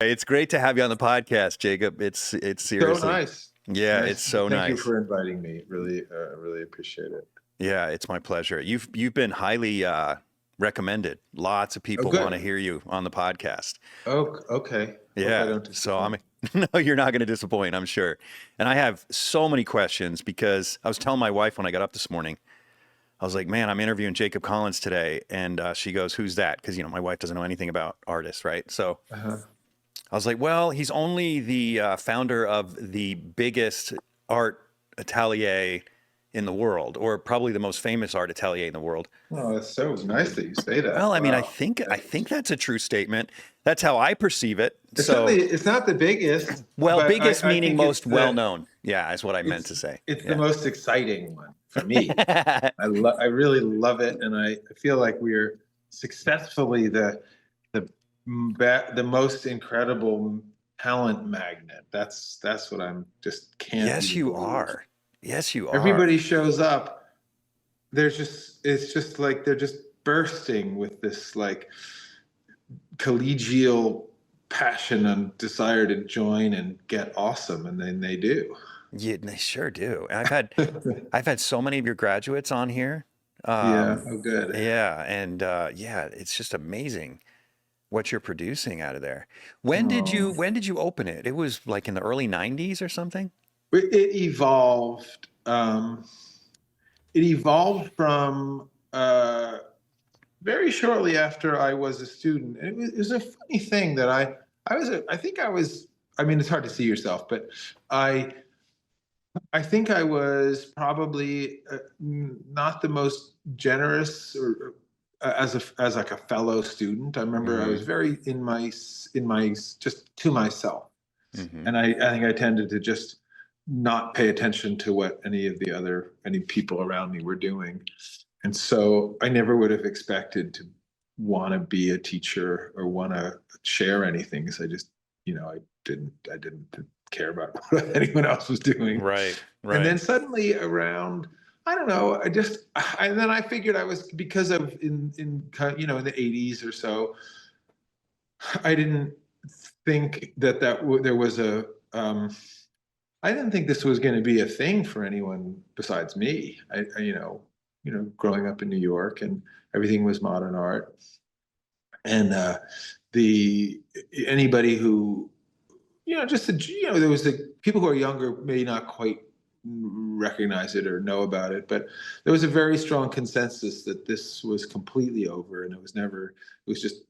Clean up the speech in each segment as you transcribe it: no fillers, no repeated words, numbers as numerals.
It's great to have you on the podcast, Jacob. It's seriously so nice. Yeah, it's so nice. Thank you for inviting me. Really appreciate it. Yeah, it's my pleasure. You've been highly recommended. Lots of people want to hear you on the podcast. Oh, okay. Yeah. So no, you're not going to disappoint, I'm sure. And I have so many questions because I was telling my wife when I got up this morning, I was like, man, I'm interviewing Jacob Collins today. And she goes, who's that? Because, my wife doesn't know anything about artists, right? So I was like, well, he's only the founder of the biggest art atelier in the world, or probably the most famous art atelier in the world. Oh, that's so nice that you say that. Well, I mean, I think that's a true statement. That's how I perceive it. It's not the biggest. Well, biggest meaning most well-known. Yeah, is what I meant to say. It's the most exciting one for me. I really love it, and I feel like we're successfully the most incredible talent magnet. That's what I'm just can't. Yes, you are. Yes, you are. Everybody shows up. It's just like they're just bursting with this like collegial passion and desire to join and get awesome, and then they do. Yeah, they sure do. And I've had so many of your graduates on here. Yeah. Oh, good. Yeah, and it's just amazing what you're producing out of there. When did you open it? It was like in the early 90s or something? It evolved. It evolved from very shortly after I was a student. It was a funny thing that I mean, it's hard to see yourself, but I think I was probably not the most generous or as like a fellow student. I remember I was very in my just to myself, and I think I tended to just not pay attention to what any people around me were doing, and so I never would have expected to want to be a teacher or want to share anything, because I just I didn't care about what anyone else was doing. Right. And then suddenly around, I don't know, and then I figured I was, because of in the 80s or so, I didn't think that there was I didn't think this was going to be a thing for anyone besides me. I growing up in New York, and everything was modern art, and anybody who there was people who are younger may not quite recognize it or know about it, but there was a very strong consensus that this was completely over, and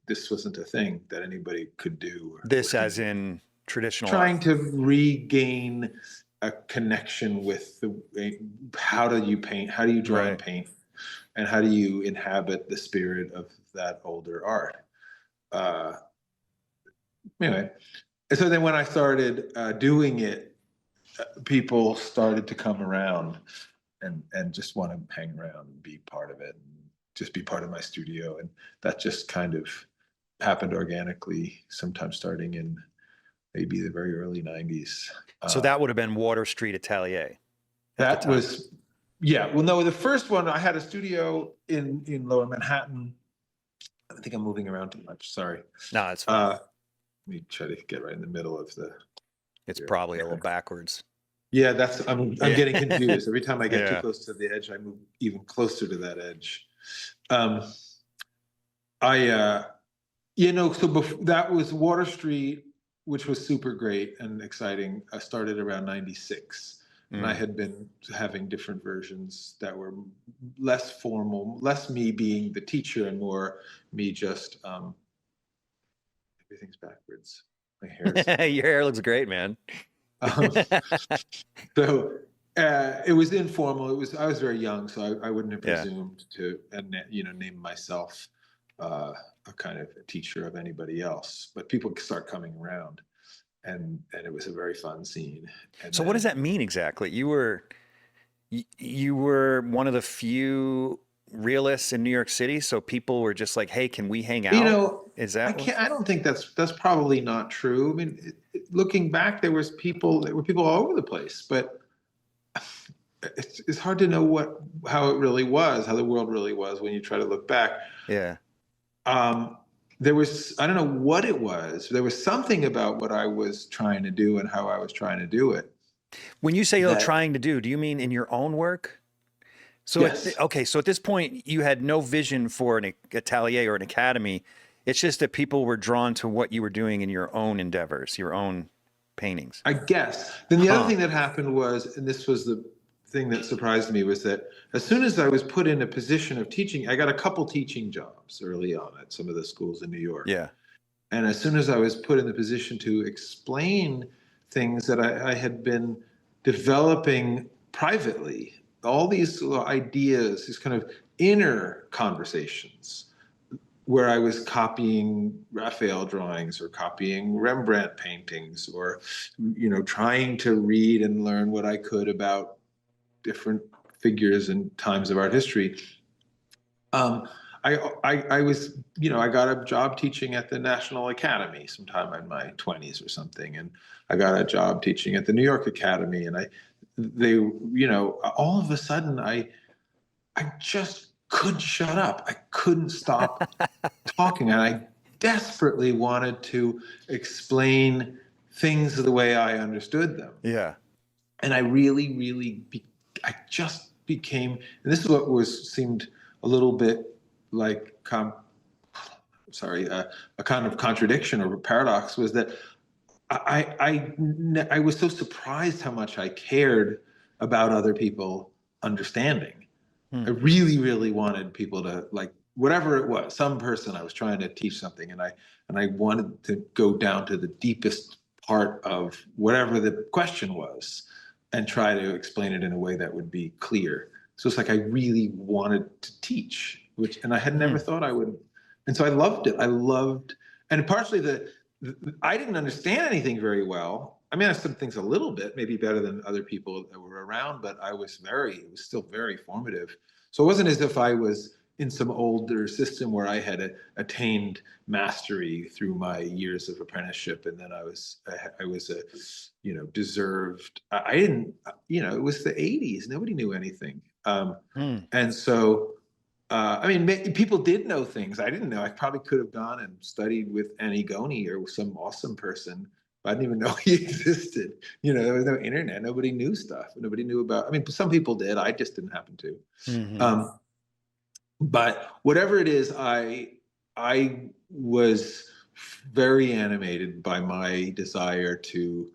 this wasn't a thing that anybody could do. This as in traditional trying art. To regain a connection with how do you paint, how do you draw and paint, and how do you inhabit the spirit of that older art. Anyway, and so then when I started doing it, people started to come around and just want to hang around and be part of it, and just be part of my studio, and that just kind of happened organically, sometimes starting in maybe the very early 90s. So that would have been Water Street Atelier. That was, yeah. Well, no, the first one, I had a studio in Lower Manhattan. I think I'm moving around too much. Sorry. No, it's fine. Let me try to get right in the middle of the. It's probably a little backwards. Yeah, I'm getting confused. Every time I get too close to the edge, I move even closer to that edge. So that was Water Street, which was super great and exciting. I started around 96, and I had been having different versions that were less formal, less me being the teacher and more me just, everything's backwards. My hair Your hair looks great, man. So it was informal. I was very young, so I wouldn't have presumed to name myself a kind of a teacher of anybody else. But people start coming around, and it was a very fun scene. And so what does that mean exactly? You were one of the few realists in New York City, so people were just like, hey, can we hang out? Is I that what? can't. I don't think that's probably not true. I mean, looking back, there were people all over the place, but it's hard to know how it really was, how the world really was when you try to look back. Yeah. Um, there was, I don't know what it was. There was something about what I was trying to do and how I was trying to do it When you say you're that, trying to do you mean in your own work? So yes, okay, so at this point you had no vision for an atelier or an academy. It's just that people were drawn to what you were doing in your own endeavors, your own paintings. I guess. Then the other Huh. thing that happened was, and this was the thing that surprised me, was that as soon as I was put in a position of teaching, I got a couple teaching jobs early on at some of the schools in New York. Yeah. And as soon as I was put in the position to explain things that I had been developing privately, all these little ideas, these kind of inner conversations, where I was copying Raphael drawings or copying Rembrandt paintings, or trying to read and learn what I could about different figures and times of art history. Um, I was, I got a job teaching at the National Academy sometime in my 20s or something, and I got a job teaching at the New York Academy, and all of a sudden I just couldn't shut up. I couldn't stop talking, and I desperately wanted to explain things the way I understood them. Yeah. And I really, really, I just became, and this is what seemed a little bit like, a kind of contradiction or a paradox, was that I was so surprised how much I cared about other people understanding. Hmm. I really, really wanted people to, like, whatever it was, some person I was trying to teach something, and I wanted to go down to the deepest part of whatever the question was and try to explain it in a way that would be clear. So it's like I really wanted to teach, and I had never Hmm. thought I would. And so I loved it. I loved, and partially I didn't understand anything very well. I mean, I understood things a little bit, maybe better than other people that were around, but it was still very formative. So it wasn't as if I was in some older system where I had attained mastery through my years of apprenticeship, and then I was a deserved. I didn't, it was the '80s. Nobody knew anything, Hmm. and so I mean, people did know things I didn't know. I probably could have gone and studied with Antigone or some awesome person. I didn't even know he existed. There was no internet. Nobody knew stuff. Nobody knew about. I mean, some people did. I just didn't happen to. Hmm. Um, but whatever it is, I was very animated by my desire to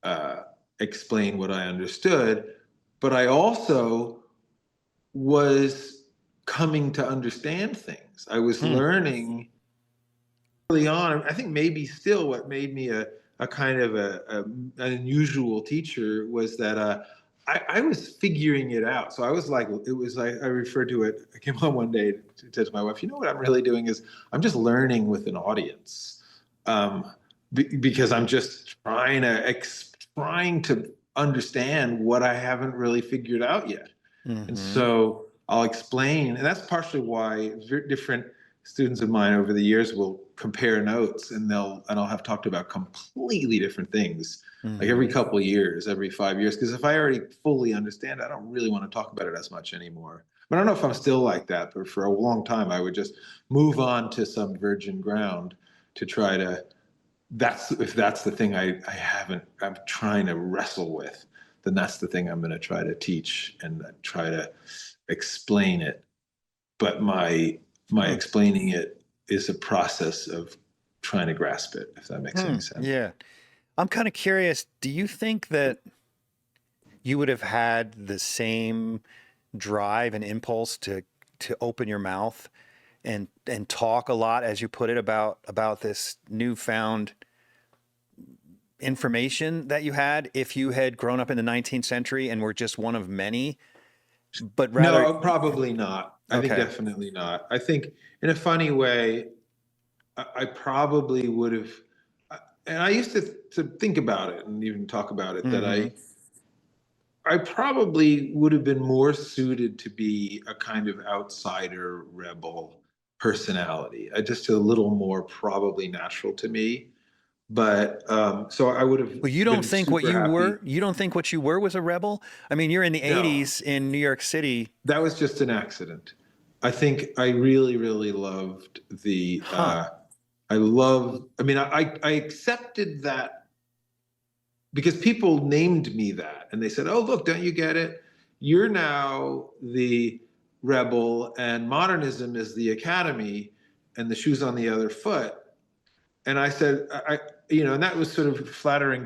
uh, explain what I understood, but I also was coming to understand things. I was Hmm. learning early on. I think maybe still what made me a kind of an unusual teacher was that I was figuring it out. So it was like, I referred to it, I came home one day to my wife, what I'm really doing is I'm just learning with an audience. Because I'm just trying to understand what I haven't really figured out yet. And Hmm. so I'll explain, and that's partially why different students of mine over the years will compare notes, and I'll have talked about completely different things, like every Hmm. couple of years, every 5 years. Because if I already fully understand, I don't really want to talk about it as much anymore. But I don't know if I'm still like that, but for a long time, I would just move on to some virgin ground to try to. If that's the thing I'm trying to wrestle with, then that's the thing I'm going to try to teach and try to explain it. But my Hmm. explaining it is a process of trying to grasp it, if that makes Hmm. any sense. Yeah. I'm kind of curious. Do you think that you would have had the same drive and impulse to open your mouth and talk a lot, as you put it, about this newfound information that you had if you had grown up in the 19th century and were just one of many, but rather No, probably not. I think okay. definitely not. I think in a funny way, I probably would have, and I used to think about it and even talk about it, that Mm-hmm. I probably would have been more suited to be a kind of outsider rebel personality. Just a little more probably natural to me. But so I would have Well, you don't been think what super you happy. were, you don't think what you were was a rebel? I mean, you're in the No, 80s in New York City. that was just an accident. I think I really, really loved the. Huh. I love. I mean, I accepted that because people named me that, and they said, "Oh, look, don't you get it? You're now the rebel, and modernism is the academy, and the shoe's on the other foot." And I said, and that was sort of flattering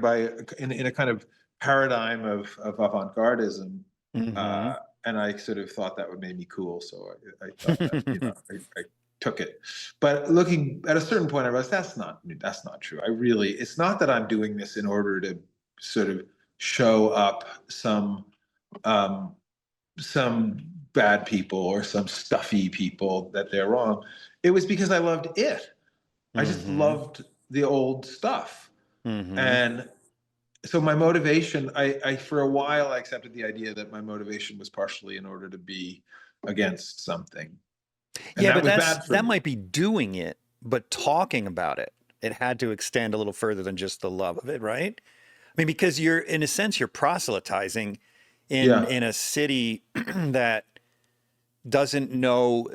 in a kind of paradigm of avant-gardism. Hmm. Uh, and I sort of thought that would make me cool. So I thought that, I took it. But looking at a certain point, I realized that's not true. It's not that I'm doing this in order to sort of show up um, some bad people or some stuffy people that they're wrong. It was because I loved it. I just Hmm. loved the old stuff. Hmm. And so my motivation, I for a while I accepted the idea that my motivation was partially in order to be against something. And Yeah, that but was bad for that me. might be doing it, but talking about it, it had to extend a little further than just the love of it, right? I mean, because you're in a sense you're proselytizing Yeah. in a city that doesn't know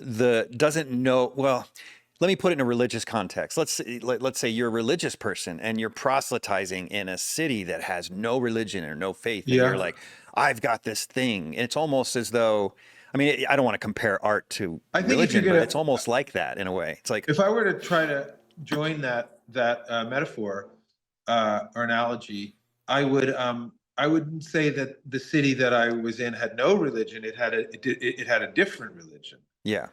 well, let me put it in a religious context. Let's say you're a religious person and you're proselytizing in a city that has no religion or no faith, and you're Yeah. like, I've got this thing. And it's almost as though, I mean, I don't want to compare art to I think if you're religion, but gonna it's almost like that in a way. It's like, if I were to try to join that metaphor or analogy, I wouldn't say that the city that I was in had no religion. It had a different religion. yeah.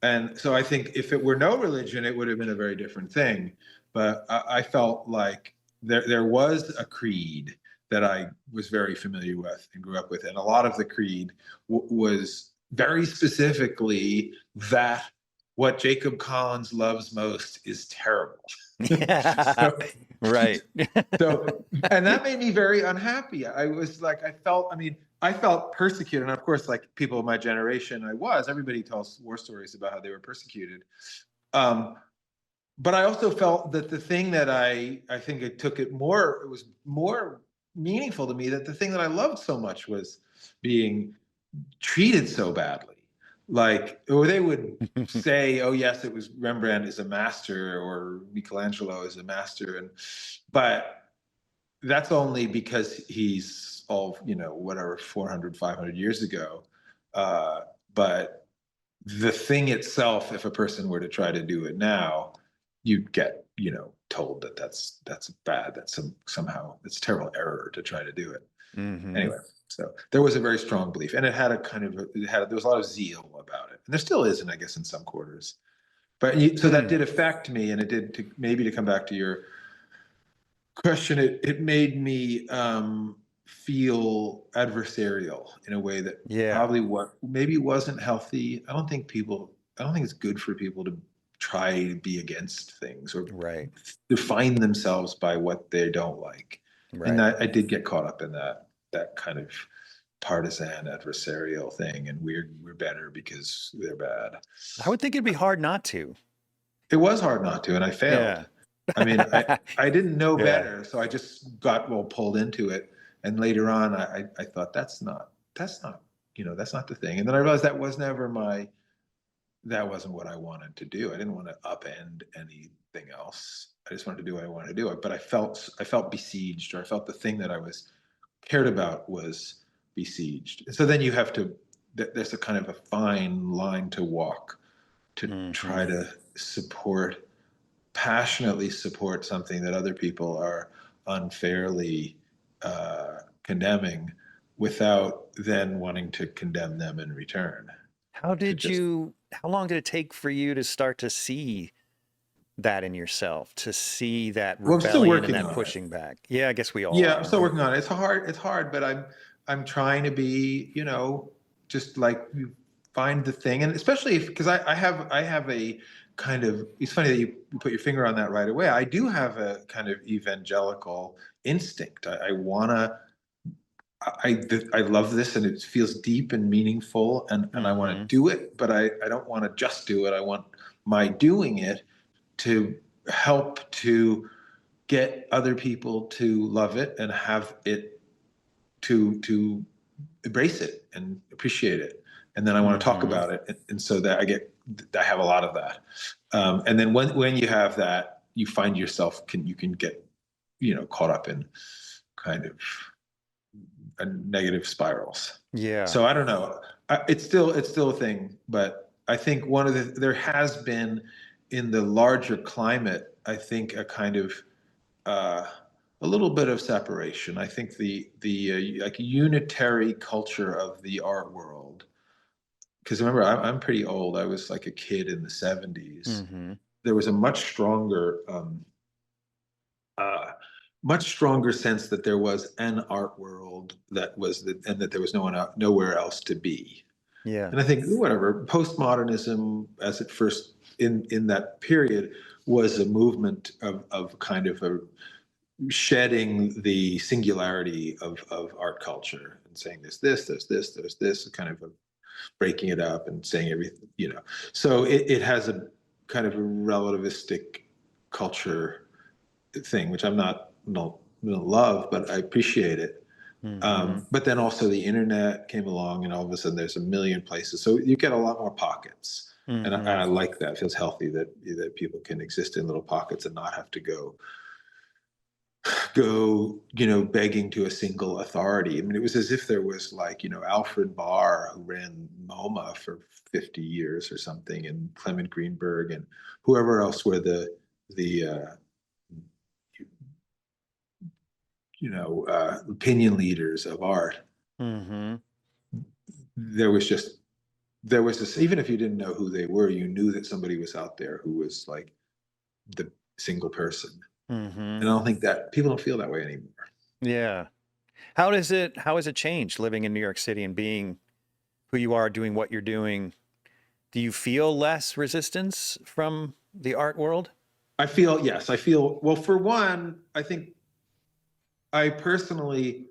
And so I think if it were no religion, it would have been a very different thing. But I felt like there was a creed that I was very familiar with and grew up with, and a lot of the creed was very specifically that what Jacob Collins loves most is terrible. Yeah. so Right. so, and that made me very unhappy. I was like, I felt persecuted. And of course, like people of my generation, everybody tells war stories about how they were persecuted. Um, but I also felt that the thing that I think it was more meaningful to me that the thing that I loved so much was being treated so badly. Like, or they would say, "Oh yes, it was Rembrandt is a master, or Michelangelo is a master," but that's only because he's all whatever 400, 500 years ago. But the thing itself, if a person were to try to do it now, you'd get told that that's bad, that's somehow it's a terrible error to try to do it Hmm. anyway. So there was a very strong belief, and it had a kind of there was a lot of zeal about it, and there still is, and I guess in some quarters. But so that Hmm. did affect me, and it did maybe to come back to your question, it made me feel adversarial in a way that Yeah. probably what maybe wasn't healthy. I don't think it's good for people to try to be against things or Right. define themselves by what they don't like. And Right. that I did get caught up in that kind of partisan adversarial thing, and we're better because they're bad. I would think it'd be hard not to. It was hard not to, and I failed. Yeah. I mean, I didn't know Yeah. better, so I just got pulled into it. And later on, I thought that's not the thing. And then I realized that wasn't what I wanted to do. I didn't want to upend anything else. I just wanted to do what I wanted to do. But I felt besieged, or I felt the thing that I was cared about was besieged. And so then you have to. There's a kind of a fine line to walk to try Hmm. to passionately support something that other people are unfairly condemning without then wanting to condemn them in return. To just, How long did it take for you to start to see that in yourself, to see that well, I'm still rebellion and working that on it. pushing back? Yeah, I guess we all Yeah, I'm are. still working on it. It's hard, but I'm trying to be, just like you find the thing, and especially because I have a kind of. It's funny that you put your finger on that right away. I do have a kind of evangelical instinct. I wanna. I love this, and it feels deep and meaningful, and I want to Hmm. do it, but I don't want to just do it. I want my doing it to help to get other people to love it and have it to embrace it and appreciate it. And then I want to talk Mm-hmm. about it. And so that I have a lot of that. And then when you have that, you find yourself, you can get, caught up in kind of negative spirals. Yeah. So I don't know. It's still a thing, but I think there has been in the larger climate, I think a kind of uh, a little bit of separation. I think the like unitary culture of the art world. Because remember, I'm pretty old. I was like a kid in the '70s. Mm-hmm. There was a uh, much stronger sense that there was an art world and that there was nowhere else to be. Yeah. And I think whatever postmodernism, as it first in that period, was a movement of kind of a shedding the singularity of art culture and saying there's this, kind of breaking it up and saying everything. So it has a kind of a relativistic culture thing, which I'm not don't love, but I appreciate it. Mm-hmm. But then also the internet came along, and all of a sudden there's a million places, so you get a lot more pockets, and Mm-hmm. I like that. It feels healthy that people can exist in little pockets and not have to go begging to a single authority. I mean, it was as if there was like Alfred Barr, who ran MoMA for 50 years or something, and Clement Greenberg and whoever else were the opinion leaders of art. Mm-hmm. There was this, even if you didn't know who they were, you knew that somebody was out there who was like the single person. Mm-hmm. And I don't think that people don't feel that way anymore. Yeah. How has it changed living in New York City and being who you are, doing what you're doing? Do you feel less resistance from the art world? Yes, well, for one, I think I personally,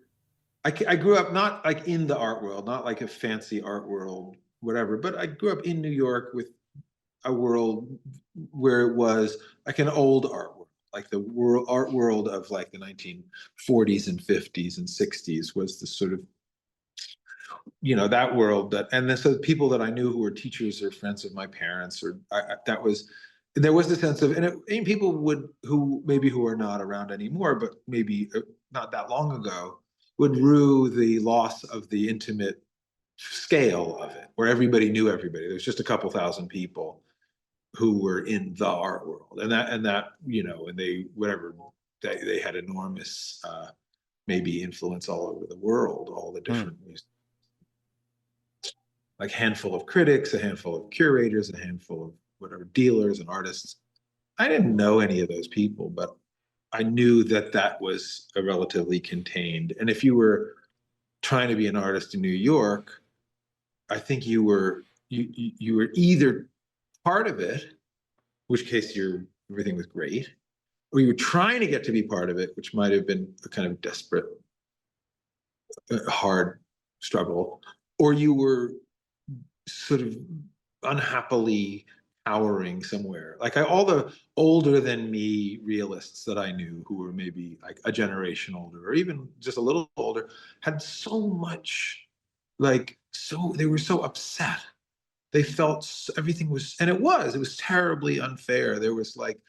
I grew up not like in the art world, not like a fancy art world, whatever, but I grew up in New York with a world where it was like an old art world, like the art world of like the 1940s and 50s and 60s was the sort of, that world and then so the people that I knew who were teachers or friends of my parents, or there was the sense of, and people who are not around anymore, but maybe not that long ago, would rue the loss of the intimate scale of it, where everybody knew everybody. There was just a couple thousand people who were in the art world, and they whatever they had enormous maybe influence all over the world, all the Mm. different, like handful of critics, a handful of curators, a handful of whatever dealers and artists. I didn't know any of those people, but I knew that was a relatively contained. And if you were trying to be an artist in New York, I think you were either part of it, which case everything was great, or you were trying to get to be part of it, which might have been a kind of desperate, hard struggle, or you were sort of unhappily cowering somewhere. Like all the older than me realists that I knew, who were maybe like a generation older or even just a little older, had so much, they were so upset. They felt everything was, and it was terribly unfair. There was like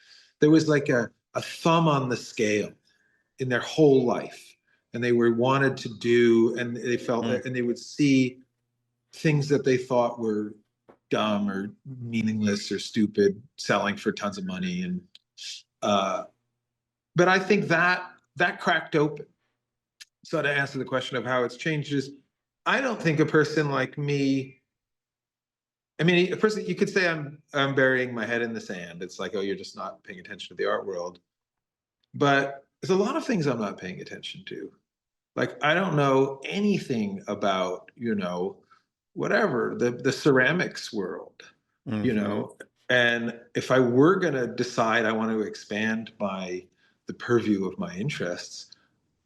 a thumb on the scale in their whole life, and they were wanted to do, and they felt, Mm. and they would see things that they thought were dumb or meaningless or stupid selling for tons of money. And but I think that cracked open. So to answer the question of how it's changed is, I don't think a person like me, I mean, a person, you could say I'm burying my head in the sand. It's like, oh, you're just not paying attention to the art world. But there's a lot of things I'm not paying attention to. Like, I don't know anything about, whatever, the ceramics world, you Mm-hmm. know. And if I were going to decide I want to expand the purview of my interests,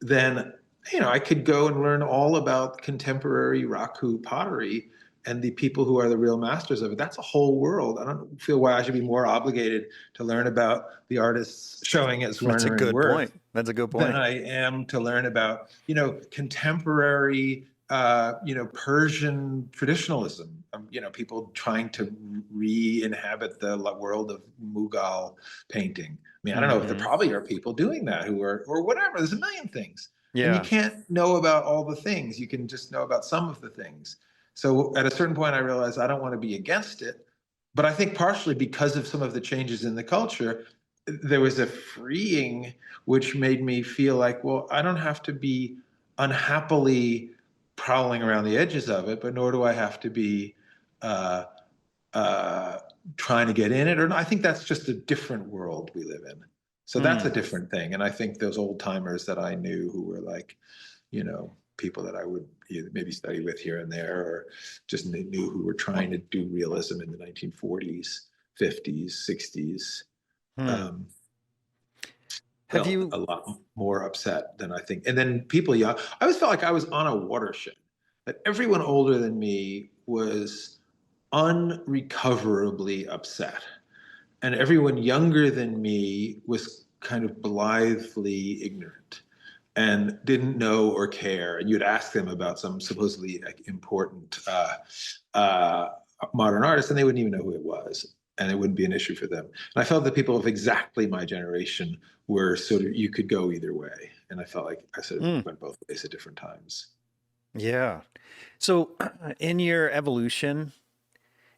then I could go and learn all about contemporary Raku pottery and the people who are the real masters of it. That's a whole world. I don't feel why I should be more obligated to learn about the artists showing as That's a Werner and good Wirth point. That's a good than point. I am to learn about, contemporary, Persian traditionalism. People trying to re-inhabit the world of Mughal painting. I mean, I don't know if there Hmm. probably are people doing that who are, or whatever. There's a million things. And you Yeah. can't know about all the things. You can just know about some of the things. So at a certain point, I realized I don't want to be against it. But I think partially because of some of the changes in the culture, there was a freeing which made me feel like, well, I don't have to be unhappily prowling around the edges of it, but nor do I have to be uh, uh, trying to get in it. Or I think that's just a different world we live in. So that's a Mm. different thing. And I think those old timers that I knew who were like, people that I would either maybe study with here and there, or just knew who were trying to do realism in the 1940s, 50s, 60s. Hmm. Um, Have Felt you? a lot more upset than I think. And then people young, I always felt like I was on a watershed, that everyone older than me was unrecoverably upset. And everyone younger than me was kind of blithely ignorant and didn't know or care. And you'd ask them about some supposedly important uh, modern artist, and they wouldn't even know who it was, and it wouldn't be an issue for them. And I felt that people of exactly my generation were sort of, you could go either way, and I felt like I sort of Mm. went both ways at different times. Yeah. So, in your evolution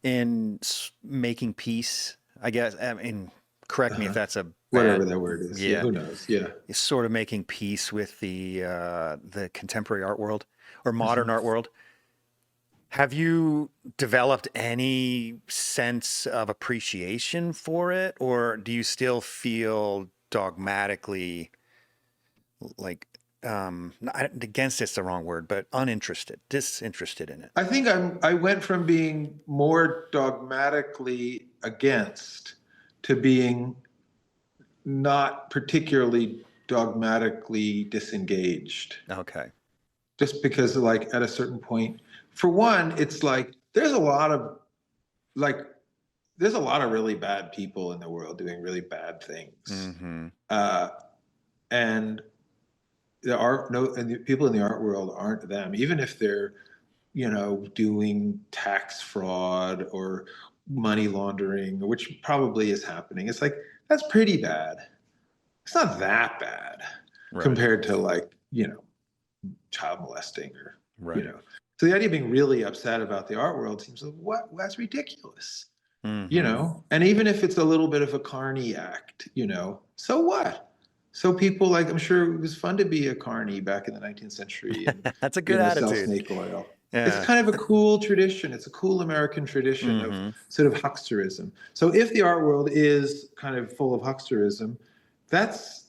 in making peace, I guess, I mean, correct me if Uh-huh. that's a Whatever bad, that word is, yeah, yeah, who knows? Yeah. is sort of making peace with the contemporary art world or modern Mhm. art world. Have you developed any sense of appreciation for it, or do you still feel dogmatically like against it's the wrong word, but uninterested, disinterested in it? I think I went from being more dogmatically against to being not particularly dogmatically disengaged, Okay. just because like at a certain point, for one, it's like like there's a lot of really bad people in the world doing really bad things, Mm-hmm. uh, and there are no, and the people in the art world aren't them, even if they're doing tax fraud or money laundering, which probably is happening. It's like that's pretty bad. It's not that bad Right. compared to like, child molesting or, you Right. know. So the idea of being really upset about the art world seems like, what? That's ridiculous, Mm-hmm. And even if it's a little bit of a carny act, so what? So people like, I'm sure it was fun to be a carny back in the 19th century and, That's a good sell attitude. snake oil. It's Yeah. kind of a cool tradition. It's a cool American tradition of Mm-hmm. sort of hucksterism. So if the art world is kind of full of hucksterism, that's,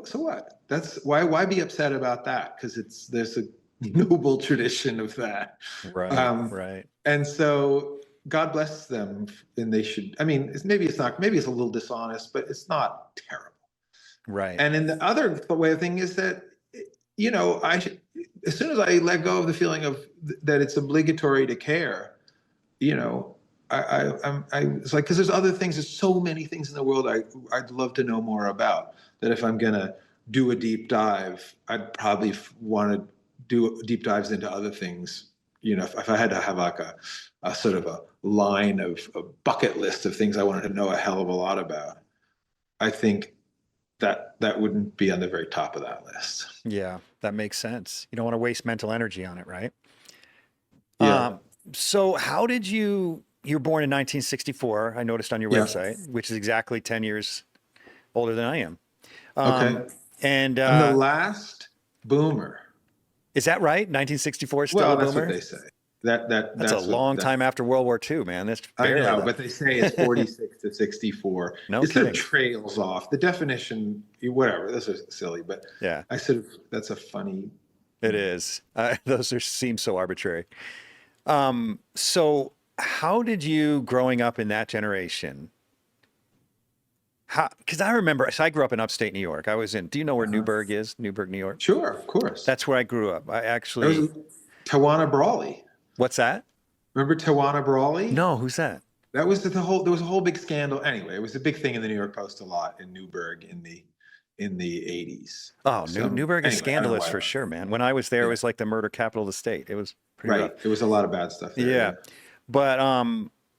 so what? That's why be upset about that? Because there's a noble tradition of that. Right. Um, Right. and so God bless them, and they should. I mean, maybe it's not. Maybe it's a little dishonest, but it's not terrible. Right. And then the other way of thing is that, I as soon as I let go of the feeling of that it's obligatory to care, you know, it's like, because there's other things. There's so many things in the world I'd love to know more about. That if I'm gonna do a deep dive, I'd probably want to do deep dives into other things. If I had to have like a sort of a line of a bucket list of things I wanted to know a hell of a lot about, I think that wouldn't be on the very top of that list. Yeah, that makes sense. You don't want to waste mental energy on it, right? Yeah, Um, so how did you were born in 1964, I noticed on your yeah. website, which is exactly 10 years older than I am. Okay. And I'm the last boomer. is that right? 1964 is still a Well, that's what boomer? they say. That that That's a that's what long that time after World War II, man. That's I barely know, the. but they say it's 46 to 64. No It sort of kidding. trails off. The definition, whatever, this is silly, but Yeah, that's a funny. it is. Seem so arbitrary. So how did you, growing up in that generation, how, because I remember, so I grew up in upstate New York. I was in, do you know where Uh-huh. Newburgh is? Newburgh, New York? Sure, of course. That's where I grew up. I There was actually, Tawana Brawley. what's that? Remember Tawana Brawley? No, who's that? That was the whole. There was a whole big scandal. Anyway, it was a big thing in the New York Post a lot in Newburgh in the 80s. Oh, So Newburgh is anyway, I don't know scandalous why. for sure, man. When I was there, it Yeah, was like the murder capital of the state. It was pretty rough. right. There was a lot of bad stuff there. Yeah. Yeah. But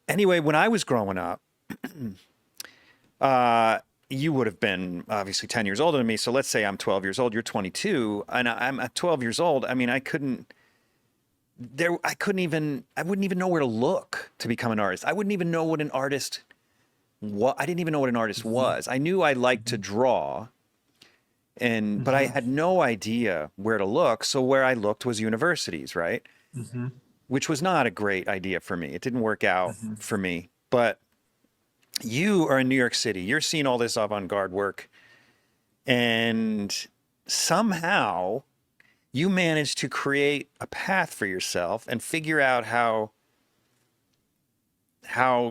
anyway, when I was growing up, uh, you would have been obviously 10 years older than me. So let's say I'm 12 years old, you're 22, and I'm at 12 years old. I mean, I wouldn't even know where to look to become an artist. I wouldn't even know what an artist I didn't even know what an artist Hmm. was. I knew I liked to Hmm. draw, but I Hmm. had no idea where to look. So where I looked was universities, right? Hmm. Which was not a great idea for me. It didn't work out Hmm. for me. But you are in New York City. You're seeing all this avant-garde work, and somehow you managed to create a path for yourself and figure out how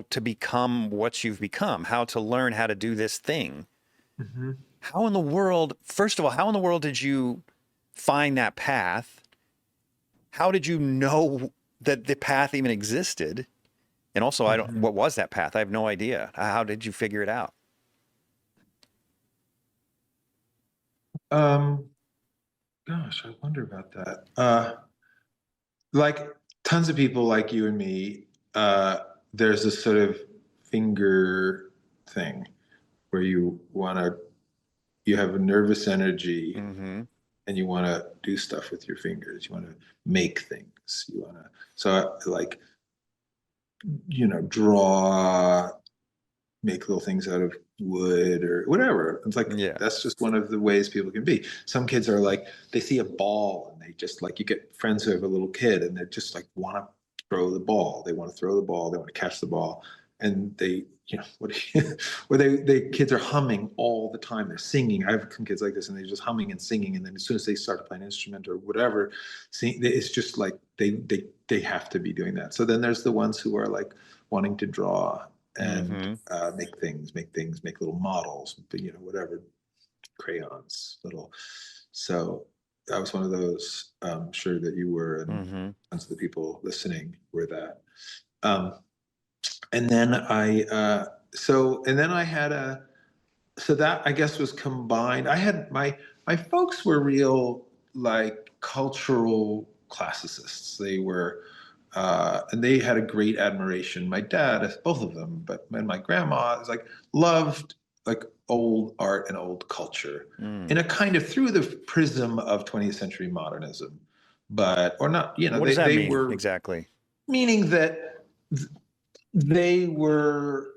to become what you've become, how to learn how to do this thing. Hmm. How in the world, first of all, how in the world did you find that path? How did you know that the path even existed? And also, Hmm. what was that path? I have no idea. How did you figure it out? Um, Gosh, I wonder about that. Like tons of people like you and me, there's this sort of finger thing where you have a nervous energy Mm-hmm. and you want to do stuff with your fingers. You want to make things. So like, draw, make little things out of wood or whatever. It's like Yeah. that's just one of the ways people can be. Some kids are like they see a ball and they just like you get friends who have a little kid and they just like want to throw the ball. They want to throw the ball. They want to catch the ball, and they what where they kids are humming all the time. They're singing. I have some kids like this and they're just humming and singing, and then as soon as they start to play an instrument or whatever, it's just like they have to be doing that. So then there's the ones who are like wanting to draw and Mm-hmm. make little models, whatever, crayons, little. So I was one of those. I'm sure that you were, and Mm-hmm. tons of the people listening were that. Um, and then I had so that I guess was combined. I had my folks were real like cultural classicists. They were, and they had a great admiration. My dad, both of them, and my grandma is like loved like old art and old culture Mm. in a kind of through the prism of 20th century modernism, but or not. What does that They mean were exactly? meaning that they were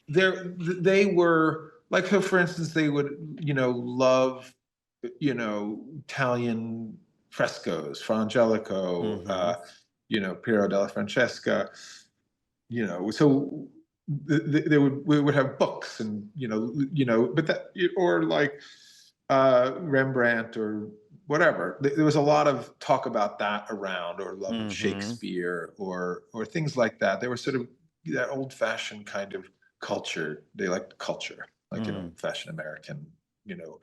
they were like, so for instance they would love Italian frescoes, Fra Angelico, Mm-hmm. Piero della Francesca, so we would have books and but that or like Rembrandt or whatever. There was a lot of talk about that around, or love of Mm-hmm. Shakespeare or things like that. They were sort of that old fashioned kind of culture. They liked culture, like an Mm. old fashioned American, you know,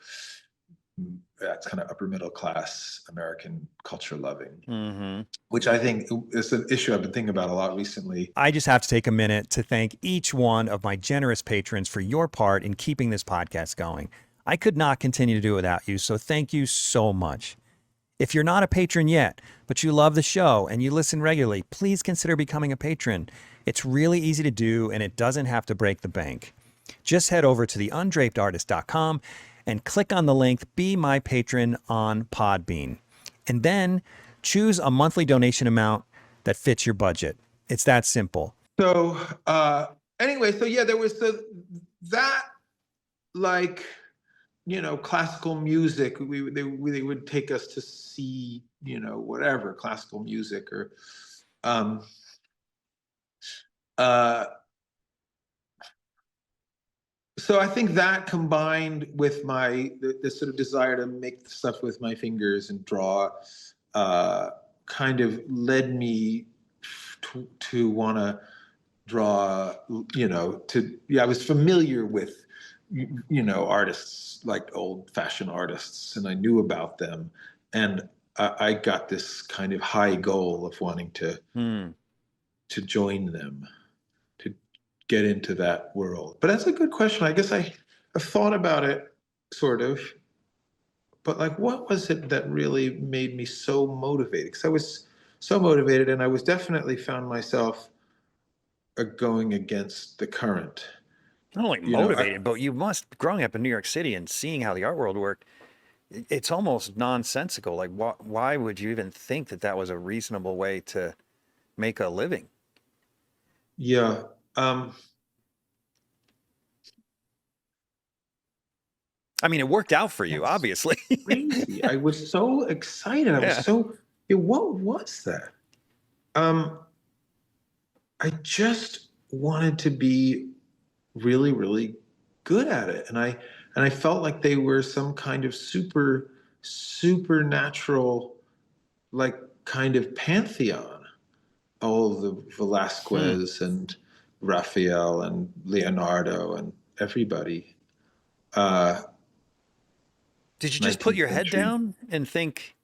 that's kind of upper middle class American culture loving, Mm-hmm. which I think is an issue I've been thinking about a lot recently. I just have to take a minute to thank each one of my generous patrons for your part in keeping this podcast going. I could not continue to do it without you, so thank you so much. If you're not a patron yet, but you love the show and you listen regularly, please consider becoming a patron. It's really easy to do and it doesn't have to break the bank. Just head over to theundrapedartist.com and click on the link Be My Patron on Podbean. And then choose a monthly donation amount that fits your budget. It's that simple. So anyway, so yeah, there was that like classical music. They would take us to see whatever classical music or um, uh, so I think that combined with the sort of desire to make stuff with my fingers and draw kind of led me to want to draw, I was familiar with artists, like old fashioned artists, and I knew about them, and I got this kind of high goal of wanting to Mm. to join them, to get into that world? But that's a good question. I guess I've thought about it sort of, but like, what was it that really made me so motivated? Because I was so motivated, and I was definitely found myself going against the current. Not only You know, motivated, but you must, growing up in New York City and seeing how the art world worked, it's almost nonsensical. Like, why would you even think that that was a reasonable way to make a living? yeah. I mean, it worked out for you, obviously. Crazy. I was so excited. I was Yeah. so, yeah, what was that? Um, I just wanted to be really, really good at it. And I felt like they were some kind of supernatural, like kind of pantheon. All of the Hmm. Velasquez and Raphael and Leonardo and everybody, uh, Did you just put 19th your head century. down and think,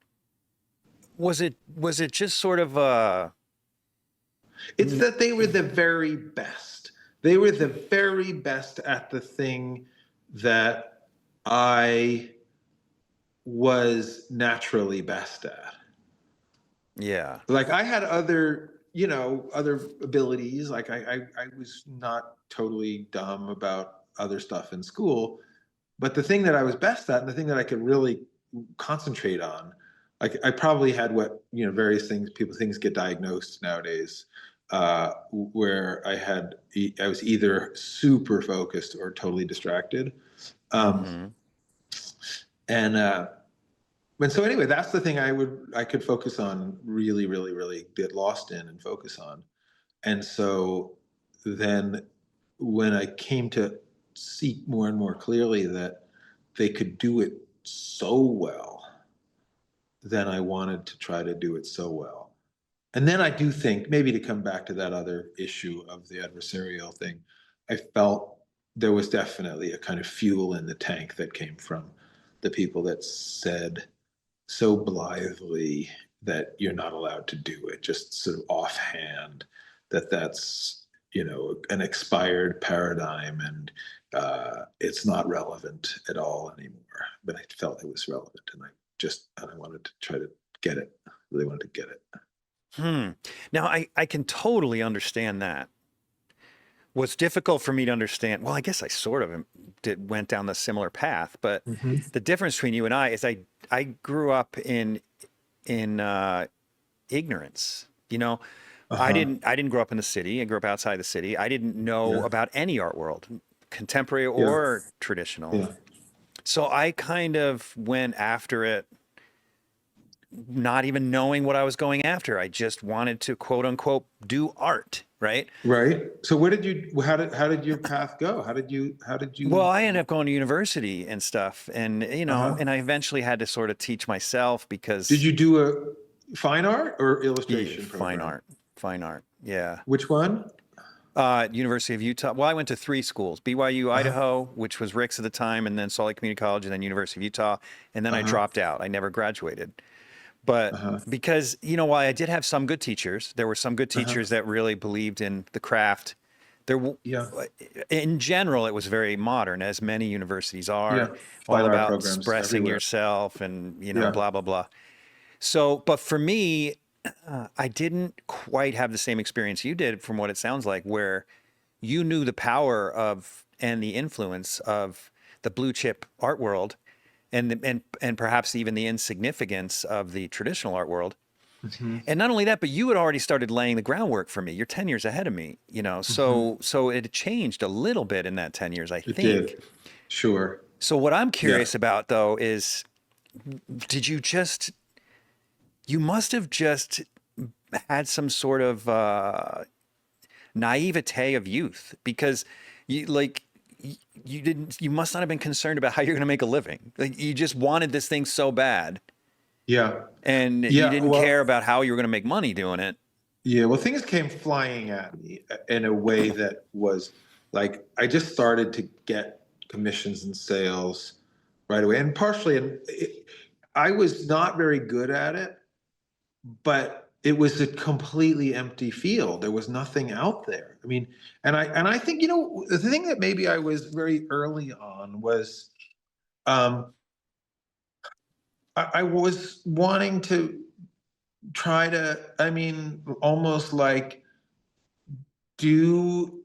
was it just sort of It's that they were the very best. They were the very best at the thing that I was naturally best at. yeah. Like I had other, other abilities. Like I was not totally dumb about other stuff in school, but the thing that I was best at and the thing that I could really concentrate on, like I probably had what, various things get diagnosed nowadays, where I was either super focused or totally distracted. Um, Hmm. and, and so anyway, that's the thing I could focus on, really, really, really get lost in and focus on. And so then when I came to see more and more clearly that they could do it so well, then I wanted to try to do it so well. And then I do think, maybe to come back to that other issue of the adversarial thing, I felt there was definitely a kind of fuel in the tank that came from the people that said so blithely that you're not allowed to do it, just sort of offhand, that's an expired paradigm, and it's not relevant at all anymore. But I felt it was relevant, and I wanted to try to get it. Really wanted to get it. Hmm. Now, I can totally understand that. What's difficult for me to understand, well, I guess I sort of went down the similar path, but Mm-hmm. the difference between you and I is I grew up in ignorance. Uh-huh. I didn't grow up in the city. I grew up outside the city. I didn't know Yeah. about any art world, contemporary Yeah. or traditional. Yeah. So I kind of went after it, not even knowing what I was going after. I just wanted to quote unquote do art, right? Right. So how did your path go? How did you Well, I ended up going to university and stuff, and uh-huh. and I eventually had to sort of teach myself Did because you do a fine art or yeah, illustration program? fine art, yeah. Which one? University of Utah. Well, I went to three schools: BYU, Uh-huh. Idaho, which was Rick's at the time, and then Salt Lake Community College, and then University of Utah. And then I Uh-huh. dropped out. I never graduated. But Uh-huh. because, while I did have some good teachers, there were some good Uh-huh. teachers that really believed in the craft. Yeah. In general, it was very modern, as many universities are, Yeah. all Fine art about programs expressing everywhere. yourself and, Yeah. blah, blah, blah. So, but for me, I didn't quite have the same experience you did, from what it sounds like, where you knew the power of and the influence of the blue chip art world, and perhaps even the insignificance of the traditional art world. Hmm. And not only that, but you had already started laying the groundwork for me. You're 10 years ahead of me, Hmm. so it changed a little bit in that 10 years, I It think. did. Sure. So what I'm Yeah. curious about, though, is did you must have just had some sort of naivete of youth, because you like you must not have been concerned about how you're going to make a living. Like, you just wanted this thing so bad, Yeah. and you Yeah. didn't care Well, about how you were going to make money doing it. yeah. Well, things came flying at me in a way that was like I just started to get commissions and sales right away, and partially, I was not very good at it, but it was a completely empty field. There was nothing out there. I mean, and I think, the thing that maybe I was very early on was, um, I was wanting to try to, I mean, almost like do,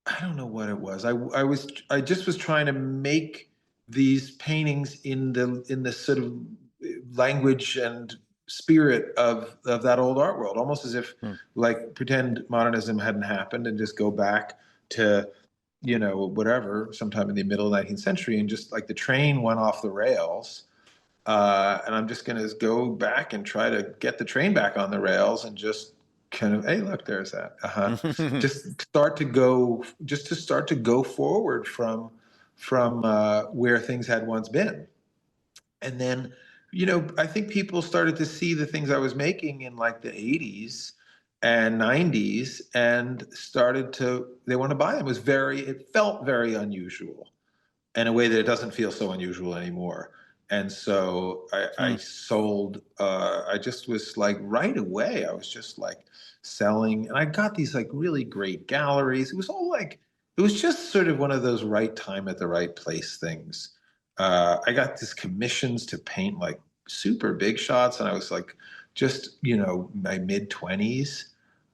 I don't know what it was. I just was trying to make these paintings in the sort of language and spirit of that old art world, almost as if, Hmm. like, pretend modernism hadn't happened and just go back to, whatever, sometime in the middle of the 19th century, and just like the train went off the rails. And I'm just going to go back and try to get the train back on the rails and just kind of, hey, look, there's that. Just start to go forward from where things had once been. And then, I think people started to see the things I was making in like the 80s and 90s and they want to buy them. It felt very unusual in a way that it doesn't feel so unusual anymore. And so I sold, I just was like, right away, I was just like selling, and I got these like really great galleries. It was all like, it was just sort of one of those right time at the right place things. I got these commissions to paint like super big shots, and I was like, just, my mid-20s.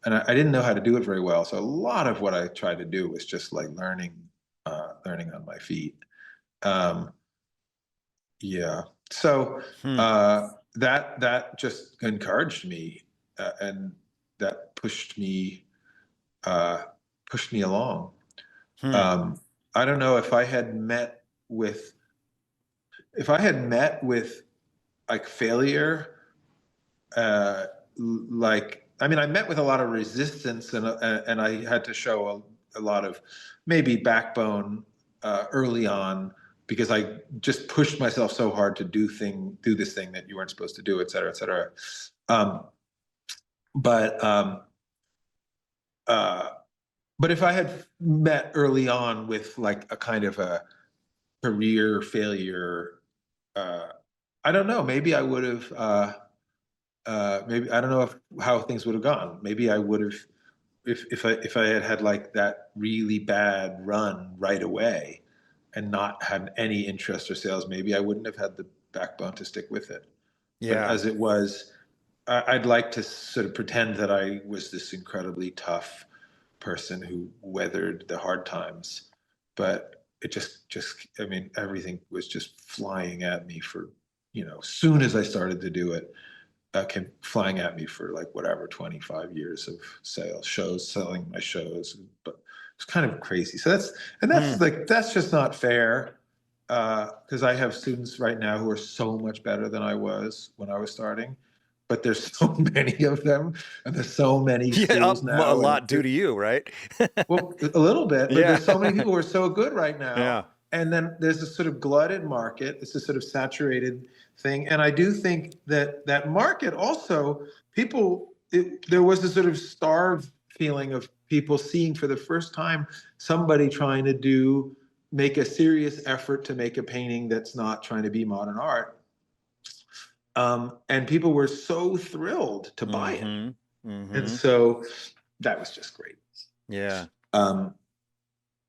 And I didn't know how to do it very well. So a lot of what I tried to do was just like learning on my feet. Um, yeah. So Hmm. that just encouraged me, and that uh, pushed me along. Hmm. Um, I don't know if I had met with like failure, like, I mean, I met with a lot of resistance, and I had to show a lot of maybe backbone early on, because I just pushed myself so hard to do this thing that you weren't supposed to do, et cetera, et cetera. Um, but uh, but if I had met early on with like a kind of a career failure, uh, I don't know. Maybe I would have. Maybe I don't know how things would have gone. Maybe I would have, if I had had like that really bad run right away and not had any interest or sales. Maybe I wouldn't have had the backbone to stick with it. But Yeah. as it was, I'd like to sort of pretend that I was this incredibly tough person who weathered the hard times. But it just, I mean, everything was just flying at me for, soon as I started to do it, came flying at me for like whatever 25 years of selling my shows. But it's kind of crazy. So Hmm. that's just not fair, because I have students right now who are so much better than I was when I was starting, but there's so many of them, and there's so many Yeah. schools A now, and lot due to you, right? well, a little bit, but Yeah. there's so many people who are so good right now. Yeah. And then there's a sort of glutted market. It's a sort of saturated thing. And I do think that that market also, there was a sort of starved feeling of people seeing for the first time somebody trying to make a serious effort to make a painting that's not trying to be modern art. And people were so thrilled to buy it. Mm-hmm. And Mm-hmm. so that was just great. Yeah. Um,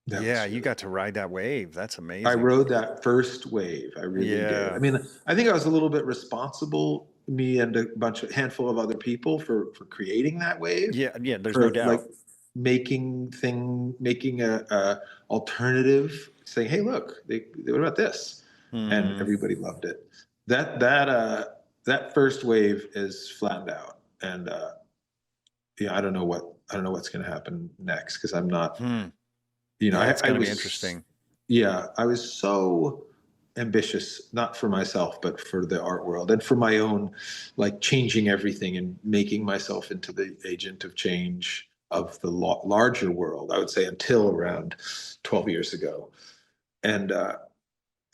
that Yeah. was You really got to ride that wave. That's I amazing. rode that first wave. I really did. I Yeah. mean, I think I was a little bit responsible, me and a handful of other people, for creating that wave, Yeah. Yeah. There's no for like doubt. making a alternative, saying, "Hey, look, what about this?" And Mm-hmm. everybody loved it. That first wave is flattened out, and yeah, I don't know what's going to happen next, because I'm not. Hmm. You know, Yeah. It's I going to be was, interesting. yeah, I was so ambitious, not for myself, but for the art world and for my own, like, changing everything and making myself into the agent of change of the larger world, I would say, until around 12 years ago. And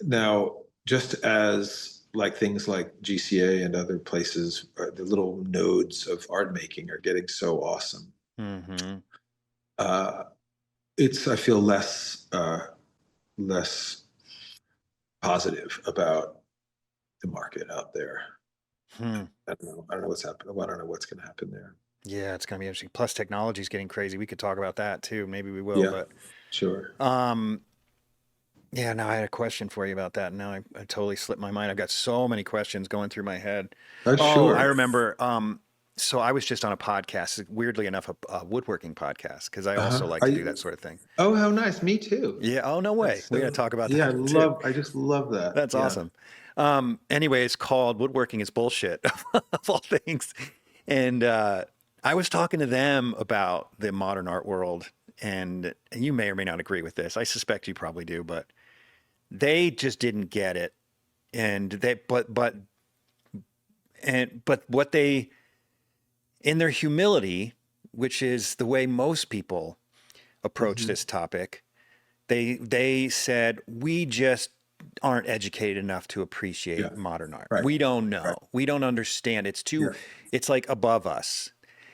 now, just as like things like GCA and other places, the little nodes of art making are getting so awesome. Mm-hmm. Uh, I feel less positive about the market out there. Hmm. I don't know. I don't know what's happening. I don't know what's going to happen there. Yeah, it's gonna be interesting. Plus, technology is getting crazy. We could talk about that too. Maybe we will. Yeah, But sure. yeah. No, I had a question for you about that. Now I totally slipped my mind. I've got so many questions going through my head. Oh, I Sure. remember. So I was just on a podcast. Weirdly enough, a woodworking podcast because I also Uh-huh. like to do that sort of thing. Oh, how nice. Me too. Yeah. Oh, no way. That's We're gonna so, talk about yeah, that too. I just love that. That's Yeah. awesome. Anyway, it's called Woodworking is Bullshit of all things. And I was talking to them about the modern art world, and you may or may not agree with this. I suspect you probably do, but they just didn't get it. And but what they, in their humility, which is the way most people approach Hmm. this topic, they said, we just aren't educated enough to Yeah. appreciate modern art. Right. We don't Right. know. We don't understand. Yeah. It's like above us.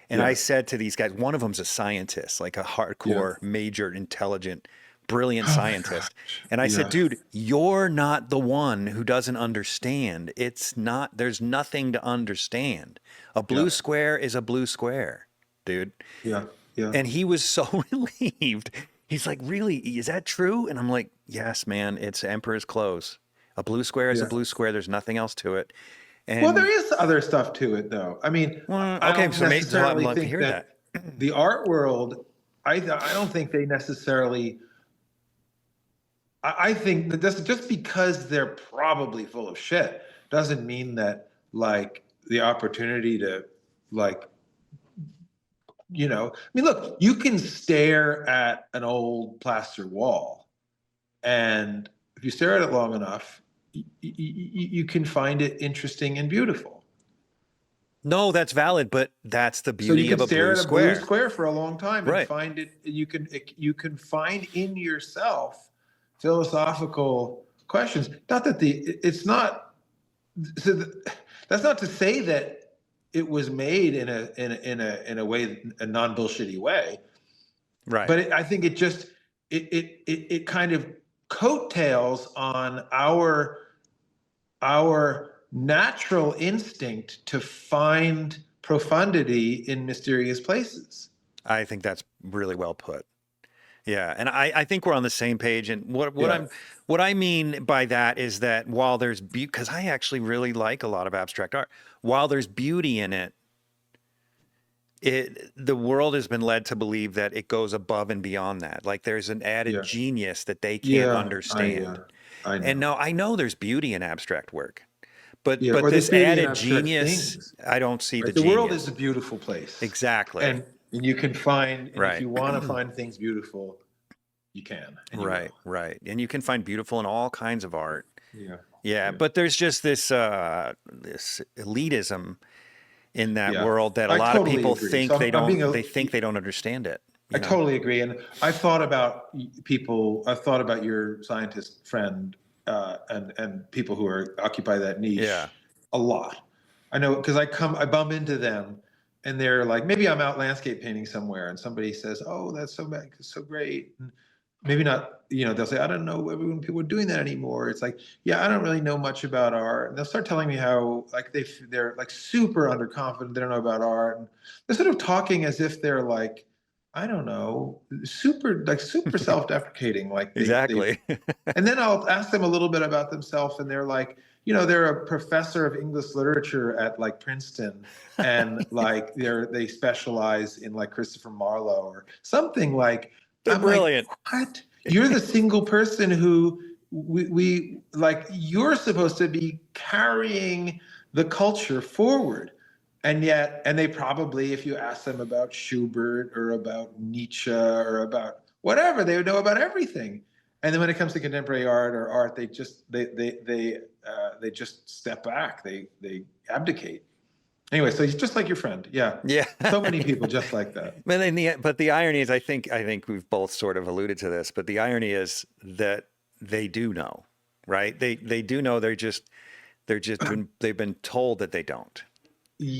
And I Yeah. said to these guys, one of them's a scientist, like a Yeah. hardcore, major, intelligent, brilliant Oh my scientist. gosh. And I said, Yeah. dude, you're not the one who doesn't understand. There's nothing to understand. A Yeah. blue square is a blue square, dude. Yeah. Yeah. And he was so relieved. He's like, really? Is that true? And I'm like, yes, man, it's Emperor's clothes. A blue square is a Yeah. blue square. There's nothing else to it. Well, there And is other stuff to it, though. I mean, I okay, don't so I'd necessarily love to think hear that. that the art world, I don't think they necessarily, I think that just because they're probably full of shit doesn't mean that, like, the opportunity to, like, I mean, look, you can stare at an old plaster wall, and if you stare at it long enough, you can find it interesting and beautiful. No, that's valid, but that's the So you beauty can of a stare blue at a blue square. square for a long time and Right. find it. You can find in yourself philosophical questions. Not that it's not. So that's not to say that it was made in a way, a non bullshitty way. Right. But I think it kind of coattails on our natural instinct to find profundity in mysterious places. I think that's really well put. Yeah, and I think we're on the same page. And Yeah. what I mean by that is that while there's because I actually really like a lot of abstract art, while there's beauty in it, the world has been led to believe that it goes above and beyond that. Like there's an added Yeah. genius that they can't Yeah. understand. I And know. no, I know there's beauty in abstract work, but Yeah. Or there's this beauty in added abstract genius, things. I don't see the Right? The world is genius. a beautiful place. Exactly. And you can find, and if Right. you want to find things beautiful, you can. And you Right, will. right. And you can find beautiful in all kinds of art. Yeah. Yeah, Yeah. but there's just this elitism in that Yeah. world that a I lot of totally people agree. think So they I'm being they think they don't understand it. I You know? totally agree. And I've thought about people, I've thought about your scientist friend and people who are occupy that niche Yeah. a lot. I know because I bump into them and they're like, maybe I'm out landscape painting somewhere and somebody says, oh, that's so great. And maybe not, they'll say, I don't know everyone people are doing that anymore. It's like, yeah, I don't really know much about art. And they'll start telling me how like they're like super underconfident, they don't know about art. And they're sort of talking as if they're like, I don't know, super self-deprecating, like Exactly. and then I'll ask them a little bit about themselves, and they're like, they're a professor of English literature at like Princeton, and like they specialize in like Christopher Marlowe or something like. They're I'm brilliant. like, what? You're the single person who we like. You're supposed to be carrying the culture forward. And they probably, if you ask them about Schubert or about Nietzsche or about whatever, they would know about everything. And then when it comes to contemporary art or art, they just step back. They abdicate. Anyway, so he's just like your friend. Yeah. Yeah. So many people just like that. But the irony is, I think we've both sort of alluded to this, but the irony is that they do know, right? They do know. They've been told that they don't.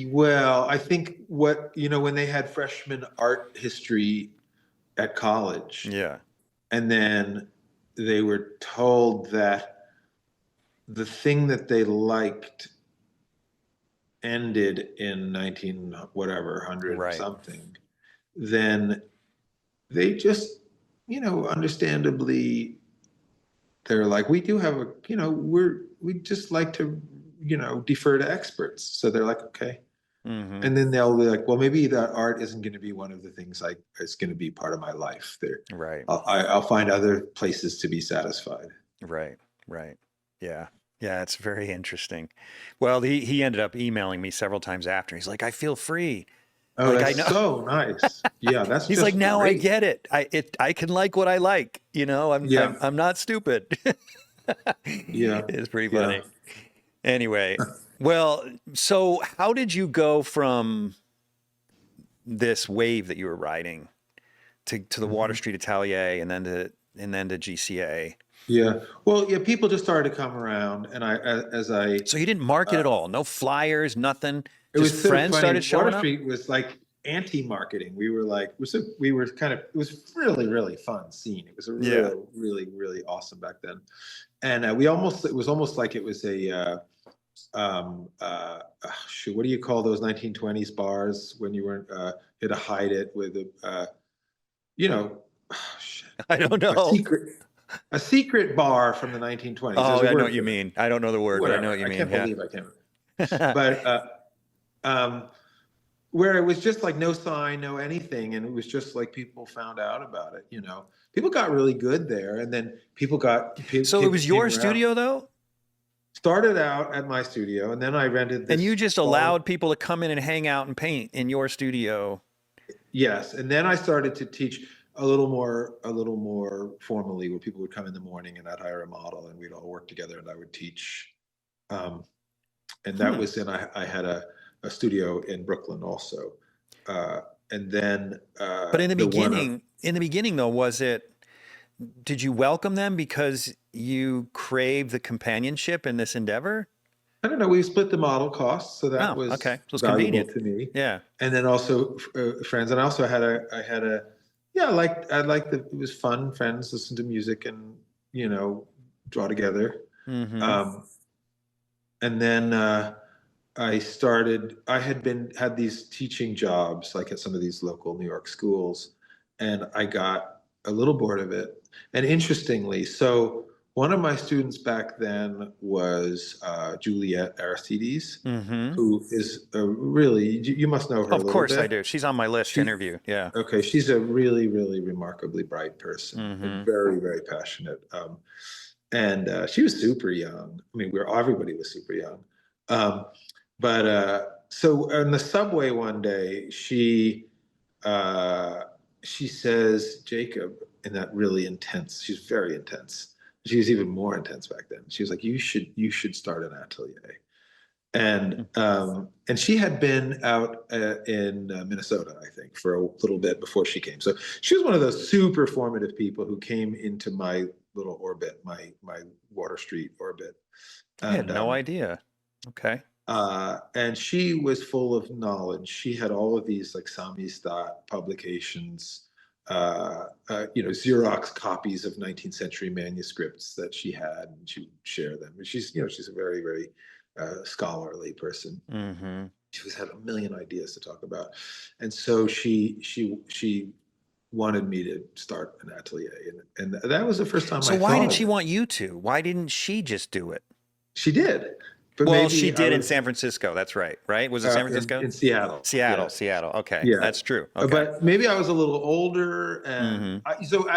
Well, I think when they had freshman art history at college, Yeah. and then they were told that the thing that they liked ended in 19 whatever, 100 and Right. something, then they just, understandably, they're like, we do have a, we just like to, defer to experts. So they're like, okay. Mm-hmm. And then they'll be like, well, maybe that art isn't going to be one of the things it's going to be part of my life. There, Right. I'll find other places to be satisfied. Right. Right. Yeah. Yeah. It's very interesting. Well, he ended up emailing me several times after. He's like, I feel free. Oh, Like, I that's know. so nice. Yeah, that's He's like, just now I great. get it. I can like what I like. Yeah, I'm not stupid. yeah, It's pretty yeah. funny. Anyway, well, so how did you go from this wave that you were riding to the Water Mhm. Street Atelier and then to GCA? Yeah. Well, yeah, people just started to come around, and as I, So you didn't market uh, at all, no flyers, nothing. it Just was so friends funny. started Water showing up. Street was like anti-marketing. We were like, we were kind of, it was really, really fun scene. It was a Yeah. really, really awesome back then. And it was almost like it was a, shoot, what do you call those 1920s bars when you weren't, you had to hide it with you know, shit, I don't a know. secret bar from the 1920s. There's Oh, a I know word what you for it. mean. I don't know the word, but I know what Whatever. you I mean. can't Yeah. believe I can't. But where it was just like no sign, no anything, and it was just like people found out about it. People got really good there, and then So it kids was came your around. studio though, Started out at my studio, and then I rented and you this just small. allowed people to come in and hang out and paint in your studio. Yes, and then I started to teach a little more formally, where people would come in the morning, and I'd hire a model, and we'd all work together, and I would teach. Um, and that Hmm. was then I had a studio in Brooklyn also, uh, and then But in the beginning though, did you welcome them because you crave the companionship in this endeavor? I don't know. We split the model costs, so that Oh, okay. was So it's valuable convenient. to me. Yeah. And then also friends, and I also had a yeah, it was fun. Friends listen to music and draw together. Mm-hmm. Um, and then I had these teaching jobs like at some of these local New York schools, and I got a little bored of it. And interestingly, so one of my students back then was Juliet Aristides, Mm-hmm. who is a really, you must know her a Of little course I bit. do. She's on my list to She interview. Yeah. Okay, she's a really, really remarkably bright person and Mm-hmm. very, very passionate. And she was super young. I mean, everybody was super young. Um, but so on the subway one day, uh, she says, Jacob, in that really intense, she's very intense. She was even more intense back then. She was like, you should start an atelier. And she had been out in Minnesota, I think, for a little bit before she came. So she was one of those super formative people who came into my little orbit, my Water Street orbit. I had And no idea. Okay. and she was full of knowledge. She had all of these like samizdat publications, Xerox copies of 19th century manuscripts that she had, and she would share them. And she's a very, very scholarly person. Mm-hmm. She was had a million ideas to talk about, and so she wanted me to start an atelier, and that was the first time So I why thought did of she it. want you to? Why didn't she just do it? She did, but Well, she maybe I did in was San Francisco. That's right. Right? Was it San Francisco? in Seattle. Seattle. Yeah, Seattle. Okay. yeah. That's true. Okay. But maybe I was a little older, and Mm-hmm.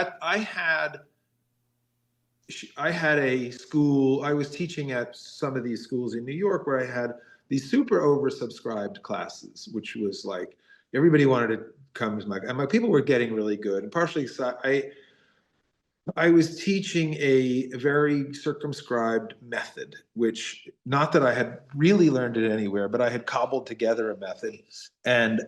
I had a school. I was teaching at some of these schools in New York where I had these super oversubscribed classes, which was like everybody wanted to come as my people were getting really good, and partially I was teaching a very circumscribed method, which not that I had really learned it anywhere, but I had cobbled together a method. And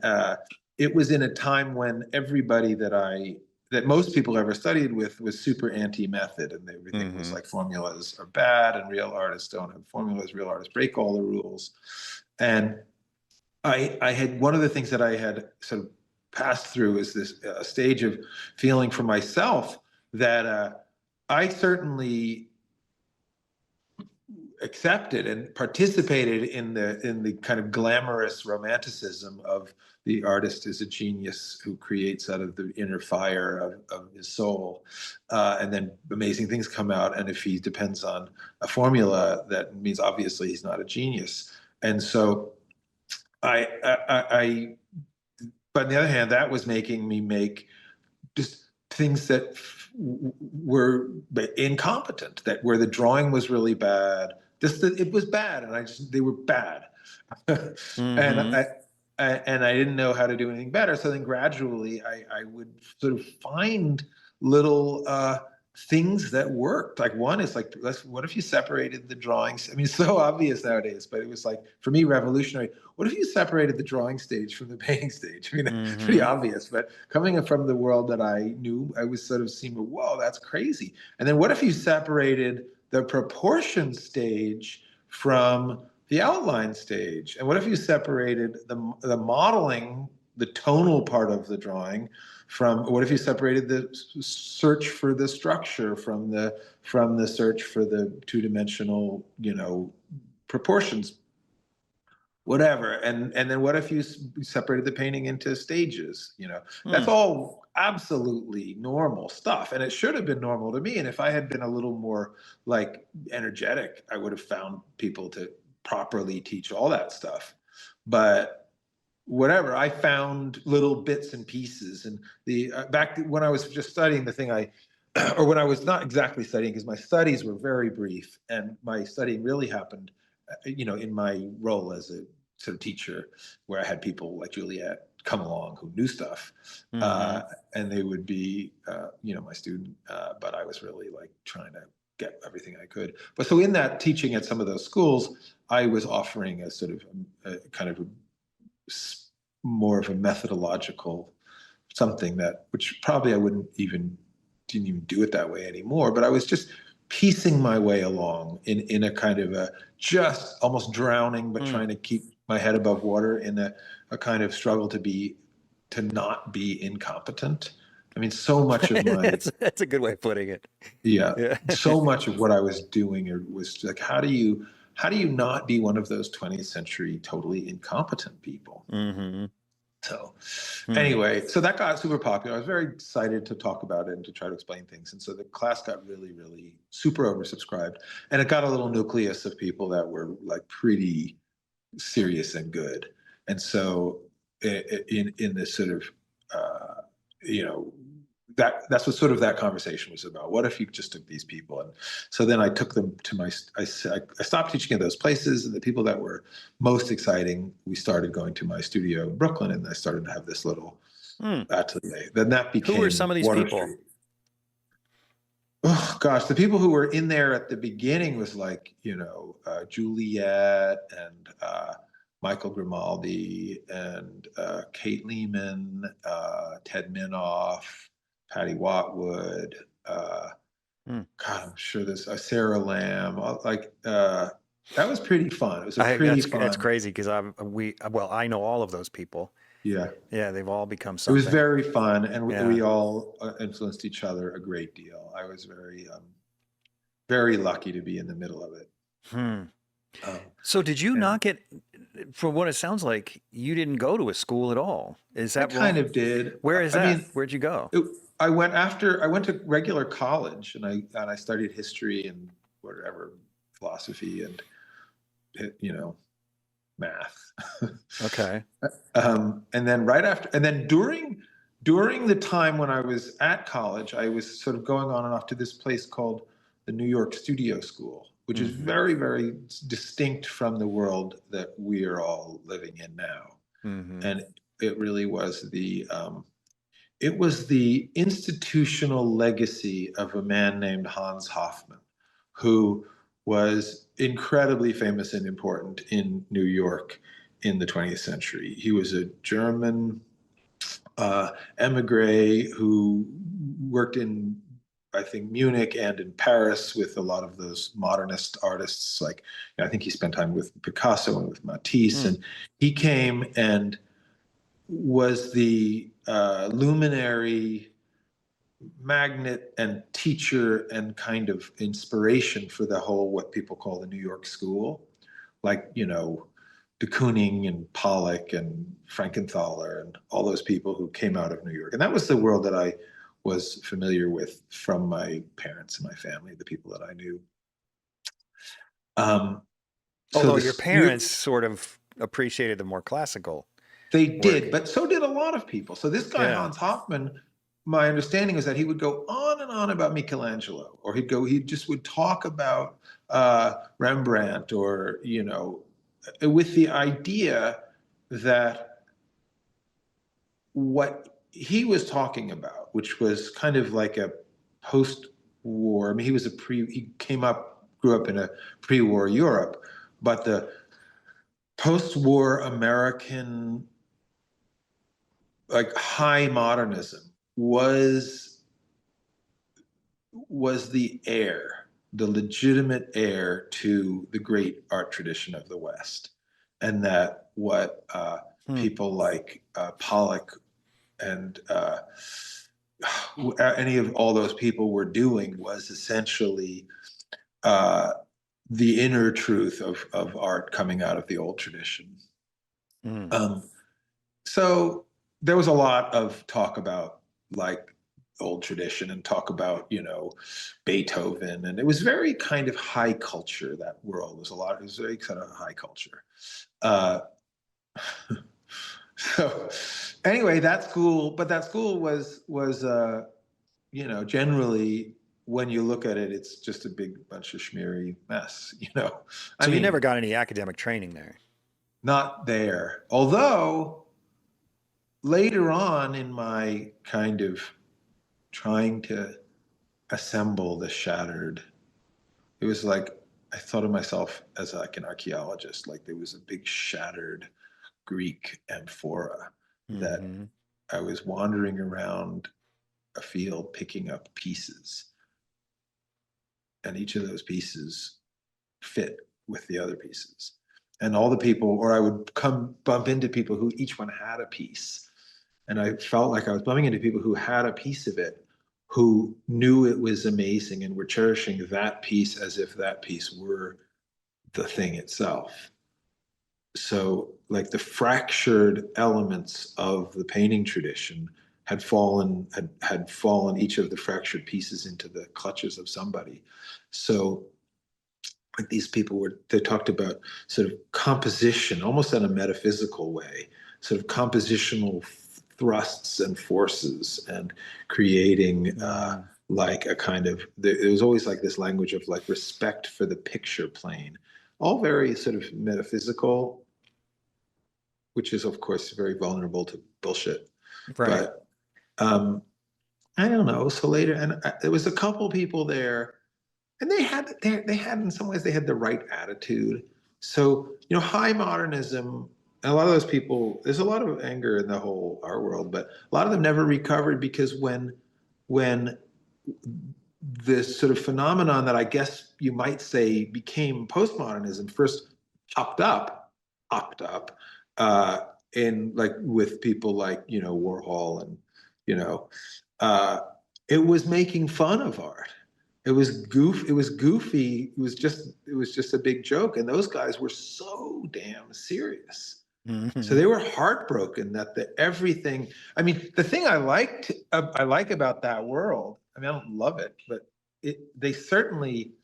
it was in a time when everybody that most people ever studied with was super anti-method, and everything was Mm-hmm. like formulas are bad and real artists don't have formulas, real artists break all the rules. And I had one of the things that I had sort of passed through is this stage of feeling for myself that I certainly accepted and participated in the kind of glamorous romanticism of the artist is a genius who creates out of the inner fire of his soul, and then amazing things come out. And if he depends on a formula, that means obviously he's not a genius. And so I but on the other hand, that was making me make just things that were incompetent, that where the drawing was really bad, just that it was bad, and they were bad. And I didn't know how to do anything better. So then gradually I would sort of find little things that worked. Like one is like, what if you separated the drawings? I mean, it's so obvious nowadays, but it was like, for me, revolutionary. What if you separated the drawing stage from the painting stage? I mean, it's pretty obvious, but coming from the world that I knew, I was sort of seeing, whoa, that's crazy. And then what if you separated the proportion stage from the outline stage? And what if you separated the modeling, the tonal part of the drawing, from what if you separated the search for the structure from the search for the two-dimensional, proportions, whatever. And then what if you separated the painting into stages? That's all absolutely normal stuff, and it should have been normal to me. And if I had been a little more like energetic, I would have found people to properly teach all that stuff. But whatever, I found little bits and pieces. And the back when I was just studying the thing, or when I was not exactly studying, because my studies were very brief, and my studying really happened, in my role as a sort of teacher, where I had people like Juliet come along who knew stuff, and they would be, my student, but I was really like trying to get everything I could. But so in that teaching at some of those schools, I was offering a sort of kind of more of a methodological something, which probably I didn't even do it that way anymore, but I was just piecing my way along in a kind of a just almost drowning, but trying to keep my head above water in a kind of struggle to not be incompetent. I mean, so much of my that's a good way of putting it. Yeah. So much of what I was doing was like, how do you not be one of those 20th century totally incompetent people? So anyway, so that got super popular. I was very excited to talk about it and to try to explain things. And so the class got really, really super oversubscribed. And it got a little nucleus of people that were like pretty serious and good. And so in this sort of, that's what sort of that conversation was about. What if you just took these people? And so then I took them to I stopped teaching at those places, and the people that were most exciting, we started going to my studio in Brooklyn, and I started to have this little atelier. Then that became. Who were some of these Water people? Street. Oh gosh, the people who were in there at the beginning was like, Juliet and Michael Grimaldi and Kate Lehman, Ted Minoff, Patty Watwood, God, I'm sure there's Sarah Lamb. That was pretty fun. It was pretty fun. That's crazy because I know all of those people. Yeah, they've all become something. It was very fun, and we all influenced each other a great deal. I was very, very lucky to be in the middle of it. So did you not get? From what it sounds like, you didn't go to a school at all. Is that I kind of did. Where is that? I mean, where'd you go? I went to regular college, and I studied history and whatever, philosophy and math. Okay. And then during the time when I was at college, I was sort of going on and off to this place called the New York Studio School, which is very, very distinct from the world that we are all living in now. And it really was the institutional legacy of a man named Hans Hofmann, who was incredibly famous and important in New York in the 20th century. He was a German emigre who worked in, I think, Munich and in Paris with a lot of those modernist artists. Like, I think he spent time with Picasso and with Matisse. And he came and was the luminary magnet and teacher and kind of inspiration for the whole, what people call the New York School, like, you know, de Kooning and Pollock and Frankenthaler and all those people who came out of New York. And that was the world that I was familiar with from my parents and my family, the people that I knew. So Although your this, you, parents sort of appreciated the more classical they work. did, but so did a lot of people. So this guy, Yeah. Hans Hofmann, my understanding is that he would go on and on about Michelangelo, or he just would talk about Rembrandt, or, you know, with the idea that what he was talking about, which was kind of like a post-war, I mean, he grew up in a pre-war Europe, but the post-war American, like, high modernism was the heir, the legitimate heir to the great art tradition of the West. And that what people like Pollock and any of all those people were doing was essentially the inner truth of art coming out of the old tradition. Mm. So there was a lot of talk about, like, old tradition, and talk about, you know, Beethoven, and it was very kind of high culture. That world was it was very kind of high culture. Uh, so anyway, that school, but that school was you know, generally, when you look at it, it's just a big bunch of schmeary mess. You know, I So you mean, never got any academic training there. not there. Although later on in my kind of trying to assemble the shattered, it was like I thought of myself as like an archaeologist. Like, there was a big shattered Greek amphora that Mm-hmm. I was wandering around a field picking up pieces, and each of those pieces fit with the other pieces. And all the people, or I would come bump into people who each one had a piece. And I felt like I was bumping into people who had a piece of it, who knew it was amazing and were cherishing that piece as if that piece were the thing itself. So, like, the fractured elements of the painting tradition had fallen each of the fractured pieces into the clutches of somebody. So, like, these people they talked about sort of composition, almost in a metaphysical way, sort of compositional thrusts and forces, and creating like a kind of, there was always like this language of like respect for the picture plane, all very sort of metaphysical, which is of course very vulnerable to bullshit. Right. But I don't know. So later, and there was a couple people there, and they had in some ways they had the right attitude. So, you know, high modernism, and a lot of those people, there's a lot of anger in the whole art world, but a lot of them never recovered, because when this sort of phenomenon that I guess you might say became postmodernism first popped up in, like, with people like, you know, Warhol, and, you know, uh, it was making fun of art. It was goofy. It was just a big joke. And those guys were so damn serious. So Mm-hmm. they were heartbroken that everything. I mean, the thing I like about that world. I mean, I don't love it, but they certainly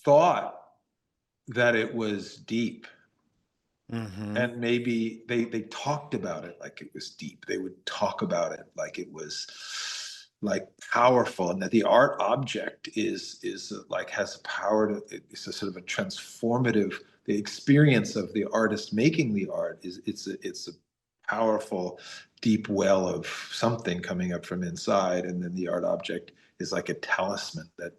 thought that it was deep, Mm-hmm. and maybe they talked about it like it was deep. They would talk about it like it was, like, powerful, and that the art object is like has power to, it's a sort of a transformative, the experience of the artist making the art it's a powerful deep well of something coming up from inside, and then the art object is like a talisman that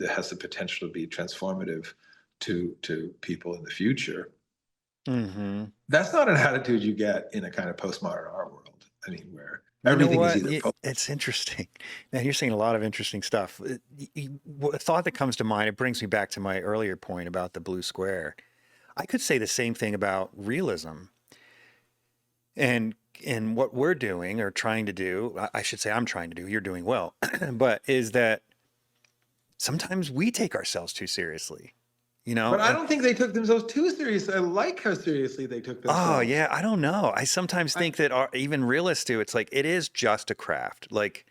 has the potential to be transformative to people in the future. Mm-hmm. That's not an attitude you get in a kind of postmodern art world. I mean, where You know everything is what? either It's interesting. Now you're saying a lot of interesting stuff. A thought that comes to mind, it brings me back to my earlier point about the blue square. I could say the same thing about realism. And what we're doing or trying to do, I should say I'm trying to do, you're doing well, but is that sometimes we take ourselves too seriously, you know? But I And don't think they took themselves too seriously. I like how seriously they took oh themselves. yeah, I don't know. I sometimes I, think that even realists do. It's like, it is just a craft. Like,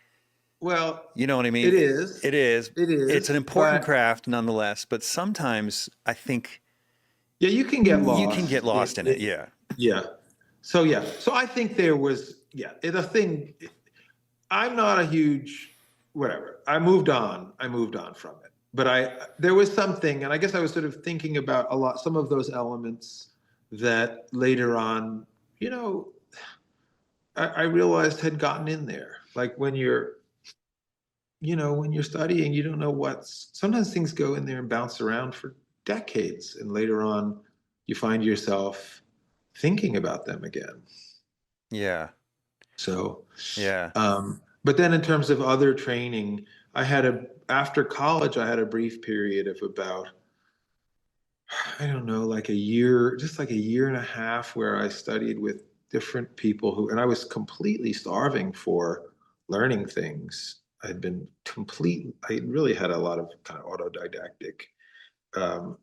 well, you know what I it mean? is. It is. It It's an is. important But craft nonetheless, but sometimes I think yeah, you can get you can get lost. lost in it. Yeah. Yeah. So yeah. So I think there was the thing. I'm not a huge whatever. I moved on. I moved on from it. But there was something, and I guess I was sort of thinking about some of those elements that later on, you know, I realized had gotten in there. Like when when you're studying, you don't know sometimes things go in there and bounce around for decades, and later on, you find yourself thinking about them again. Yeah. So, Yeah. but then in terms of other training, after college, I had a brief period of about, I don't know, like a year, just like a year and a half where I studied with different people and I was completely starving for learning things. I really had a lot of kind of autodidactic. Um,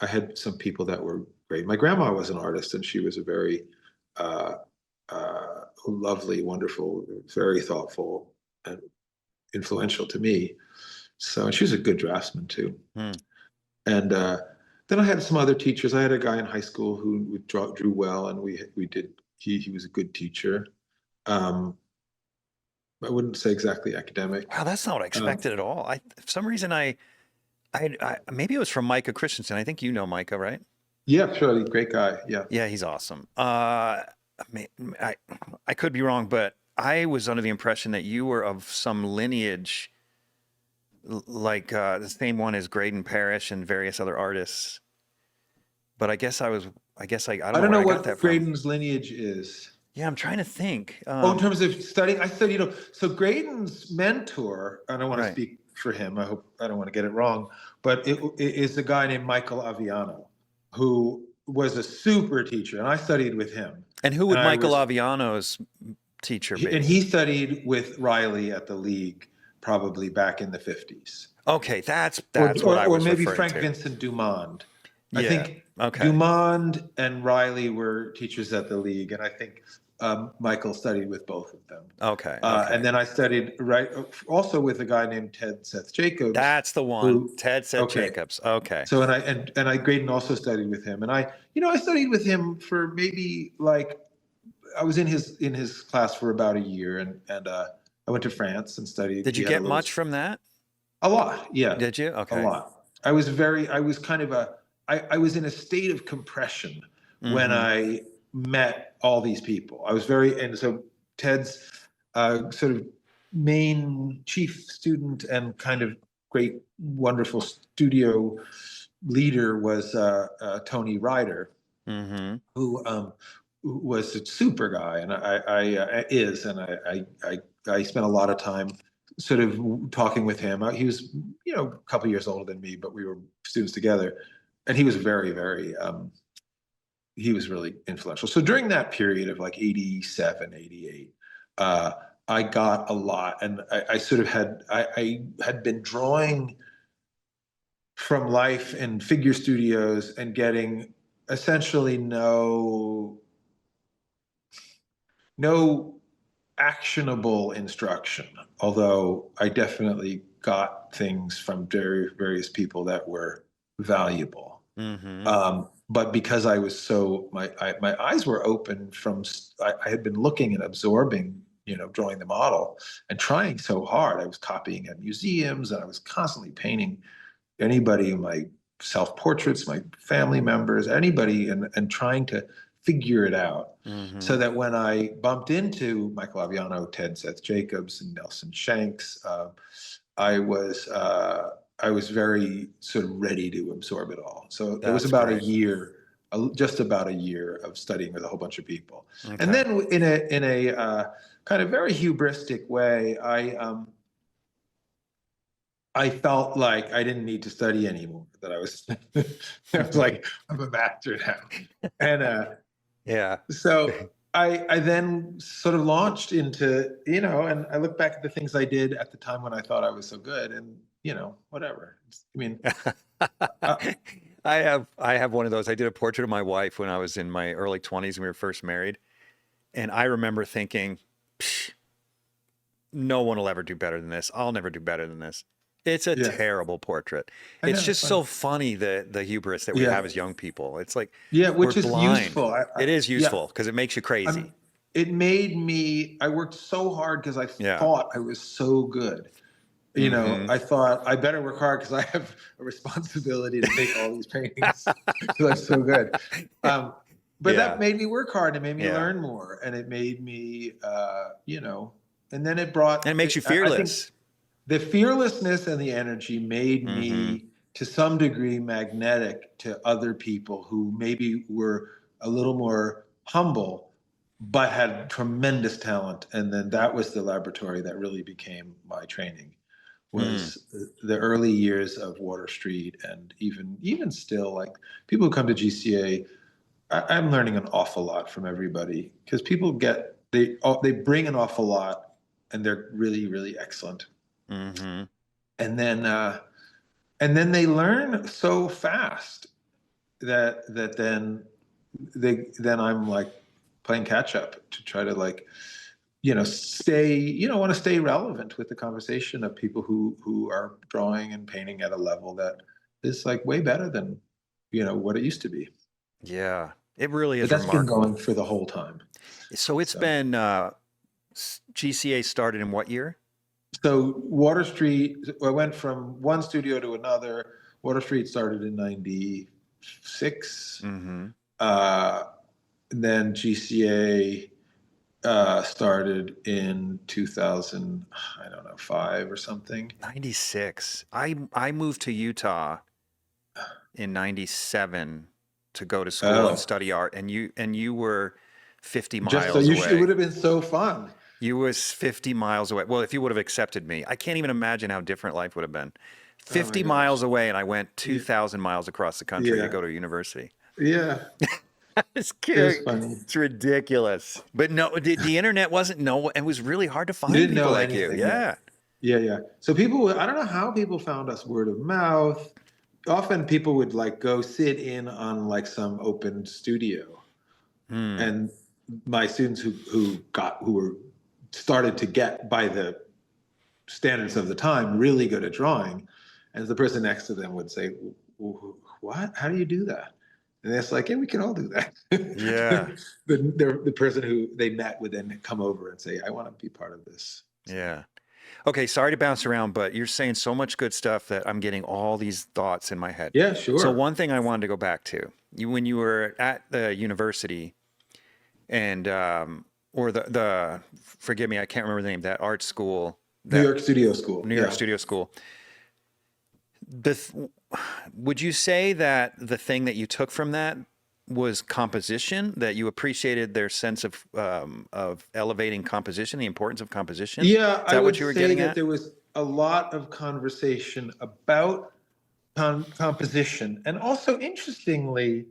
I had some people that were great. My grandma was an artist and she was a very uh, lovely, wonderful, very thoughtful, and influential to me. So, and she was a good draftsman too. Hmm. And then I had some other teachers. I had a guy in high school who drew well, and we did. He was a good teacher. Um, I wouldn't say exactly academic. Wow, that's not what I Um, expected at all. For some reason, I maybe it was from Micah Christensen. I think you know Micah, right? yeah, sure, great guy. Yeah. Yeah, he's awesome. I I could be wrong, but I was under the impression that you were of some lineage, like the same one as Graydon Parrish and various other artists. But I guess I was. I don't I know don't where know I got that what from. Graydon's lineage is. Yeah, I'm trying to think. Oh, in terms of studying, I studied. So Graydon's mentor. I don't want to Right. speak for him. I don't want to get it wrong, but it is a guy named Michael Aviano, who was a super teacher, and I studied with him. And who And would I Michael was Aviano's teacher and be? he studied with Riley at the League probably back in the 50s. Okay, Or, that's what or, I or was maybe referring Frank to. Vincent Dumond. I Yeah. think Okay. Dumond and Riley were teachers at the League, and I think Michael studied with both of them. Okay. And Okay. then I studied also with a guy named Ted Seth Jacobs, That's the one. who Ted Seth okay. Jacobs. Okay. So and I Graydon also studied with him, and I studied with him for maybe like I was in his class for about a year, and I went to France and studied. Did We you had get much from that? a lot, yeah, Did you? a Okay. lot. I was kind of I was in a state of compression when Mm-hmm. I met all these people. And so Ted's sort of main chief student and kind of great, wonderful studio leader was Tony Ryder, Mm-hmm. who was a super guy, and I spent a lot of time sort of talking with him. He was, a couple years older than me, but we were students together, and he was he was really influential. So during that period of like 87, 88, I got a lot, and I sort of I had been drawing from life in figure studios and getting essentially no actionable instruction, although I definitely got things from various people that were valuable. Mm-hmm. But because I was my eyes were open I had been looking and absorbing, drawing the model and trying so hard. I was copying at museums and I was constantly painting anybody, my self-portraits, my family members, anybody, and trying to figure it out. Mm-hmm. So that when I bumped into Michael Aviano, Ted Seth Jacobs, and Nelson Shanks, I was very sort of ready to absorb it all. So it was That's about a great. year, just about a year of studying with a whole bunch of people, and Okay. then in a kind of very hubristic way, I felt like I didn't need to study anymore. That I was, I was like, I'm a master now, and Yeah. so I then sort of launched into, and I look back at the things I did at the time when I thought I was so good, and whatever. I mean, uh, I have one of those. I did a portrait of my wife when I was in my early 20s when we were first married. And I remember thinking, "Psh, no one will ever do better than this. I'll never do better than this." It's a yeah, terrible portrait. I know It's it's just funny. so funny, the hubris that we Yeah, have as young people. It's like yeah, we're which is blind. useful. It is Yeah, useful because it makes you crazy. it made me. I worked so hard because I Yeah. thought I was so good. Mm-hmm. I thought I better work hard because I have a responsibility to make all these paintings because I'm so good. But that Yeah. made me work hard. It made me Yeah. learn more, and it made me, and then it brought. And it makes you I think fearless. the fearlessness and the energy made Mm-hmm. me, to some degree, magnetic to other people who maybe were a little more humble, but had tremendous talent. And then that was the laboratory that really became my training. Mm. Was the early years of Water Street, and even still, like people who come to GCA, I'm learning an awful lot from everybody because people they bring an awful lot, and they're really really excellent. Mm-hmm. And then they learn so fast that then I'm like playing catch up to try to, like, stay, want to stay relevant with the conversation of people who are drawing and painting at a level that is like way better than what it used to be. Yeah. It really But is that's been remarkable. going for the whole time. So it's So been GCA started in what year? Water Street, I went from one studio to another. Water Street started in 96. Mm-hmm. Uh, then GCA started in 2000, I don't know, 5 or something. 96. I moved to Utah in 97 to go to school and Oh, study art, and you were 50 just so miles it would away. have been so fun. You was 50 miles away. Well, if you would have accepted me, I can't even imagine how different life would have been. Oh my 50 miles gosh. away, and I went Yeah, 2,000 miles across the country to yeah, go to university. yeah. It's It was cute. funny. It's ridiculous. But no, the internet wasn't, no, it was really hard to You find didn't people know like you. anything yet. Yeah. Yeah, yeah. So I don't know how people found us, word of mouth. Often people would like go sit in on like some open studio, Hmm. and my students who were started to get, by the standards of the time, really good at drawing, and the person next to them would say, "What? How do you do that?" And it's like, "Yeah, we can all do that." Yeah. The person who they met would then come over and say, "I want to be part of this." Yeah. Okay, sorry to bounce around, but you're saying so much good stuff that I'm getting all these thoughts in my head. Yeah, So sure. one thing I wanted to go back to, when you were at the university and or the forgive me, I can't remember the name, that art school, New that York Studio School. New York Yeah. studio school. Would you say that the thing that you took from that was composition, that you appreciated their sense of elevating composition, the importance of composition? Yeah, Is I that would what you were say getting that at? there was a lot of conversation about composition, and also interestingly,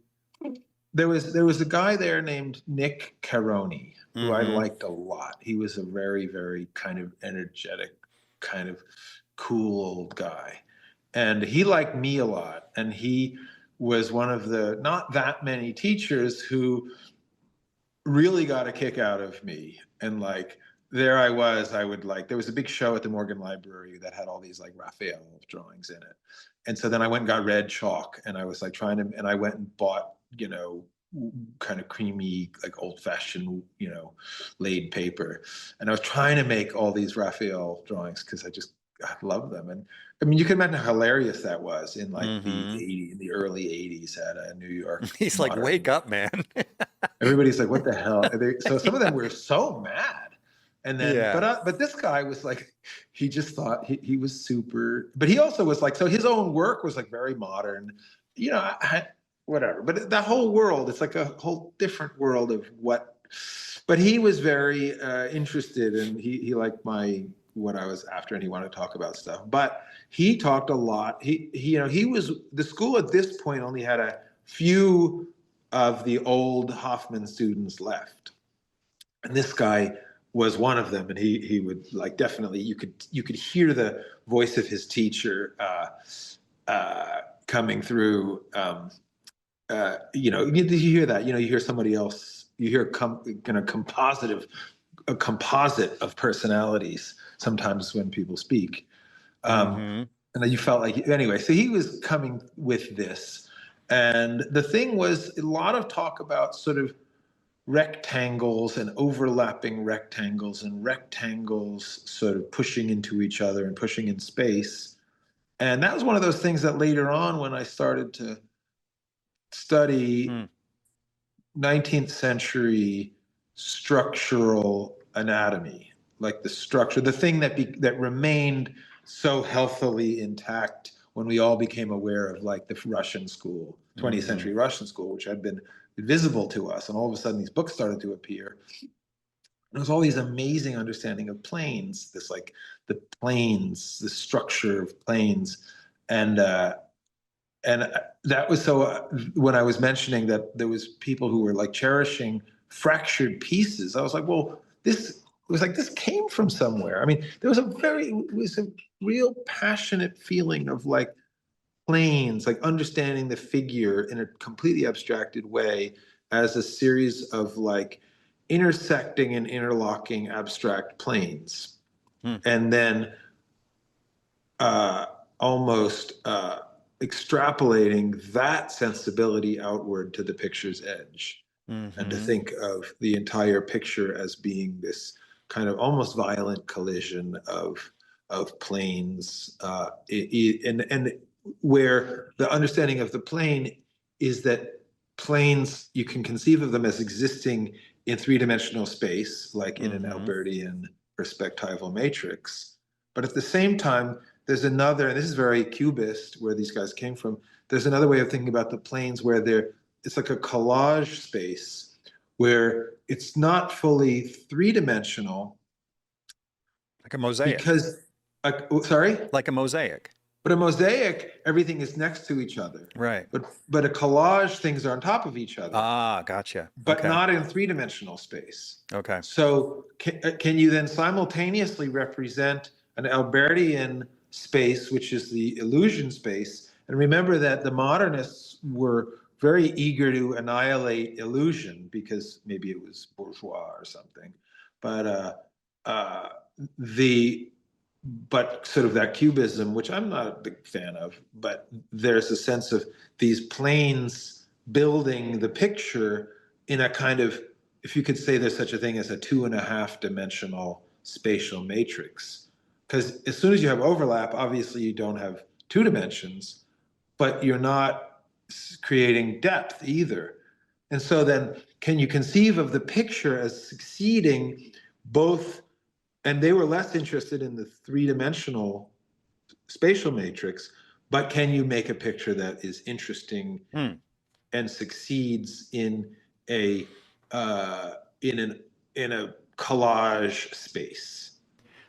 there was a guy there named Nick Caroni who I Mm-hmm. liked a lot. He was a very very kind of energetic, kind of cool old guy, and he liked me a lot. And he was one of the not that many teachers who really got a kick out of me. And like, there I would like, there was a big show at the Morgan Library that had all these like Raphael drawings in it. And so then I went and got red chalk, and I was like and I went and bought, kind of creamy, like old fashioned, laid paper. And I was trying to make all these Raphael drawings because I love them. And I mean, you can imagine how hilarious that was in like Mm-hmm. in the early 80s at a New York He's like, modern. wake up, man. Everybody's like, "What the hell?" So some of them were so mad, and then, Yeah. but this guy was like, he just thought he was super. But he also was like, so his own work was like very modern, whatever. But that whole world, it's like a whole different world of what. But he was very interested, and he liked what I was after, and he wanted to talk about stuff. But he talked a lot. He was, the school at this point only had a few of the old Hoffman students left. And this guy was one of them, and he would like definitely you could hear the voice of his teacher coming through. You hear that. You hear somebody else. You hear a composite of personalities sometimes when people speak. Mm-hmm. And then you felt like anyway. So he was coming with this, and the thing was a lot of talk about sort of rectangles and overlapping rectangles and rectangles sort of pushing into each other and pushing in space. And that was one of those things that later on, when I started to study 19th century structural anatomy, like the structure, the thing that remained so healthily intact when we all became aware of like the Russian school, 20th century Russian school, which had been visible to us. And all of a sudden these books started to appear. And there was all these amazing understanding of planes, this like the planes, the structure of planes. And that was so when I was mentioning that there was people who were like cherishing fractured pieces, I was like, well, this came from somewhere. I mean, it was a real passionate feeling of like planes, like understanding the figure in a completely abstracted way as a series of like intersecting and interlocking abstract planes. And then almost extrapolating that sensibility outward to the picture's edge, and to think of the entire picture as being this kind of almost violent collision of planes, and where the understanding of the plane is that planes, you can conceive of them as existing in three-dimensional space, like in an Albertian perspectival matrix. But at the same time, there's another, and this is very cubist, where these guys came from. There's another way of thinking about the planes where it's like a collage space where it's not fully three-dimensional. Like a mosaic. Because, sorry? Like a mosaic. But a mosaic, everything is next to each other. Right. But a collage, things are on top of each other. Ah, gotcha. But not in three-dimensional space. Okay. So can you then simultaneously represent an Albertian space, which is the illusion space? And remember that the modernists were very eager to annihilate illusion because maybe it was bourgeois or something. But but sort of that cubism, which I'm not a big fan of, but there's a sense of these planes building the picture in a kind of, if you could say there's such a thing as a 2.5 dimensional spatial matrix. Because as soon as you have overlap, obviously you don't have 2 dimensions, but you're not creating depth either. And so then can you conceive of the picture as succeeding both? And they were less interested in the 3-dimensional spatial matrix, but can you make a picture that is interesting and succeeds in a collage space?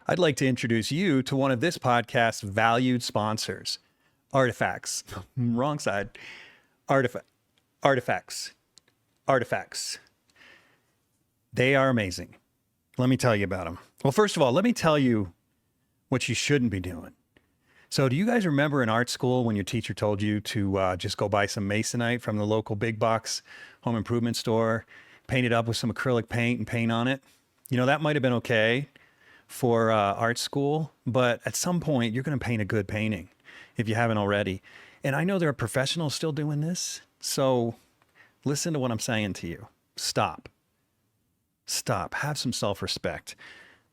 I'd like to introduce you to one of this podcast's valued sponsors, ARTEFEX. Wrong side. ARTEFEX. They are amazing. Let me tell you about them. Well, first of all, let me tell you what you shouldn't be doing. So do you guys remember in art school when your teacher told you to just go buy some masonite from the local big box home improvement store, paint it up with some acrylic paint and paint on it? You know, that might have been okay for art school, but at some point you're going to paint a good painting if you haven't already. And I know there are professionals still doing this. So listen to what I'm saying to you. Stop. Have some self-respect.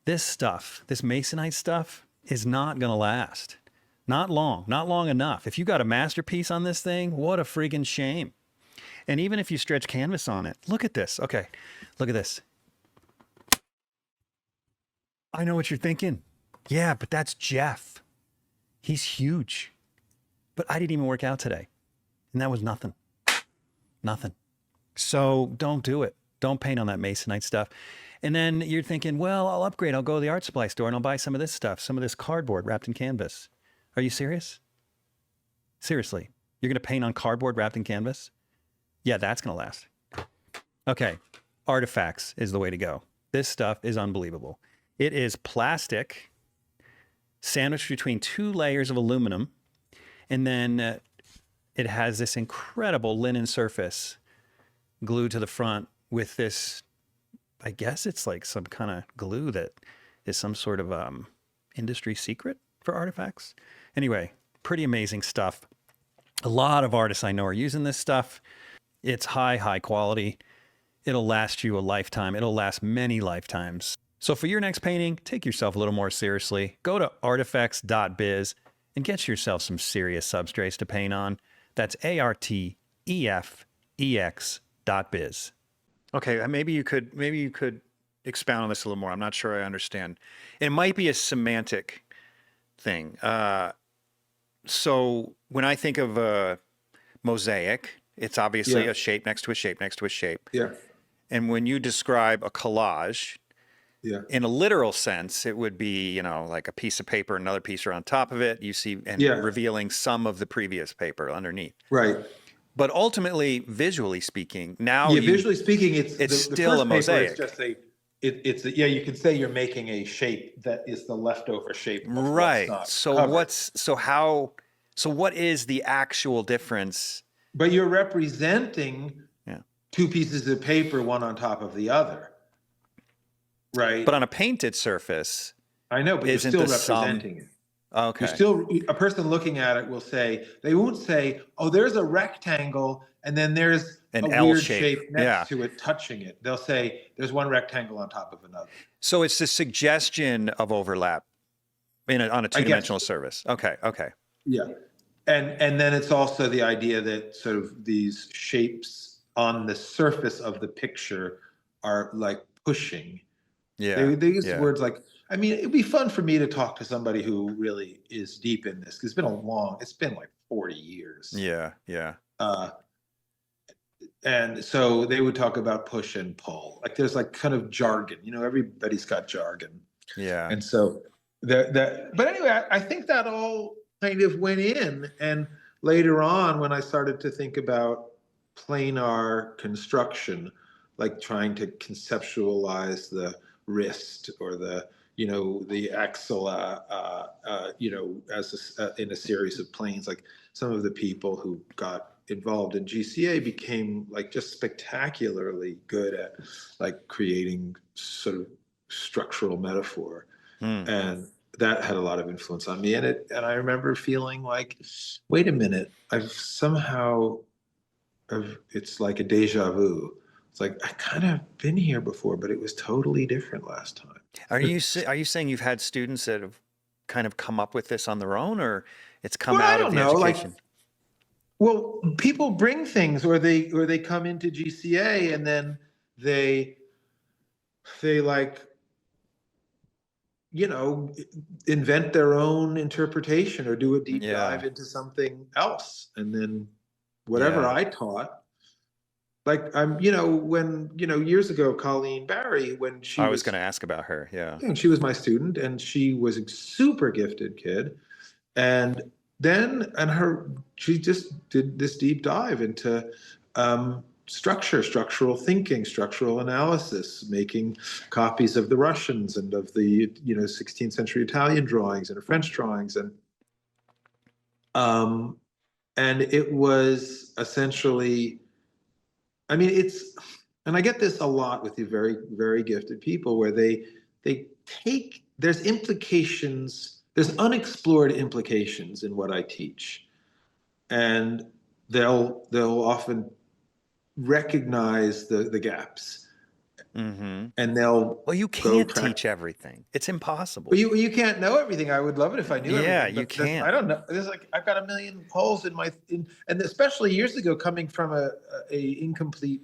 This stuff, this masonite stuff, is not going to last. Not long enough. If you got a masterpiece on this thing, what a friggin' shame. And even if you stretch canvas on it, look at this. Okay, look at this. I know what you're thinking. Yeah, but that's Jeff. He's huge. But I didn't even work out today. And that was nothing. Nothing. So don't do it. Don't paint on that masonite stuff. And then you're thinking, well, I'll upgrade. I'll go to the art supply store and I'll buy some of this stuff, some of this cardboard wrapped in canvas. Are you serious? Seriously, you're going to paint on cardboard wrapped in canvas? Yeah, that's going to last. Okay, ARTEFEX is the way to go. This stuff is unbelievable. It is plastic sandwiched between 2 layers of aluminum, and then it has this incredible linen surface glued to the front with this, I guess it's like some kind of glue that is some sort of industry secret for ARTEFEX. Anyway, pretty amazing stuff. A lot of artists I know are using this stuff. It's high quality. It'll last you a lifetime. It'll last many lifetimes. So for your next painting, take yourself a little more seriously. Go to artefex.biz and get yourself some serious substrates to paint on. That's ARTEFEX.biz. Okay, maybe you could expound on this a little more. I'm not sure I understand. It might be a semantic thing. So when I think of a mosaic, it's obviously a shape next to a shape next to a shape. Yeah. And when you describe a collage, in a literal sense, it would be, you know, like a piece of paper, another piece are on top of it. You see, and revealing some of the previous paper underneath. Right. But ultimately, visually speaking, now visually speaking, it's still the a mosaic. It's just you can say you're making a shape that is the leftover shape. Right. So what is the actual difference? But you're representing two pieces of paper, one on top of the other. Right. But on a painted surface, I know, but you're still representing it. Okay. A person looking at it will say, they won't say, oh, there's a rectangle and then there's an a L weird shape next to it touching it. They'll say there's one rectangle on top of another. So it's the suggestion of overlap on a two-dimensional surface. Okay. Yeah. And then it's also the idea that sort of these shapes on the surface of the picture are like pushing. They use words like, I mean, it'd be fun for me to talk to somebody who really is deep in this, because it's been like 40 years. Yeah. And so they would talk about push and pull. Like there's like kind of jargon, you know, everybody's got jargon. Yeah. And so but anyway, I think that all kind of went in. And later on, when I started to think about planar construction, like trying to conceptualize the wrist or the axilla, in a series of planes, like some of the people who got involved in GCA became like just spectacularly good at like creating sort of structural metaphor. And that had a lot of influence on me. And I remember feeling like, wait a minute, it's like a deja vu. It's like, I kind of been here before, but it was totally different last time. Are you saying you've had students that have kind of come up with this on their own, or it's come out of the education? Well, people bring things, or they come into GCA and then they like, you know, invent their own interpretation or do a deep dive into something else. And then whatever I taught, like years ago, Colleen Barry, I was going to ask about her. Yeah. And she was my student and she was a super gifted kid. And then, she just did this deep dive into, structural thinking, structural analysis, making copies of the Russians and of the 16th century Italian drawings and French drawings, and it was essentially, I mean, and I get this a lot with the very, very gifted people, where they take, there's unexplored implications in what I teach, and they'll often recognize the gaps, and you can't teach everything. It's impossible. Well, you can't know everything. I would love it if I knew everything. Yeah, you can't. I don't know. There's like, I've got a million holes and especially years ago, coming from a incomplete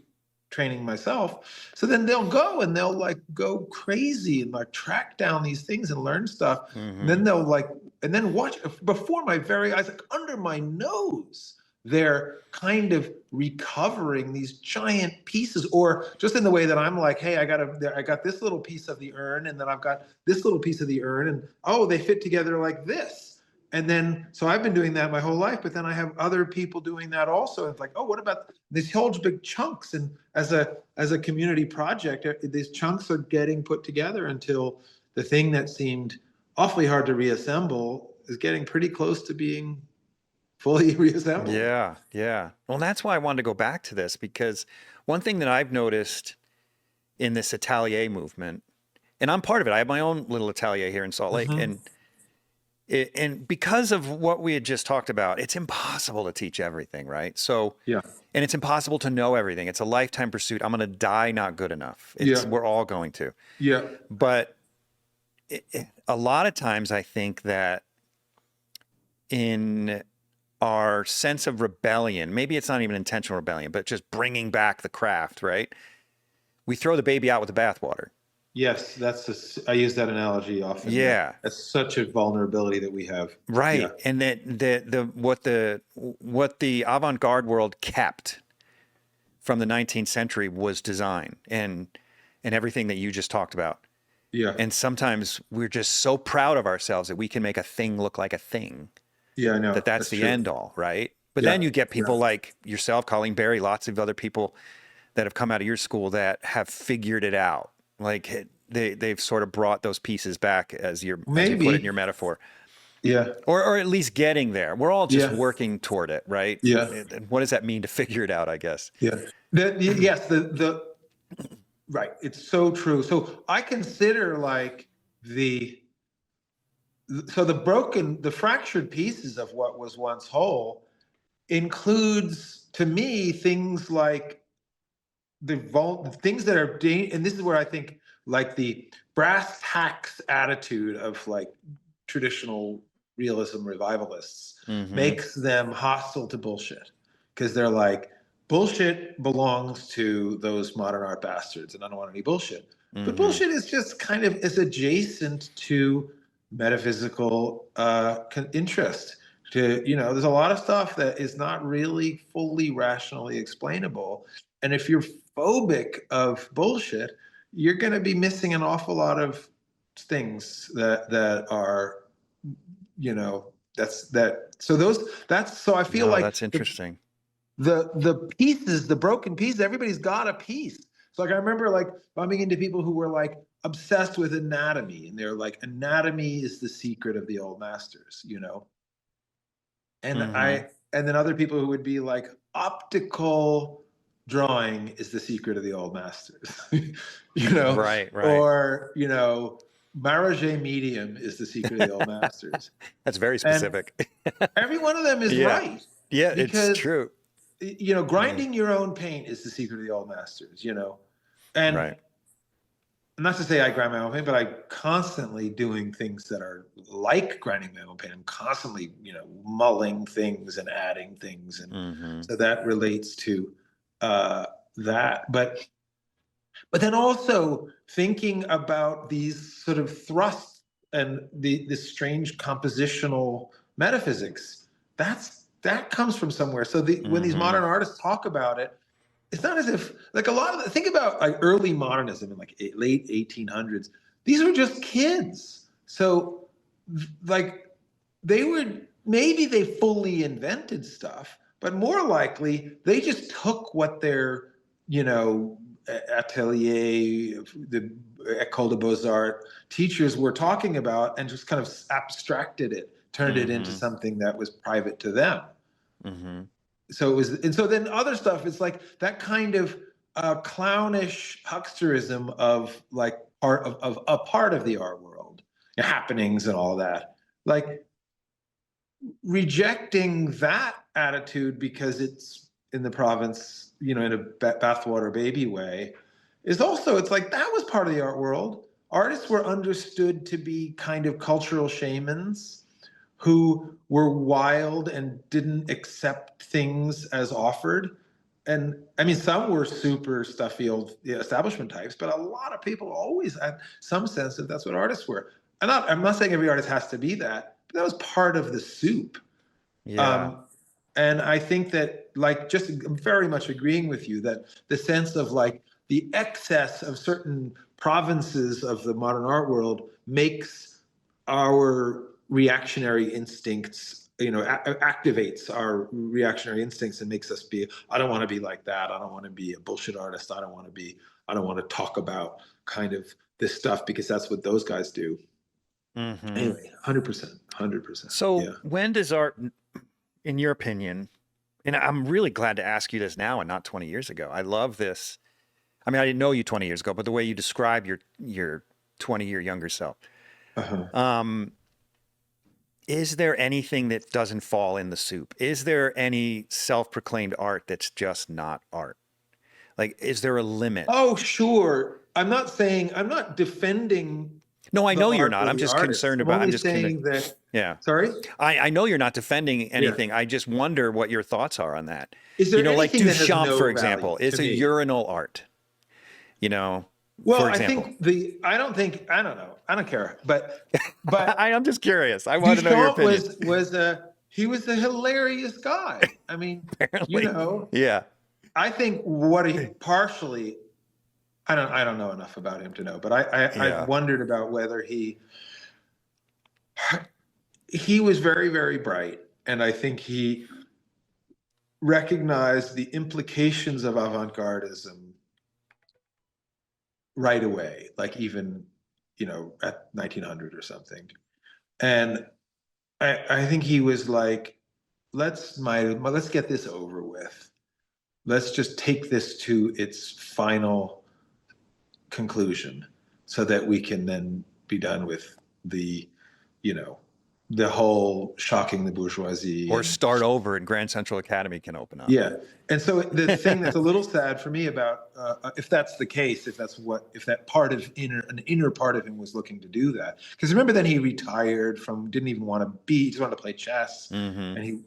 training myself. So then they'll go and they'll like go crazy and like track down these things and learn stuff. And then they'll like, and then watch before my very eyes, like under my nose, they're kind of recovering these giant pieces, or just in the way that I'm like, hey, I got this little piece of the urn, and then I've got this little piece of the urn, and oh, they fit together like this. and then, so I've been doing that my whole life, but then I have other people doing that also. It's like, oh, what about these whole big chunks? And as a community project, these chunks are getting put together until the thing that seemed awfully hard to reassemble is getting pretty close to being fully reassembled. Yeah, yeah. Well, that's why I wanted to go back to this, because one thing that I've noticed in this atelier movement, and I'm part of it. I have my own little atelier here in Salt Lake, Mhm. and because of what we had just talked about, it's impossible to teach everything, right? So, Yeah. and it's impossible to know everything. It's a lifetime pursuit. I'm going to die not good enough. Yeah. We're all going to. Yeah. But a lot of times I think that in our sense of rebellion, maybe it's not even intentional rebellion, but just bringing back the craft, right? We throw the baby out with the bathwater. Yes, I use that analogy often. Yeah. That's such a vulnerability that we have. Right. Yeah. And that what the avant-garde world kept from the 19th century was design and everything that you just talked about. Yeah. And sometimes we're just so proud of ourselves that we can make a thing look like a thing. Yeah, I know. That's the true. end all, right? But Yeah, then you get people yeah. like yourself, Colleen Berry, lots of other people that have come out of your school that have figured it out. Like they've sort of brought those pieces back, as you put it in your metaphor. Yeah. Or at least getting there. We're all just Yeah. working toward it, right? Yeah. And what does that mean to figure it out, I guess? Yeah. Yes, right. It's so true. So I consider like the fractured pieces of what was once whole includes, to me, things like things that are, and this is where I think like the brass tacks attitude of like traditional realism revivalists makes them hostile to bullshit, because they're like, bullshit belongs to those modern art bastards and I don't want any bullshit. But bullshit is just kind of is adjacent to metaphysical interest. There's a lot of stuff that is not really fully rationally explainable, and if you're phobic of bullshit, you're going to be missing an awful lot of things that are, so I feel like that's interesting. the pieces, the broken pieces, everybody's got a piece. So like I remember like bumping into people who were like obsessed with anatomy, and they're like, anatomy is the secret of the old masters, and and then other people who would be like, optical drawing is the secret of the old masters. Right. Or Maragé medium is the secret of the old masters. That's very specific. And every one of them is right. Yeah, because, it's true. Grinding your own paint is the secret of the old masters, and right. Not to say I grind my own paint, but I'm constantly doing things that are like grinding my own paint. I'm constantly, mulling things and adding things, and so that relates to that. But then also thinking about these sort of thrusts and this strange compositional metaphysics. That comes from somewhere. So when these modern artists talk about it, it's not as if like think about like early modernism in like late 1800s. These were just kids. So like maybe they fully invented stuff, but more likely they just took what their, atelier, the École des Beaux-Arts teachers were talking about and just kind of abstracted it, turned it into something that was private to them. So it was, and so then other stuff is like that kind of clownish hucksterism of like part of a part of the art world, happenings and all that, like rejecting that attitude because it's in the province, in a bathwater baby way, is also, it's like that was part of the art world. Artists were understood to be kind of cultural shamans who were wild and didn't accept things as offered. And I mean, some were super stuffy old establishment types, but a lot of people always had some sense that that's what artists were. I'm not saying every artist has to be that, but that was part of the soup. Yeah. And I think that, like, I'm very much agreeing with you that the sense of like the excess of certain provinces of the modern art world makes our reactionary instincts, activates our reactionary instincts and makes us be, I don't want to be like that. I don't want to be a bullshit artist. I don't want to talk about kind of this stuff because that's what those guys do. Anyway, 100%. So Yeah. when does art, in your opinion, and I'm really glad to ask you this now and not 20 years ago. I love this. I mean, I didn't know you 20 years ago, but the way you describe your 20-year younger self. Is there anything that doesn't fall in the soup? Is there any self-proclaimed art that's just not art? Like, is there a limit? Oh, sure. I'm not defending. No, I the know you're art not. or I'm the just artist. concerned I'm about, only saying that. Yeah. Sorry? I know you're not defending anything. I just wonder what your thoughts are on that. Is there like anything that has Duchamp, no for value example, is to a me? urinal art. Well, for example. I don't know. I don't care. But I'm just curious. I want to know your Duchamp opinion. he was a hilarious guy. I mean, Apparently. Yeah. I think what he partially, I don't know enough about him to know, but I wondered about whether he was very, very bright. And I think he recognized the implications of avant-gardism right away, like even, at 1900 or something. And I think he was like, let's get this over with. Let's just take this to its final conclusion so that we can then be done with the whole shocking the bourgeoisie. Or start over and Grand Central Academy can open up. Yeah. And so the thing that's a little sad for me about, if that's the case, if that part of an inner part of him was looking to do that, because remember then he retired didn't even want to he just wanted to play chess. And he,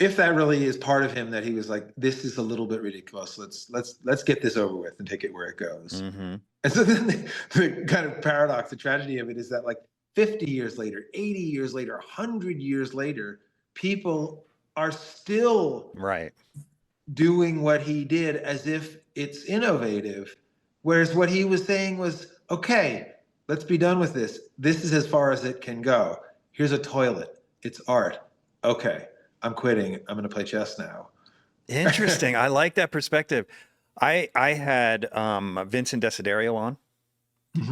if that really is part of him, that he was like, this is a little bit ridiculous. Let's get this over with and take it where it goes. And so then the kind of paradox, the tragedy of it is that like 50 years later, 80 years later, 100 years later, people are still doing what he did as if it's innovative. Whereas what he was saying was, okay, let's be done with this. This is as far as it can go. Here's a toilet. It's art. Okay, I'm quitting. I'm going to play chess now. Interesting. I like that perspective. I had Vincent Desiderio on.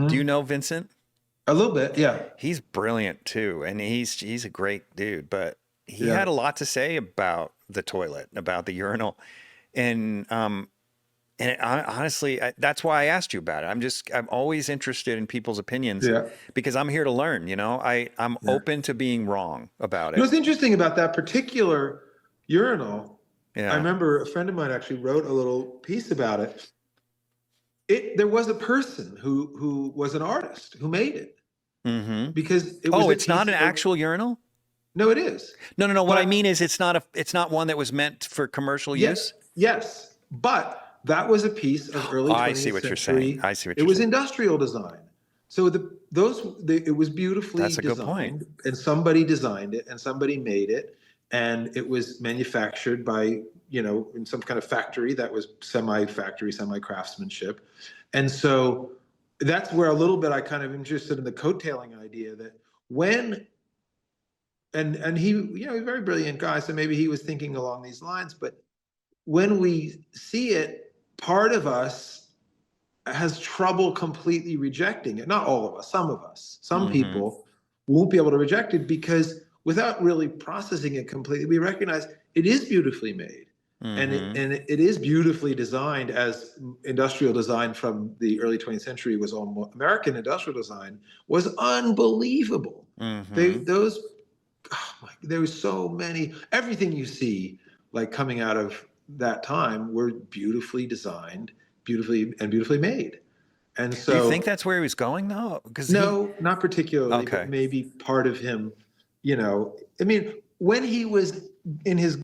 Do you know Vincent? A little bit, yeah. He's brilliant too, and he's a great dude. But he had a lot to say about the toilet, about the urinal, and honestly, that's why I asked you about it. I'm always interested in people's opinions because I'm here to learn. I'm open to being wrong about it. What's interesting about that particular urinal? Yeah. I remember a friend of mine actually wrote a little piece about it. There was a person who was an artist who made it. Because it was it's not an actual urinal? No, it is. No. What I mean is it's not one that was meant for commercial use? Yes. But that was a piece of early 20th century. I see what you're saying. It was industrial design. So it was beautifully That's a designed. Good point. And somebody designed it and somebody made it. And it was manufactured by, in some kind of factory that was semi-factory, semi-craftsmanship. And so that's where a little bit I kind of interested in the coattailing idea that and he, he's a very brilliant guy, so maybe he was thinking along these lines, but when we see it, part of us has trouble completely rejecting it. Not all of us, some of us. Some people won't be able to reject it because without really processing it completely, we recognize it is beautifully made. And it is beautifully designed, as industrial design from the early 20th century was almost, American industrial design was unbelievable. There was so many, everything you see like coming out of that time were beautifully designed, beautifully made. And so, do you think that's where he was going though? No, not particularly, but maybe part of him, I mean, when he was in his,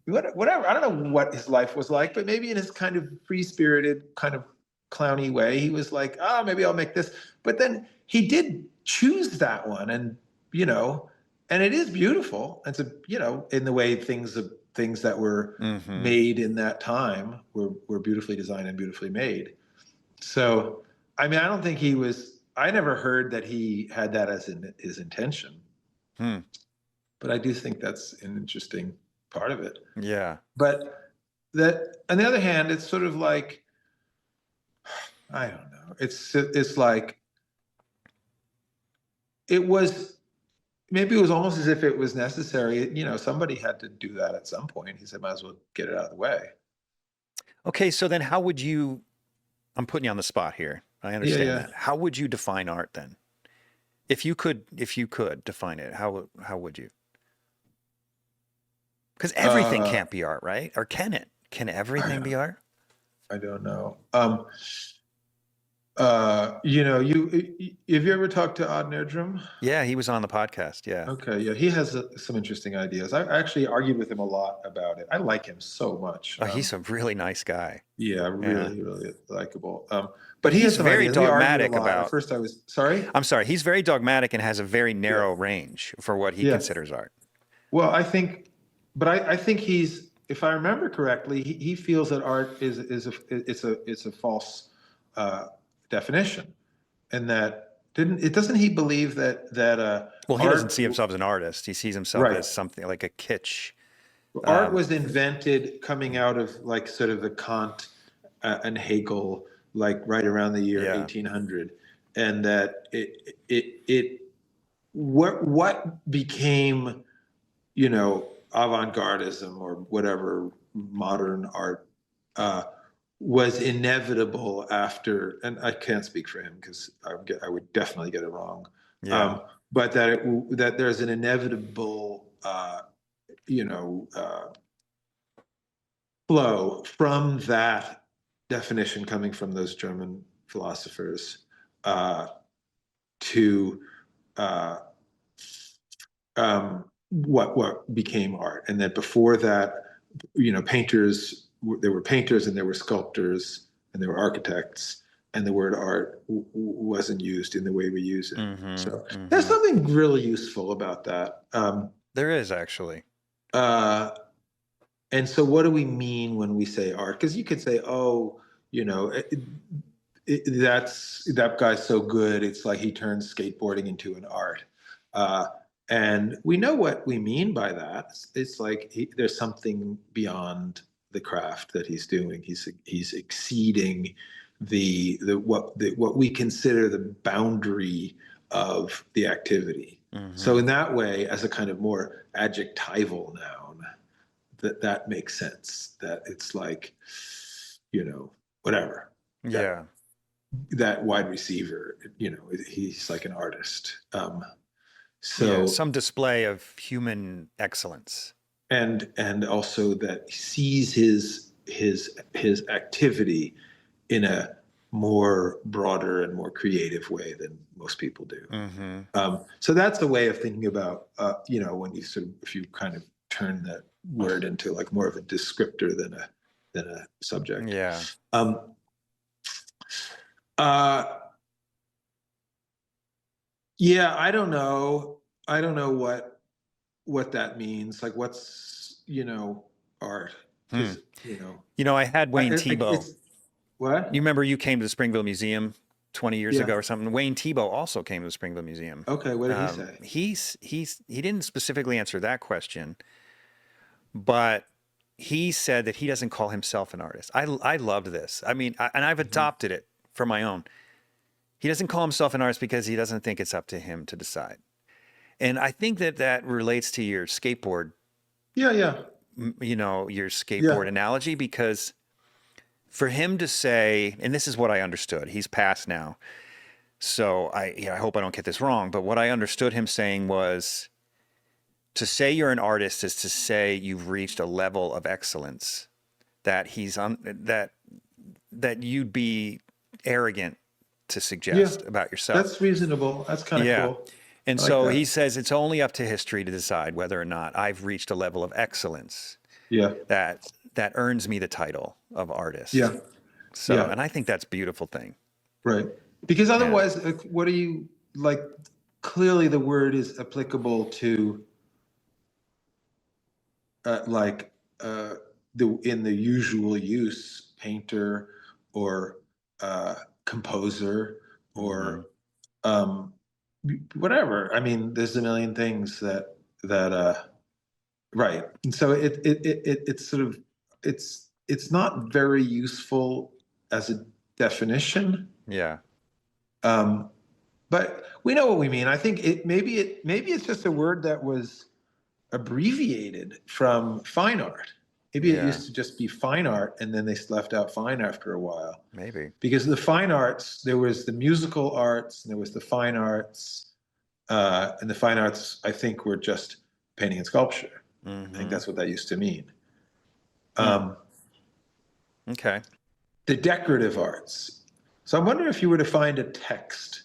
whatever, I don't know what his life was like, but maybe in his kind of free-spirited, kind of clowny way, he was like, maybe I'll make this. But then he did choose that one, and, and it is beautiful. And so, in the way things that were made in that time were beautifully designed and beautifully made. So, I mean, I don't think he was I never heard that he had that as his intention, Hmm. but I do think that's an interesting part of it. Yeah. But that, on the other hand, it's sort of like, I don't know. It's like it was. Maybe it was almost as if it was necessary. You know, somebody had to do that at some point. He said, "Might as well get it out of the way." Okay, so then how would you, I'm putting you on the spot here. I Yeah, understand yeah. that. How would you define art then? If you could define it, how would you? Because everything Uh, can't be art, right? Or can it? Can I everything be don't, art? I don't know. You know, have you ever talked to Odd Nerdrum? Yeah, he was on the podcast. Yeah. Okay, yeah, he has some interesting ideas. I actually argued with him a lot about it. I like him so much. Oh, he's a really nice guy. Yeah, Yeah. really, really likable. But But he has he's some very ideas. We argued a dogmatic lot. At about, first, I was sorry. I'm sorry, he's very dogmatic and has a very Yeah. narrow range for what he Yes. considers art. Well, I think, but I think he's, if I remember correctly, he feels that art is a false definition, and that doesn't he believe that Well, he doesn't art, see himself as an artist. He sees himself right, as something like a kitsch. art was invented coming out of like sort of the Kant and Hegel, like right around the year Yeah. 1800, and that what became, you know, avant-gardism or whatever modern art was inevitable after, and I can't speak for him because I would definitely get it wrong. Yeah. But that there's an inevitable, you know, flow from that definition coming from those German philosophers to uh, what became art, and that before that, you know, there were painters and there were sculptors and there were architects, and the word art wasn't used in the way we use it. So there's something really useful about that. There is actually. And so what do we mean when we say art? Because you could say, oh, you know, that guy's so good, it's like he turns skateboarding into an art. And we know what we mean by that. It's like there's something beyond the craft that he's doing. He's exceeding what we consider the boundary of the activity. So in that way, as a kind of more adjectival noun, that makes sense. That it's like, you know, whatever. Yeah. That wide receiver, you know, he's like an artist. So Yeah, some display of human excellence. and also that he sees his activity in a more broader and more creative way than most people do. So that's a way of thinking about, you know, when you sort of, if you kind of turn that word into like more of a descriptor than a subject. Yeah. Yeah, I don't know. I don't know what that means. Like, what's, you know, art? 'Cause, you know, You know, I had Wayne Thiebaud. it's what? You remember you came to the Springville Museum 20 years Yeah. ago or something? Wayne Thiebaud also came to the Springville Museum. Okay, what did he say? He didn't specifically answer that question, but he said that he doesn't call himself an artist. I loved this. I mean, and I've adopted it for my own. He doesn't call himself an artist because he doesn't think it's up to him to decide. And I think that relates to your skateboard, Yeah. you know, your skateboard analogy, because for him to say, and this is what I understood, he's passed now, so I hope I don't get this wrong, but what I understood him saying was, to say you're an artist is to say you've reached a level of excellence that that you'd be arrogant to suggest about yourself. That's reasonable. That's kind of cool. And I like so that. he says it's only up to history to decide whether or not I've reached a level of excellence that earns me the title of artist. Yeah. So, and I think that's a beautiful thing. Right. Because otherwise, what do you, like, clearly the word is applicable to in the usual use, painter or composer or um, whatever. I mean, there's a million things that right. And so it's sort of it's not very useful as a definition. Yeah. But we know what we mean. I think maybe it's just a word that was abbreviated from fine art. Maybe it Yeah. used to just be fine art, and then they left out fine after a while. Maybe. Because the fine arts, there was the musical arts, and there was the fine arts, and the fine arts, I think, were just painting and sculpture. I think that's what that used to mean. Okay. The decorative arts. So I wonder if you were to find a text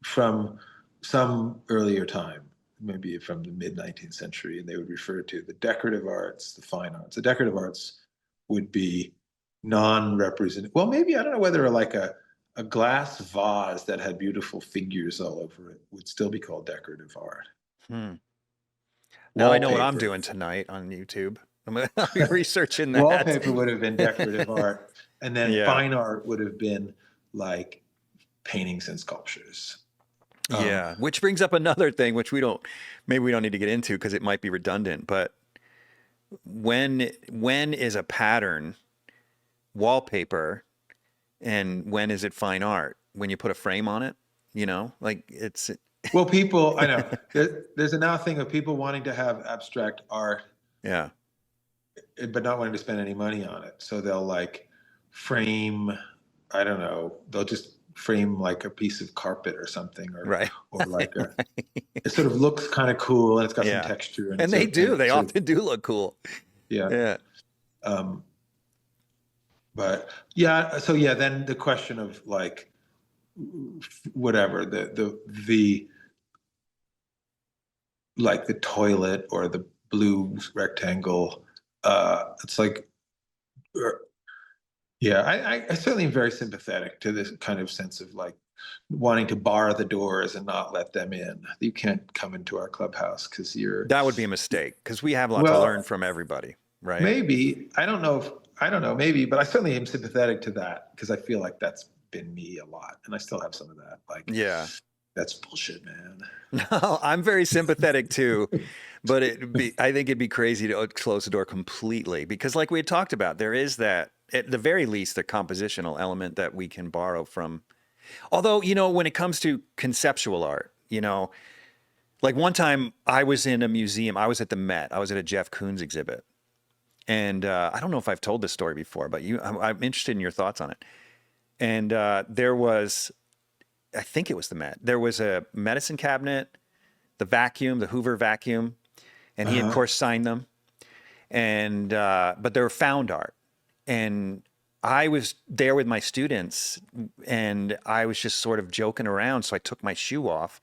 from some earlier time, maybe from the mid-19th century, and they would refer to the decorative arts, the fine arts. The decorative arts would be non-representative. Well, maybe, I don't know whether like a glass vase that had beautiful figures all over it would still be called decorative art. Now I know what I'm Wallpaper. doing tonight on YouTube. I'll be researching that. Wallpaper would have been decorative art, and then Yeah. fine art would have been like paintings and sculptures. Yeah, which brings up another thing, which maybe we don't need to get into because it might be redundant. But when is a pattern wallpaper, and when is it fine art? When you put a frame on it, like it's. Well, people, I know there's a now thing of people wanting to have abstract art, Yeah. but not wanting to spend any money on it. So they'll like frame, I don't know, they'll just frame like a piece of carpet or something, or Right. or like it sort of looks kind of cool, and it's got Yeah. some texture, And they do. They often do look cool. yeah. Yeah. But yeah, so yeah, then the question of like whatever the like the toilet or the blue rectangle, it's like yeah, I certainly am very sympathetic to this kind of sense of like wanting to bar the doors and not let them in. You can't come into our clubhouse because That would be a mistake because we have a lot to learn from everybody, right? Maybe, I don't know, maybe, but I certainly am sympathetic to that because I feel like that's been me a lot, and I still have some of that. Like, Yeah. that's bullshit, man. No, I'm very sympathetic too, but I think it'd be crazy to close the door completely because, like we had talked about, there is that, at the very least, a compositional element that we can borrow from. Although, when it comes to conceptual art, like one time I was in a museum, I was at the Met, I was at a Jeff Koons exhibit. And I don't know if I've told this story before, but I'm interested in your thoughts on it. And there was, I think it was the Met, there was a medicine cabinet, the vacuum, the Hoover vacuum, and he, of course, signed them. And but they were found art. And I was there with my students, and I was just sort of joking around. So I took my shoe off,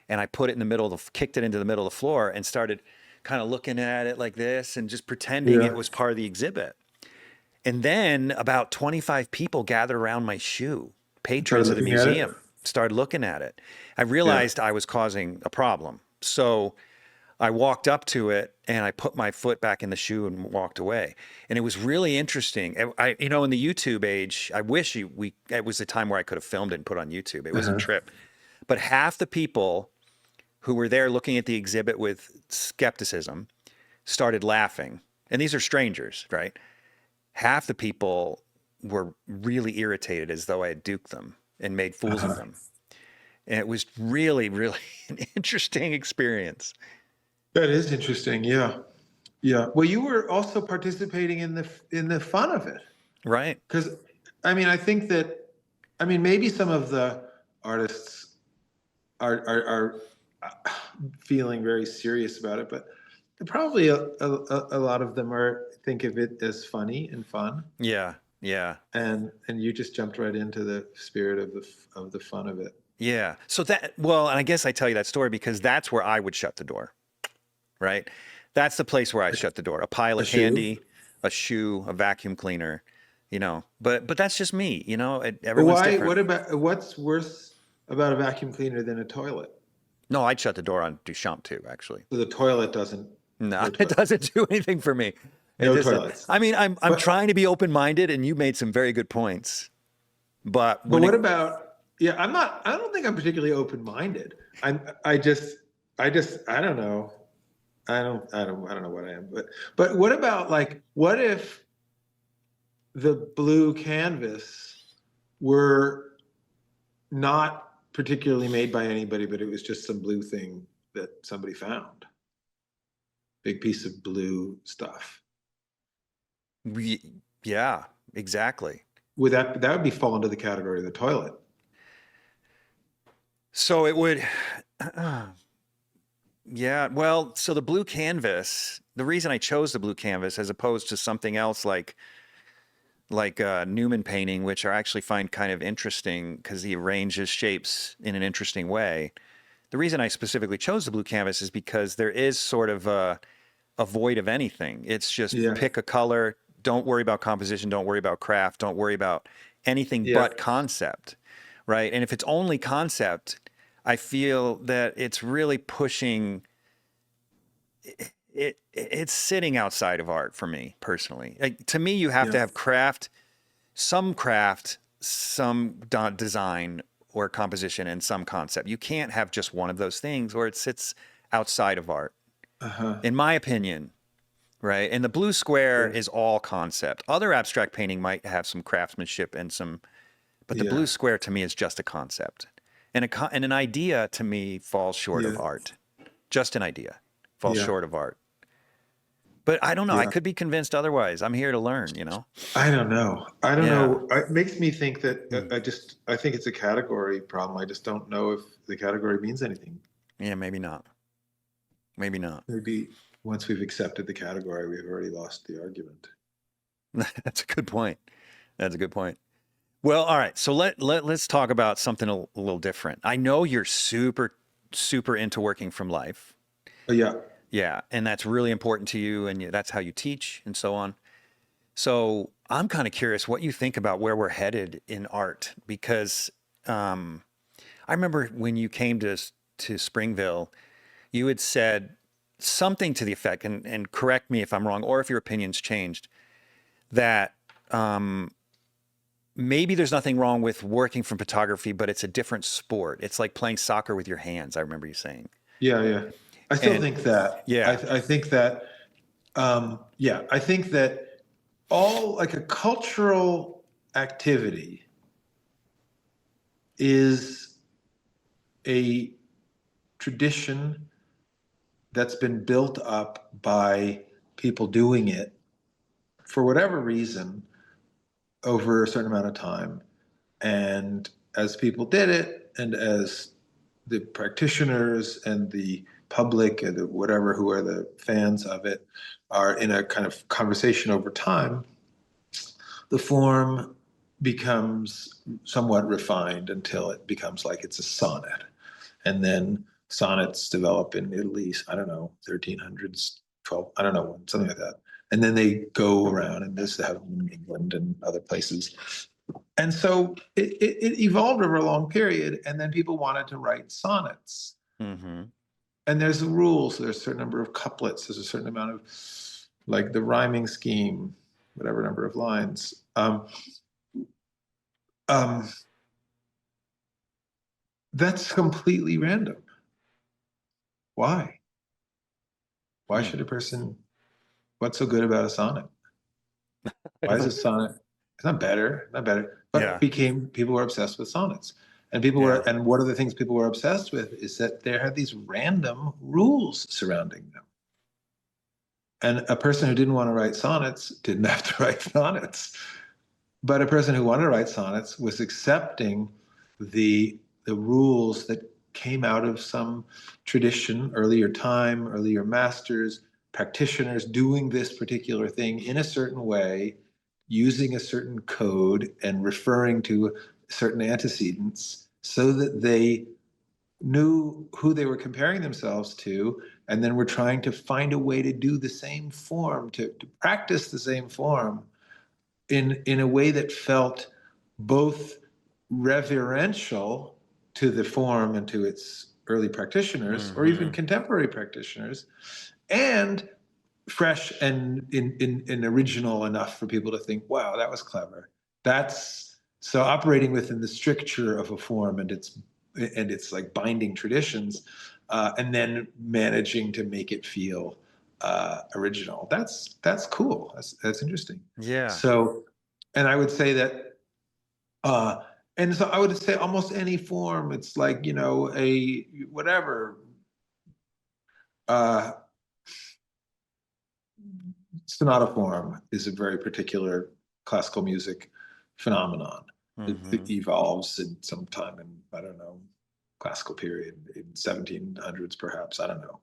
and I put it in the middle of kicked it into the middle of the floor, and started kind of looking at it like this, and just pretending it was part of the exhibit. And then about 25 people gathered around my shoe, patrons of the museum, started looking at it. I realized I was causing a problem. So I walked up to it and I put my foot back in the shoe and walked away. And it was really interesting. In the YouTube age, I wish it was a time where I could have filmed it and put it on YouTube. It was a trip. But half the people who were there looking at the exhibit with skepticism started laughing. And these are strangers, right? Half the people were really irritated, as though I had duped them and made fools of them. And it was really, really an interesting experience. That is interesting. Yeah. Yeah. Well, you were also participating in the fun of it. Right. Because, I think that, maybe some of the artists are feeling very serious about it, but probably a lot of them think of it as funny and fun. Yeah. Yeah. And you just jumped right into the spirit of the fun of it. Yeah. So and I guess I tell you that story because that's where I would shut the door, right? That's the place where I shut the door. A pile of candy, a shoe, a vacuum cleaner, but that's just me, everyone's different. What's worse about a vacuum cleaner than a toilet? No, I'd shut the door on Duchamp too, actually. So the toilet doesn't. No, it doesn't do anything for me. No toilets. I'm trying to be open-minded, and you made some very good points. But what about Yeah, I don't think I'm particularly open-minded. I don't know. I don't know what I am, but what about like, what if the blue canvas were not particularly made by anybody, but it was just some blue thing that somebody found? Big piece of blue stuff. Yeah, exactly. Would that would be fall into the category of the toilet? So it would, yeah, well, so the blue canvas, the reason I chose the blue canvas as opposed to something else like Newman painting, which I actually find kind of interesting because he arranges shapes in an interesting way. The reason I specifically chose the blue canvas is because there is sort of a void of anything. It's just Yeah, pick a color, don't worry about composition, don't worry about craft, don't worry about anything yeah, but concept, right? And if it's only concept, I feel that it's really pushing it's sitting outside of art for me personally. Like, to me, you have yeah, to have craft, some design or composition, and some concept. You can't have just one of those things, or it sits outside of art, uh-huh, in my opinion. Right. And the blue square yeah, is all concept. Other abstract painting might have some craftsmanship and some, but the yeah, blue square to me is just a concept. And and an idea to me falls short yeah, of art. Just an idea falls yeah, short of art. But I don't know. I yeah. could be convinced otherwise. I'm here to learn, I don't know. I don't Yeah. know. It makes me think that Hmm. I think it's a category problem. I just don't know if the category means anything. Yeah, maybe not. Maybe not. Maybe once we've accepted the category, we've already lost the argument. That's a good point. That's a good point. Well, all right. So let's talk about something a little different. I know you're super into working from life. But yeah, Yeah, and that's really important to you, and that's how you teach and so on. So I'm kind of curious what you think about where we're headed in art, because um, I remember when you came to Springville, you had said something to the effect, and correct me if I'm wrong, or if your opinion's changed, that maybe there's nothing wrong with working from photography, but it's a different sport. It's like playing soccer with your hands, I remember you saying. yeah, yeah. I still And think that. yeah. I think that. Yeah, I think that all like a cultural activity is a tradition that's been built up by people doing it for whatever reason over a certain amount of time. And as people did it, and as the practitioners and the public and the whatever who are the fans of it are in a kind of conversation over time, the form becomes somewhat refined until it becomes like it's a sonnet. And then sonnets develop in Italy, I don't know, 1300s, 12, I don't know, something like that. And then they go around, and this happened in England and other places. And so it evolved over a long period, and then people wanted to write sonnets. Mm-hmm. And there's the rules. There's a certain number of couplets. There's a certain amount of, like, the rhyming scheme, whatever number of lines. Um, that's completely random. Why? Why Hmm. should a person? What's so good about a sonnet? Why is a sonnet? It's not better, not better. But Yeah. became people were obsessed with sonnets, and people were. Yeah. And one of the things people were obsessed with is that there had these random rules surrounding them. And a person who didn't want to write sonnets didn't have to write sonnets. But a person who wanted to write sonnets was accepting the rules that came out of some tradition, earlier time, earlier masters, practitioners doing this particular thing in a certain way, using a certain code and referring to certain antecedents so that they knew who they were comparing themselves to, and then were trying to find a way to do the same form, to practice the same form in a way that felt both reverential to the form and to its early practitioners, or even Mm-hmm. contemporary practitioners, and fresh and in original enough for people to think, wow, that was clever. That's So operating within the stricture of a form and its like binding traditions, and then managing to make it feel original. That's cool. That's interesting. Yeah. So, and I would say that, and so I would say almost any form. It's like, you know, a whatever. Uh, Sonata form is a very particular classical music phenomenon. It Mm-hmm. evolves in some time in, I don't know, classical period in 1700s, perhaps, I don't know,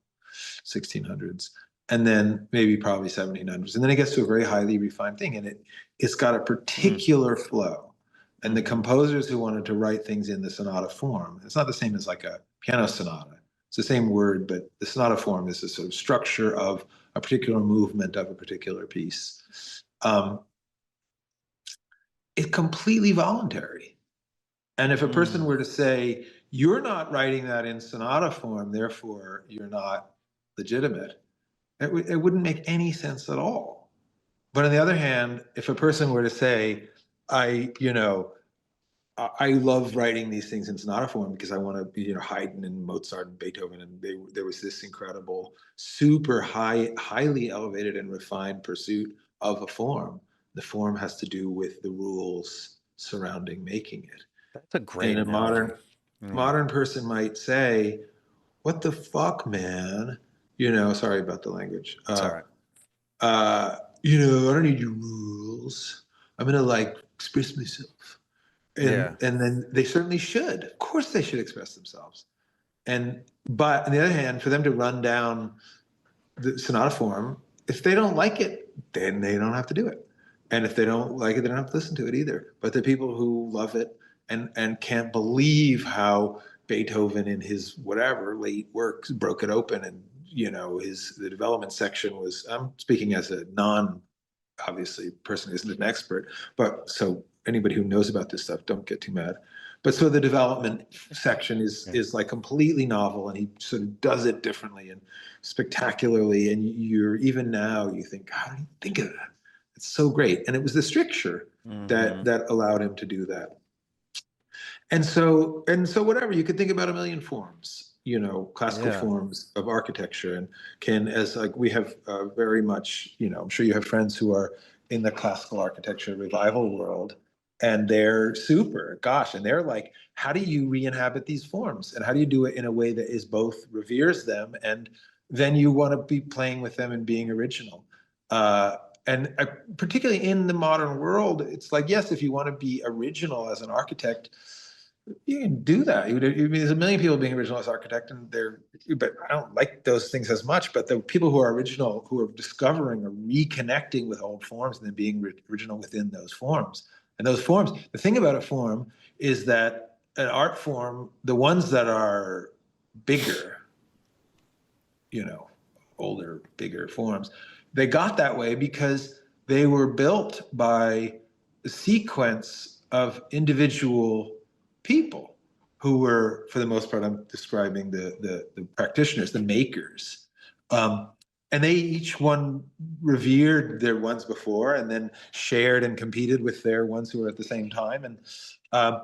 1600s, and then maybe probably 1700s. And then it gets to a very highly refined thing, and it's got a particular flow. And the Mm-hmm. composers who wanted to write things in the sonata form, it's not the same as like a piano sonata. It's the same word, but the sonata form is a sort of structure of a particular movement of a particular piece. It's completely voluntary. And if a person Mm. were to say, you're not writing that in sonata form, therefore you're not legitimate, it wouldn't make any sense at all. But on the other hand, if a person were to say, you know, I love writing these things in sonata form because I want to be, you know, Haydn and Mozart and Beethoven, and there was this incredible, super highly elevated and refined pursuit of a form. The form has to do with the rules surrounding making it. That's a great And a analogy. Yeah. modern person might say, "What the fuck, man?" You know, sorry about the language. It's all right. You know, I don't need your rules. I'm gonna like express myself. Yeah. And then they certainly should. Of course they should express themselves. But on the other hand, for them to run down the sonata form, if they don't like it, then they don't have to do it. And if they don't like it, they don't have to listen to it either. But the people who love it and can't believe how Beethoven in his whatever late works broke it open, and you know the development section was, I'm speaking as a non obviously person isn't an expert, but so anybody who knows about this stuff, don't get too mad. But so the development section Yeah. is like completely novel, and he sort of does it differently and spectacularly. And you're even now you think, how do you think of that? It's so great. And it was the stricture Mm-hmm. that allowed him to do that. And so whatever, you could think about a million forms, you know, classical Yeah. forms of architecture, and can, as like we have very much, you know, I'm sure you have friends who are in the classical architecture revival world, and they're super, gosh, and they're like, how do you re-inhabit these forms, and how do you do it in a way that is both reveres them, and then you want to be playing with them and being original. Uh, and particularly in the modern world, it's like, yes, if you want to be original as an architect, you can do that. I mean, there's a million people being original as architect, and but I don't like those things as much. But the people who are original, who are discovering or reconnecting with old forms, and then being original within those forms. And those forms, the thing about a form is that an art form, the ones that are bigger, you know, older, bigger forms, they got that way because they were built by a sequence of individual people who were, for the most part, I'm describing the practitioners, the makers. Um, and they each one revered their ones before, and then shared and competed with their ones who were at the same time. Um,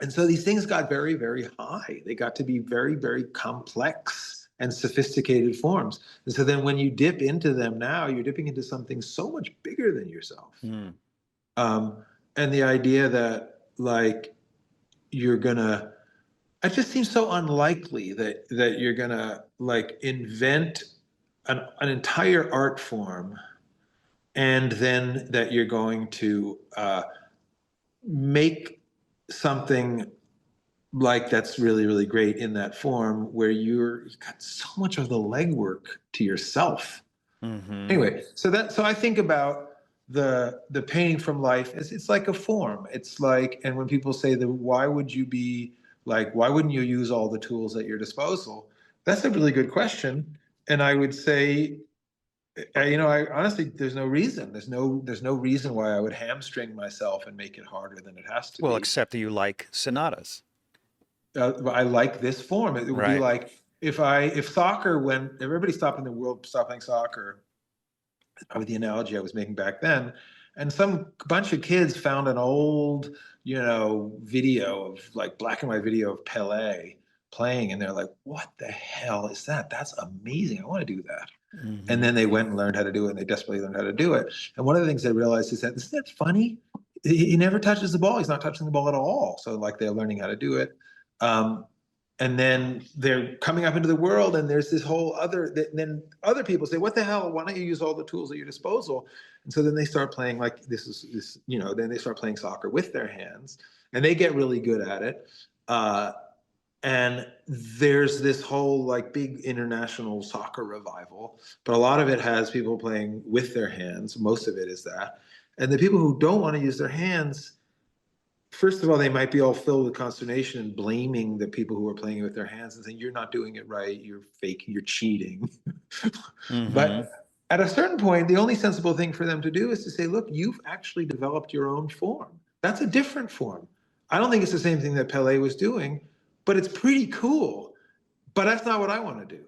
and so these things got very, very high. They got to be very, very complex and sophisticated forms. And so then when you dip into them now, you're dipping into something so much bigger than yourself. Mm. Um, and the idea that like you're gonna, it just seems so unlikely that you're gonna like invent an entire art form, and then that you're going to make something like that's really, really great in that form where you've got so much of the legwork to yourself. Mm-hmm. Anyway, so I think about the painting from life as it's like a form. It's like, and when people say that, why would you be like, why wouldn't you use all the tools at your disposal? That's a really good question. And I would say, you know, I honestly, there's no reason. There's no reason why I would hamstring myself and make it harder than it has to Well, be. except that you like sonatas, I like this form. It would be right? like if soccer, when everybody stopped in the world, stopped playing soccer, probably the analogy I was making back then, And some bunch of kids found an old, video of like black and white video of Pele playing, and they're like, "What the hell is that? That's amazing! I want to do that." And Mm-hmm. then they went and learned how to do it, and they desperately learned how to do it. And one of the things they realized is that, isn't that funny? He never touches the ball. He's not touching the ball at all. So like they're learning how to do it. And then they're coming up into the world, and there's this whole other, then other people say, what the hell, why don't you use all the tools at your disposal? And so then they start playing like then they start playing soccer with their hands, and they get really good at it. And there's this whole like big international soccer revival, but a lot of it has people playing with their hands. Most of it is that. And the people who don't want to use their hands, first of all, they might be all filled with consternation and blaming the people who are playing with their hands and saying, you're not doing it right, you're faking, you're cheating. Mm-hmm. But at a certain point, the only sensible thing for them to do is to say, look, you've actually developed your own form. That's a different form. I don't think it's the same thing that Pele was doing, but it's pretty cool. But that's not what I want to do.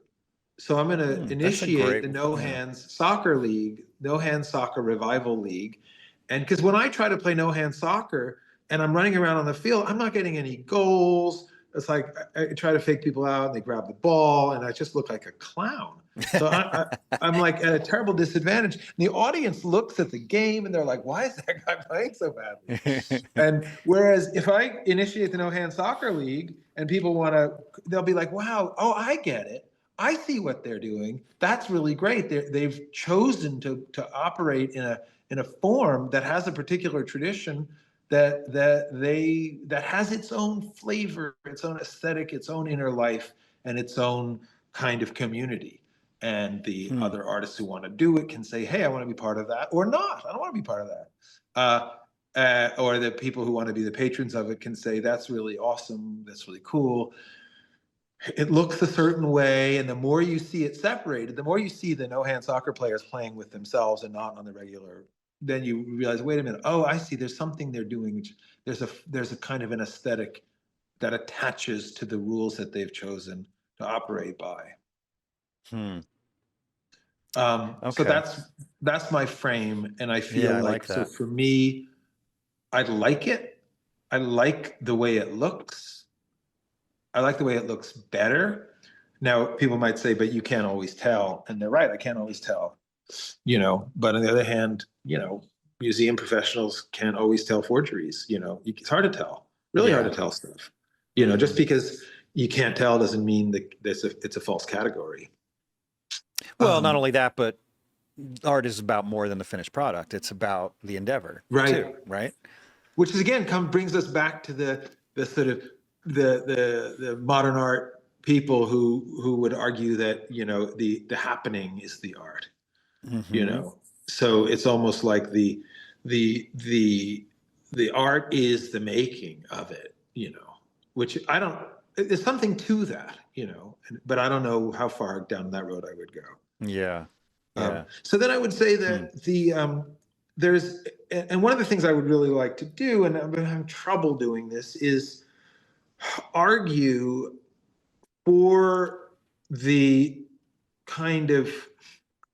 So I'm going to initiate the No Hands Soccer League, No Hands Soccer Revival League. And because when I try to play No Hands Soccer and I'm running around on the field, I'm not getting any goals. It's like I try to fake people out and they grab the ball and I just look like a clown. So I'm like at a terrible disadvantage. And the audience looks at the game and they're like, why is that guy playing so badly? And whereas if I initiate the No Hands Soccer League and people want to, they'll be like, wow, oh, I get it. I see what they're doing. That's really great. They've chosen to operate in a form that has a particular tradition that has its own flavor, its own aesthetic, its own inner life, and its own kind of community. And the other artists who want to do it can say, hey, I want to be part of that, or not. I don't want to be part of that. Or the people who want to be the patrons of it can say, that's really awesome. That's really cool. It looks a certain way, and the more you see it separated, the more you see the no-hand soccer players playing with themselves and not on the regular, then you realize, wait a minute, oh, I see, there's something they're doing, which there's a kind of an aesthetic that attaches to the rules that they've chosen to operate by. Okay. So that's my frame, and I feel like so for me, I like it. I like the way it looks. I like the way it looks better. Now, people might say, but you can't always tell. And they're right, I can't always tell. But on the other hand, museum professionals can't always tell forgeries. It's hard to tell, really hard to tell stuff. Just because you can't tell doesn't mean that it's a false category. Well, not only that, but art is about more than the finished product. It's about the endeavor, too, right? Which is, again, brings us back to the sort of the modern art people who would argue that the happening is the art. So it's almost like the art is the making of it, which I don't, there's something to that, but I don't know how far down that road I would go. So then I would say that there's, and one of the things I would really like to do, and I'm having trouble doing this, is argue for the kind of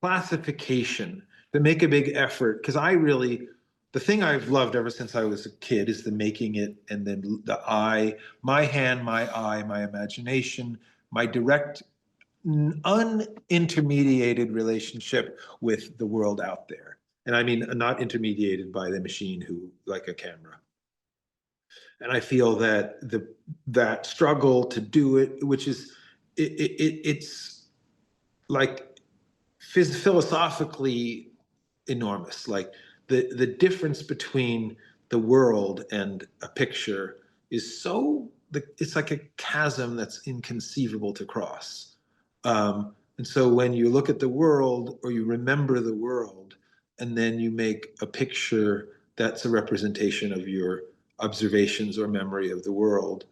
classification, to make a big effort, because the thing I've loved ever since I was a kid is the making it, and then the eye, my hand, my eye, my imagination, my direct, unintermediated relationship with the world out there. And I mean, not intermediated by the machine like a camera. And I feel that that struggle to do it, which is, it's like philosophically enormous. Like the difference between the world and a picture is it's like a chasm that's inconceivable to cross. And so when you look at the world, or you remember the world, and then you make a picture that's a representation of your observations or memory of the world,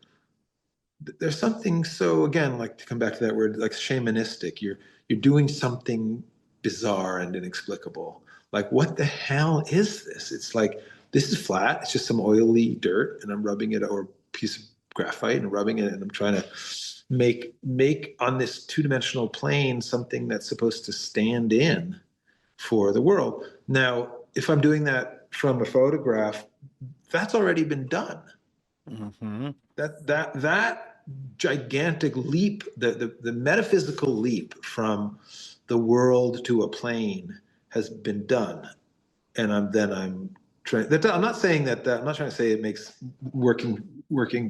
there's something, so again, like, to come back to that word, like shamanistic. You're doing something bizarre and inexplicable. Like, what the hell is this? It's like, this is flat, it's just some oily dirt, and I'm rubbing it, or a piece of graphite, and rubbing it, and I'm trying to make on this two-dimensional plane something that's supposed to stand in for the world. Now, if I'm doing that from a photograph, that's already been done. Mm-hmm. That gigantic leap, the metaphysical leap from the world to a plane has been done. And I'm trying, I'm not saying that, I'm not trying to say it makes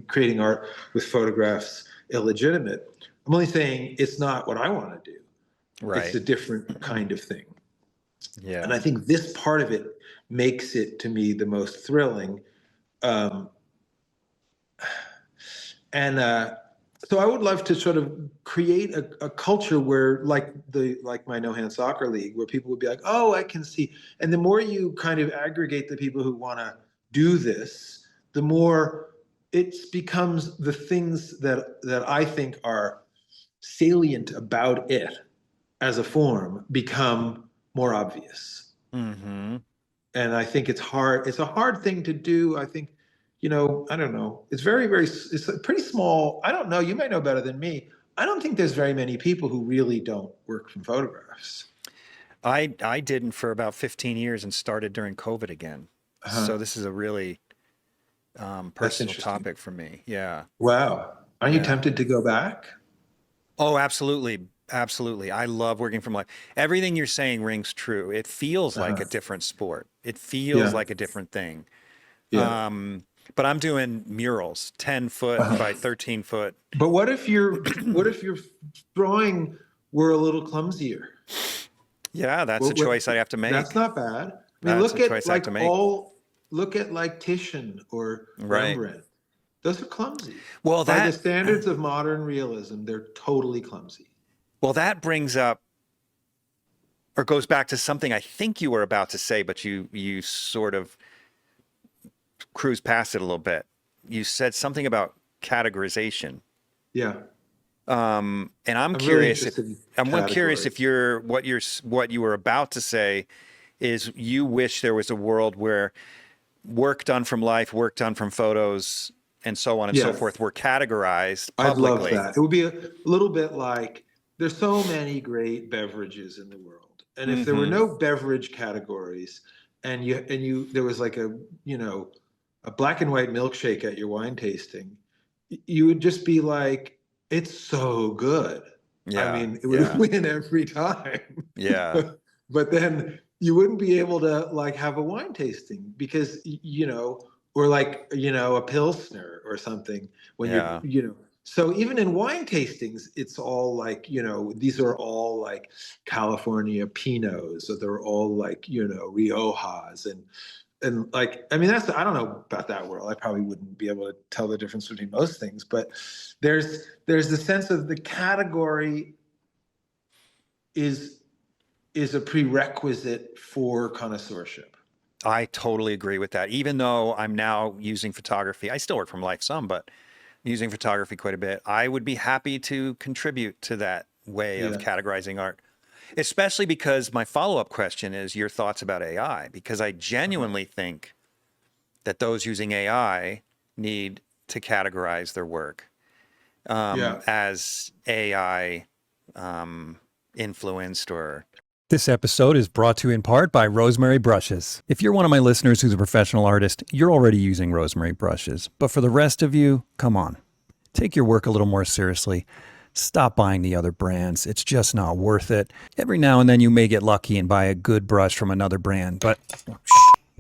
creating art with photographs illegitimate. I'm only saying it's not what I want to do. It's Right. a different kind of thing. Yeah. And I think this part of it makes it, to me, the most thrilling. Um, so I would love to sort of create a culture where, like my No Hand Soccer League, where people would be like, oh, I can see. And the more you kind of aggregate the people who want to do this, the more it becomes the things that I think are salient about it as a form become more obvious. Mm-hmm. And I think it's hard. It's a hard thing to do. I think, I don't know. It's it's a pretty small. I don't know. You might know better than me. I don't think there's very many people who really don't work from photographs. I didn't for about 15 years and started during COVID again. So this is a really That's personal interesting. topic for me. Yeah. Wow. Are you Yeah. tempted to go back? Oh, absolutely. Absolutely. I love working from life. Everything you're saying rings true. It feels like a different sport. It feels Yeah. like a different thing. Yeah. But I'm doing murals, 10 foot by 13 foot. But what if your drawing were a little clumsier? Yeah, that's a choice I have to make. That's not bad. I mean, That's a choice I have to make. Look at like Titian or Right. Rembrandt. Those are clumsy. Well, By the standards of modern realism, they're totally clumsy. Well, that brings up or goes back to something I think you were about to say, but you sort of cruised past it a little bit. You said something about categorization. Yeah. And I'm really curious interested in I'm curious categories. if what you were about to say is you wish there was a world where work done from life, work done from photos, and so on and so Yes. forth were categorized I'd love publicly. that. It would be a little bit like there's so many great beverages in the world. And if there were no beverage categories and there was like a black and white milkshake at your wine tasting, you would just be like, it's so good. Yeah. I mean, it would win every time. Yeah. But then you wouldn't be able to like have a wine tasting because or like a pilsner or something when you're so even in wine tastings it's all like these are all like California Pinots, or they're all like Riojas, and like, I mean, I don't know about that world. I probably wouldn't be able to tell the difference between most things, but there's the sense of the category is a prerequisite for connoisseurship. I totally agree with that. Even though I'm now using photography, I still work from life some, but using photography quite a bit, I would be happy to contribute to that way of categorizing art, especially because my follow-up question is your thoughts about AI, because I genuinely think that those using AI need to categorize their work as AI influenced or... This episode is brought to you in part by Rosemary Brushes. If you're one of my listeners who's a professional artist, you're already using Rosemary Brushes. But for the rest of you, come on. Take your work a little more seriously. Stop buying the other brands. It's just not worth it. Every now and then you may get lucky and buy a good brush from another brand, but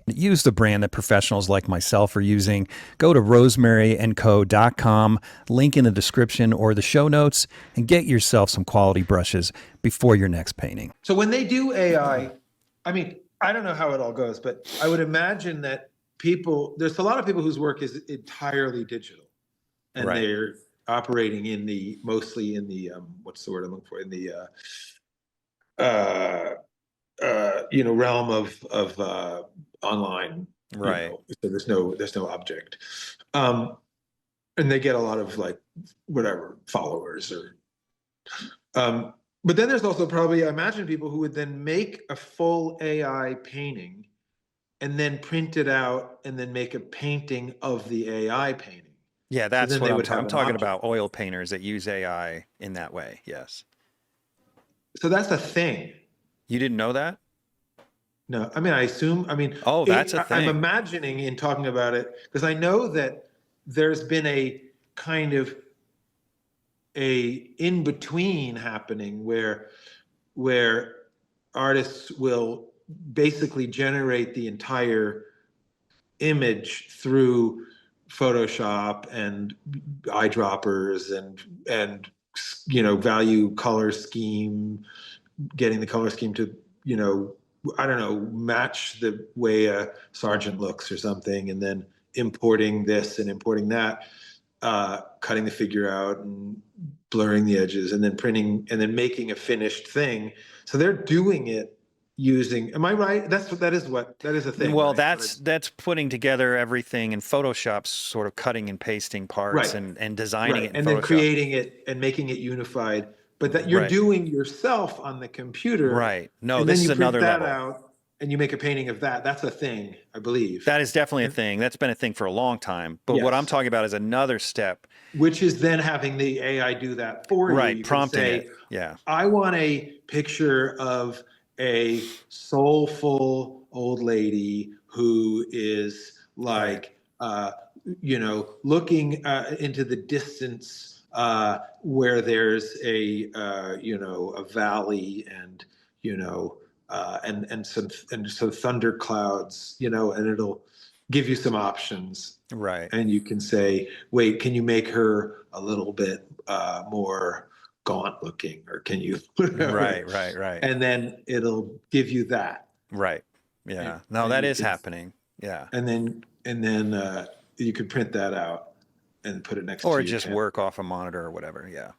use the brand that professionals like myself are using. Go to rosemaryandco.com, link in the description or the show notes, and get yourself some quality brushes before your next painting. So when they do AI, I mean, I don't know how it all goes, but I would imagine that there's a lot of people whose work is entirely digital, and they're operating mostly in the what's the word I'm looking for, in the realm of online, so there's no object, and they get a lot of like whatever followers or but then there's also probably, I imagine, people who would then make a full AI painting and then print it out and then make a painting of the AI painting. Yeah, that's so what I'm talking about. Oil painters that use AI in that way. Yes. So that's a thing. You didn't know that? No, I mean, I assume, I mean, Oh, that's a I'm thing. imagining in talking about it, because I know that there's been a kind of a in between happening where artists will basically generate the entire image through Photoshop and eyedroppers and value color scheme, getting the color scheme to I don't know, match the way a sergeant looks or something, and then importing this and importing that, cutting the figure out and blurring the edges, and then printing, and then making a finished thing. So they're doing it using. Am I right? That is a thing, Well, right? that's putting together everything in Photoshop, sort of cutting and pasting parts Right, and designing right, it in and then Photoshop. creating it and making it unified. But that you're Right. doing yourself on the computer, Right. No, and then this is you print another that level. out and you make a painting of that. That's a thing, I believe. That is definitely a And thing. That's been a thing for a long time. But what I'm yes, talking about is another step. which is then having the AI do that for you. Right. You can Prompting it. say, Yeah. I want a picture of a soulful old lady who is Right. like, looking into the distance, where there's a valley and, and some thunder clouds, and it'll give you some options. Right. And you can say, wait, can you make her a little bit more gaunt looking, or can you whatever? Right. Right. Right. And then it'll give you that. Right. And Yeah. No, then that you is can, happening. Yeah. and then you could print that out and put it next Or to your just pen. work off a monitor or whatever. Yeah.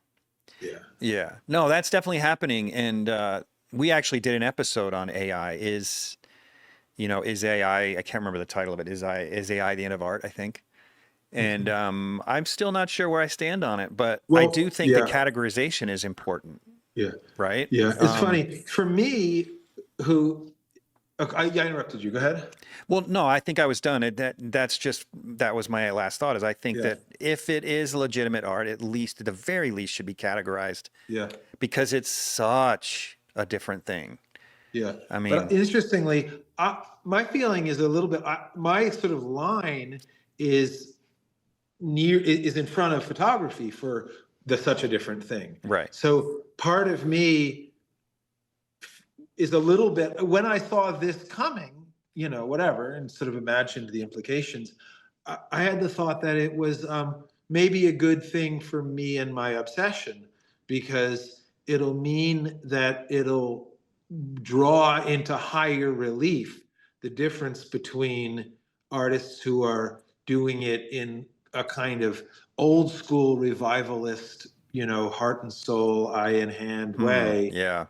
Yeah. Yeah. No, that's definitely happening. And we actually did an episode on AI. Is AI, I can't remember the title of it. Is AI the end of art, I think. And I'm still not sure where I stand on it, but I do Well, think that yeah, categorization is important, yeah, right? yeah. It's funny for me, who okay, I interrupted you. Go ahead. Well, no, I think I was done. That was my last thought. Is I think Yeah, that if it is legitimate art, at the very least, should be categorized yeah. because it's such a different thing. Yeah, I but mean, interestingly, my feeling is a little bit. My sort of line is is in front of photography for the such a different thing. right. So part of me is a little bit, when I saw this coming, whatever, and sort of imagined the implications. I had the thought that it was maybe a good thing for me and my obsession, because it'll mean that it'll draw into higher relief the difference between artists who are doing it in a kind of old school revivalist, heart and soul, eye in hand way, Yeah.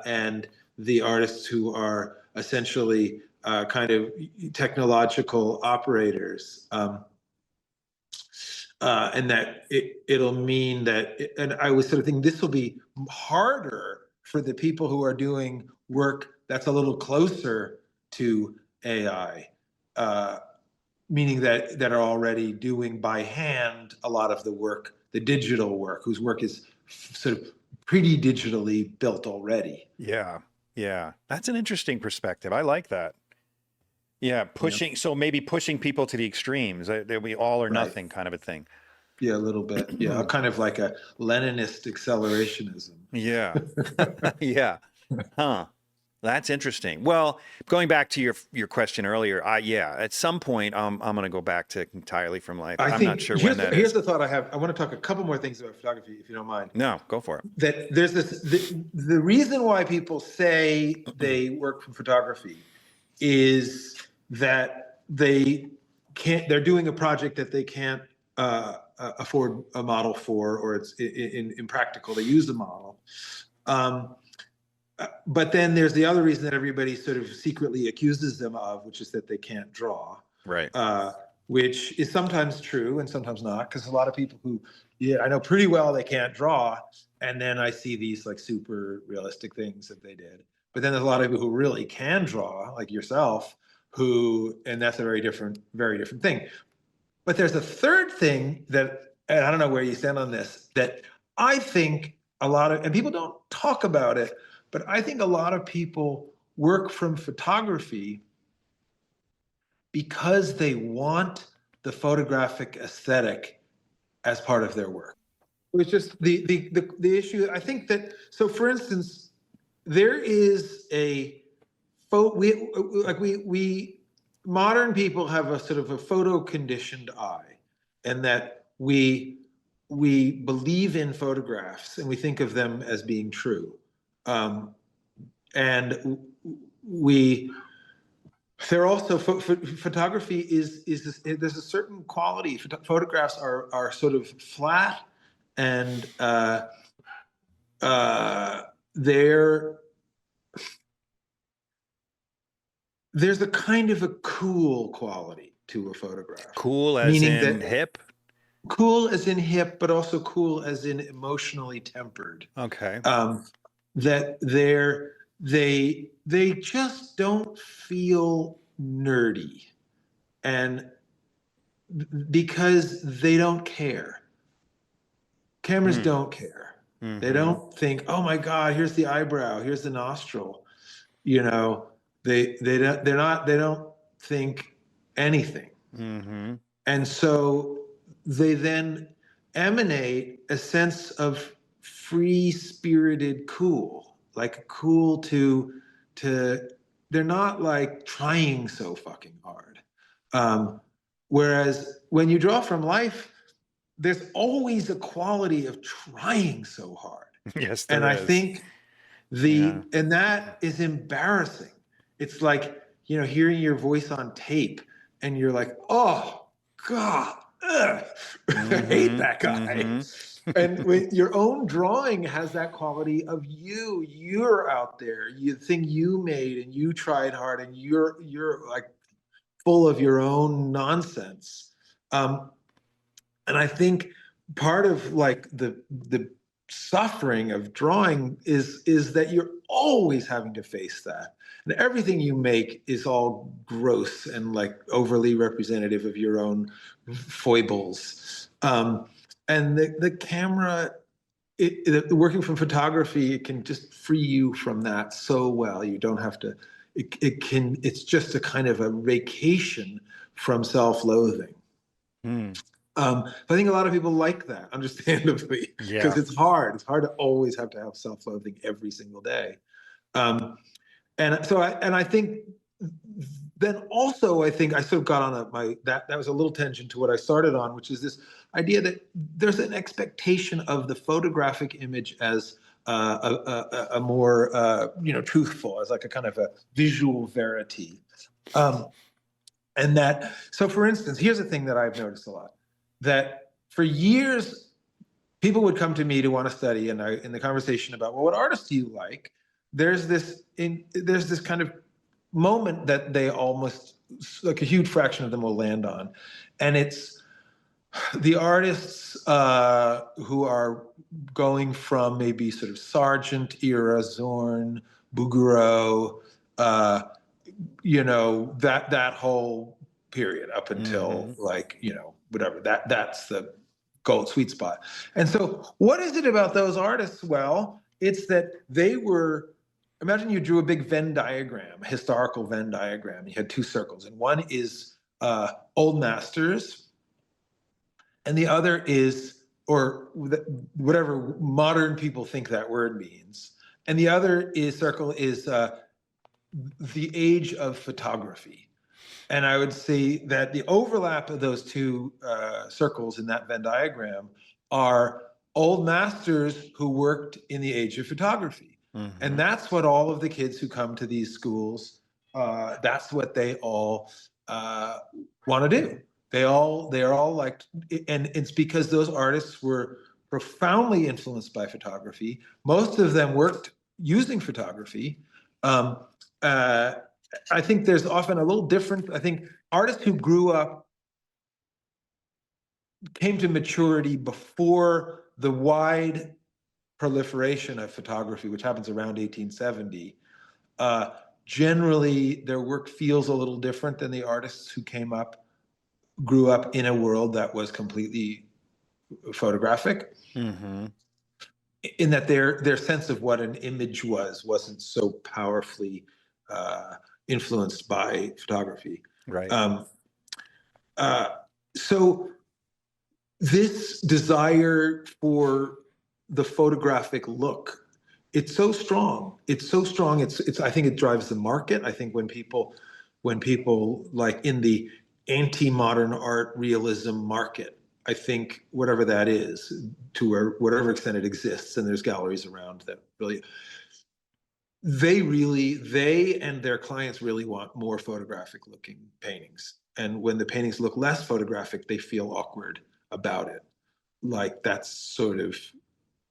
and the artists who are essentially kind of technological operators. And that it'll mean that, and I was sort of thinking this will be harder for the people who are doing work that's a little closer to AI, meaning that are already doing by hand a lot of the work, the digital work, whose work is sort of pretty digitally built already. Yeah. Yeah. That's an interesting perspective. I like that. Yeah. Yeah, So maybe pushing people to the extremes. There'll be all or right. nothing kind of a thing. Yeah, a little bit. Yeah, kind of like a Leninist accelerationism. Yeah. Yeah. Huh. That's interesting. Well, going back to your question earlier, yeah, at some point I'm going to go back to entirely from life. I I'm not think sure when that here's is. the thought I have. I want to talk a couple more things about photography, if you don't mind. No, go for it. That there's the reason why people say they work from photography is that they're doing a project that they can't afford a model for, or it's impractical. They use the model. But then there's the other reason that everybody sort of secretly accuses them of, which is that they can't draw, Right. which is sometimes true and sometimes not, because a lot of people who, yeah, I know pretty well they can't draw, and then I see these like super realistic things that they did. But then there's a lot of people who really can draw, like yourself, and that's a very different thing. But there's a third thing that, and I don't know where you stand on this, that I think and people don't talk about it, but I think a lot of people work from photography because they want the photographic aesthetic as part of their work. It was just the issue. I think that, so for instance, there is a we modern people have a sort of a photo conditioned eye, and that we believe in photographs and we think of them as being true, and they're also photography is there's a certain quality. Photographs are sort of flat, and there's a kind of a cool quality to a photograph. Cool as meaning in that hip? cool as in hip, but also cool as in emotionally tempered. Okay. That they just don't feel nerdy, and because they don't care. Cameras don't care. They don't think, oh my God, here's the eyebrow, here's the nostril. You know, they don't think anything. And so they then emanate a sense of free-spirited cool, like cool to they're not like trying so fucking hard. Whereas when you draw from life, there's always a quality of trying so hard. Yes, And there I is. think and that is embarrassing. It's like, you know, hearing your voice on tape and you're like, oh God, I hate that guy. And when your own drawing has that quality of you're out there, the thing you made and you tried hard and you're like full of your own nonsense. And I think part of like the suffering of drawing is that you're always having to face that. And everything you make is all gross and like overly representative of your own foibles. And the camera, working from photography, it can just free you from that so well. You don't have to, it's just a kind of a vacation from self-loathing. But I think a lot of people like that, understandably, because it's hard. It's hard to always have to have self-loathing every single day. And so I think then also I think I sort of got on that was a little tangent to what I started on, which is this idea that there's an expectation of the photographic image as a more truthful, as like a kind of a visual verity. And that, so for instance, here's a thing that I've noticed a lot, that for years, people would come to me to want to study, and in the conversation about, well, what artists do you like? There's this kind of moment that they almost, like a huge fraction of them will land on, and it's the artists who are going from maybe sort of Sargent era, Zorn, Bouguereau, that whole period up until like, whatever, that's the gold sweet spot. And so what is it about those artists? Well, it's that they were, imagine you drew a big Venn diagram, historical Venn diagram. You had two circles, and one is old masters, and the other is, or whatever modern people think that word means. And the other circle is the age of photography. And I would say that the overlap of those two circles in that Venn diagram are old masters who worked in the age of photography. And that's what all of the kids who come to these schools, that's what they all want to do. They're all like, and it's because those artists were profoundly influenced by photography. Most of them worked using photography. I think there's often a little different. I think artists who grew up came to maturity before the wide proliferation of photography, which happens around 1870. Generally, their work feels a little different than the artists who grew up in a world that was completely photographic. In that their sense of what an image wasn't so powerfully influenced by photography. Right. So this desire for the photographic look, it's so strong. It's so strong. I think it drives the market. I think when people like in the anti-modern art realism market, I think whatever that is, to whatever extent it exists, and there's galleries around that really, they and their clients really want more photographic looking paintings. And when the paintings look less photographic, they feel awkward about it. Like that's sort of,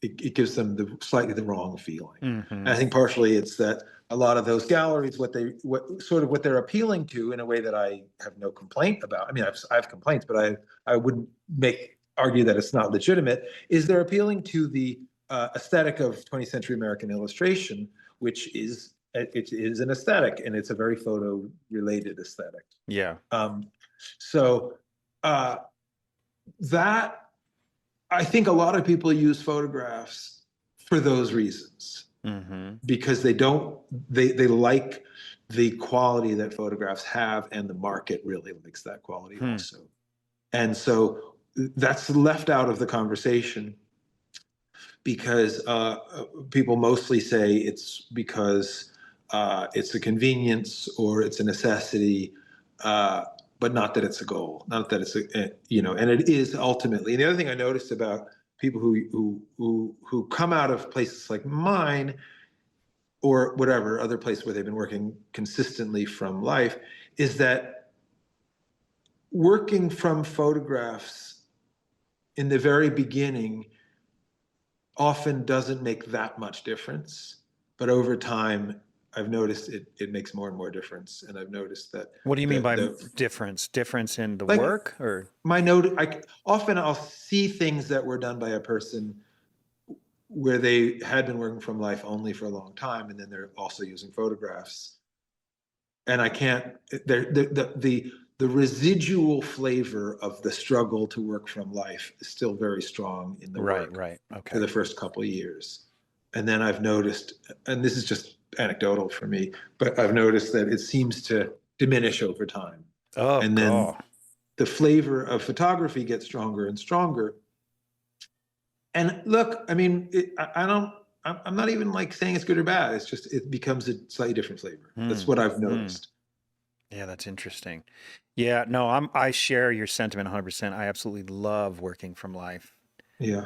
it gives them slightly the wrong feeling. And I think partially it's that a lot of those galleries, what they're appealing to, in a way that I have no complaint about. I mean, I have complaints, but I wouldn't argue that it's not legitimate. Is they're appealing to the aesthetic of 20th century American illustration, which is an aesthetic, and it's a very photo related aesthetic. Yeah. So that, I think a lot of people use photographs for those reasons, because they like the quality that photographs have, and the market really likes that quality also. And so that's left out of the conversation, because people mostly say it's because it's a convenience or it's a necessity, but not that it's a goal, not that it's and it is ultimately. And the other thing I noticed about people who come out of places like mine, or whatever other place where they've been working consistently from life, is that working from photographs in the very beginning often doesn't make that much difference, but over time I've noticed it makes more and more difference. And I've noticed that. What do you mean by difference? Difference in the like, work, or? Often I'll see things that were done by a person where they had been working from life only for a long time, and then they're also using photographs. And I can't, the residual flavor of the struggle to work from life is still very strong in the work. Right. Okay. For the first couple of years. And then I've noticed, and this is just anecdotal for me, but I've noticed that it seems to diminish over time. Oh, and then the flavor of photography gets stronger and stronger. And look, I mean, I'm not even like saying it's good or bad. It's just, it becomes a slightly different flavor. That's what I've noticed. Yeah, that's interesting. Yeah, no, I share your sentiment 100%. I absolutely love working from life. Yeah.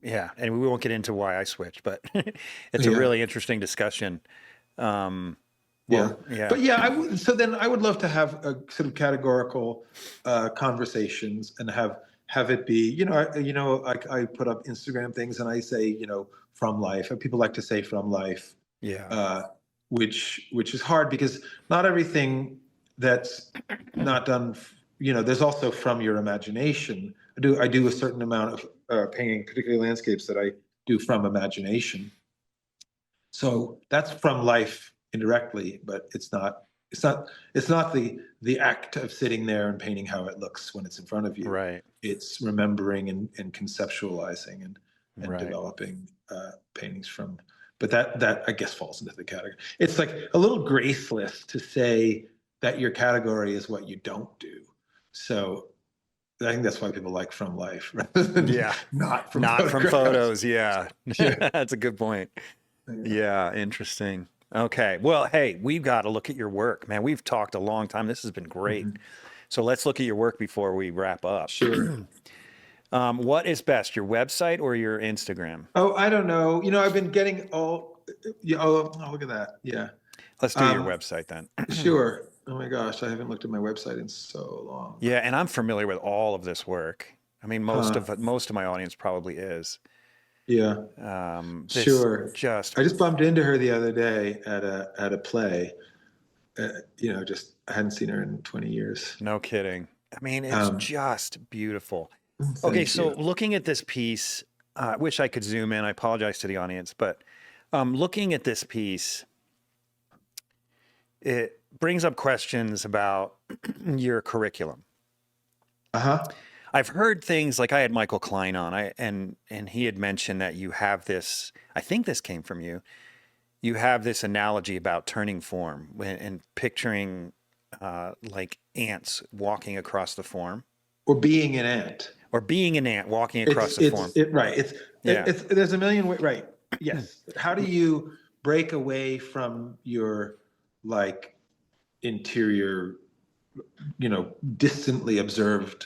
Yeah, and we won't get into why I switched, but it's a really interesting discussion. But yeah, so then I would love to have a sort of categorical conversations, and have it be, like I put up Instagram things and I say, from life. And people like to say from life. Yeah. Which is hard, because not everything that's not done, there's also from your imagination. I do a certain amount of painting, particularly landscapes, that I do from imagination. So that's from life indirectly, but it's not the act of sitting there and painting how it looks when it's in front of you. Right. It's remembering and conceptualizing and developing paintings from. But that I guess falls into the category. It's like a little graceless to say that your category is what you don't do. So I think that's why people like from life rather than not from photos. Yeah. That's a good point. Yeah, interesting. Okay. Well, hey, we've got to look at your work, man. We've talked a long time. This has been great. So let's look at your work before we wrap up. Sure. What is best, your website or your Instagram? Oh, I don't know. I've been getting look at that. Yeah. Let's do your website then. Sure. Oh my gosh, I haven't looked at my website in so long. Yeah, and I'm familiar with all of this work. I mean, most of my audience probably is. Yeah. Sure. I just bumped into her the other day at a play. I hadn't seen her in 20 years. No kidding. I mean, it's just beautiful. Okay, so looking at this piece, I wish I could zoom in. I apologize to the audience, but looking at this piece, it brings up questions about your curriculum. I've heard things like, I had Michael Klein on, and he had mentioned that you have this, I think this came from you, you have this analogy about turning form and picturing like ants walking across the form, or being an ant. or being an ant walking across the form. Yeah. It's there's a million ways, right? Yes. How do you break away from your like interior, distantly observed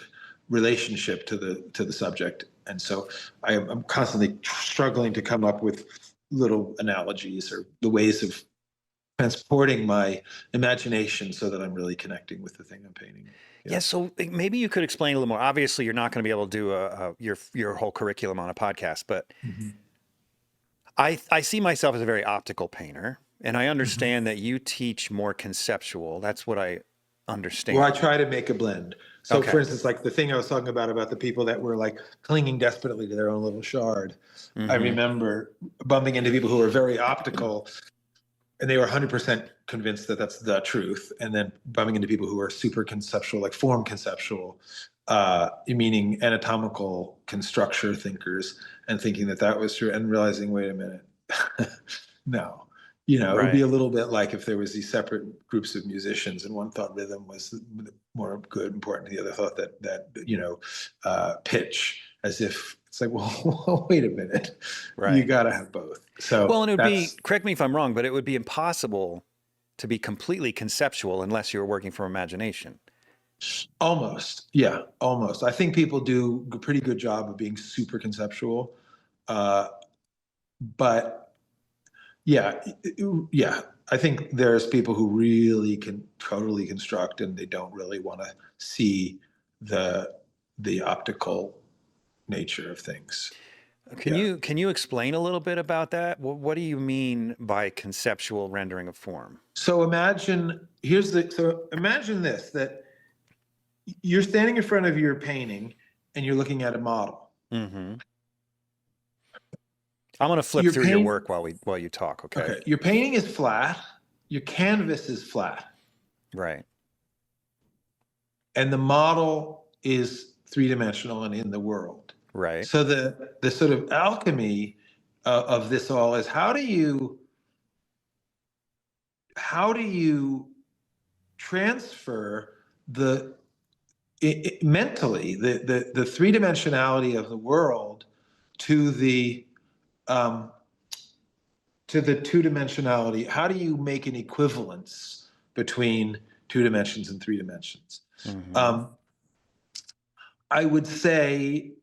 relationship to the subject? And so I'm constantly struggling to come up with little analogies or the ways of transporting my imagination so that I'm really connecting with the thing I'm painting. Yeah. So maybe you could explain a little more. Obviously, you're not going to be able to do your whole curriculum on a podcast, but I see myself as a very optical painter, and I understand that you teach more conceptual. That's what I understand. Well, I try to make a blend. So, Okay. for instance, like the thing I was talking about the people that were like clinging desperately to their own little shard. I remember bumping into people who were very optical, and they were 100% convinced that that's the truth, and then bumping into people who are super conceptual, like form conceptual, meaning anatomical constructure thinkers, and thinking that that was true, and realizing, wait a minute, no. It would be a little bit like if there was these separate groups of musicians, and one thought rhythm was more good, important, the other thought that pitch, as if it's like, well, wait a minute, you got to have both. So, well, and it would be, correct me if I'm wrong, but it would be impossible to be completely conceptual unless you're working from imagination. Almost, yeah, almost. I think people do a pretty good job of being super conceptual, but yeah. I think there's people who really can totally construct, and they don't really want to see the optical nature of things. Can you explain a little bit about that? What do you mean by conceptual rendering of form? So imagine this, that you're standing in front of your painting and you're looking at a model. I'm going to flip through your work while you talk. Okay. Your painting is flat. Your canvas is flat. Right. And the model is three-dimensional and in the world. Right. So the sort of alchemy of this all is, how do you transfer mentally the three-dimensionality of the world to the two-dimensionality? How do you make an equivalence between 2 dimensions and 3 dimensions? I would say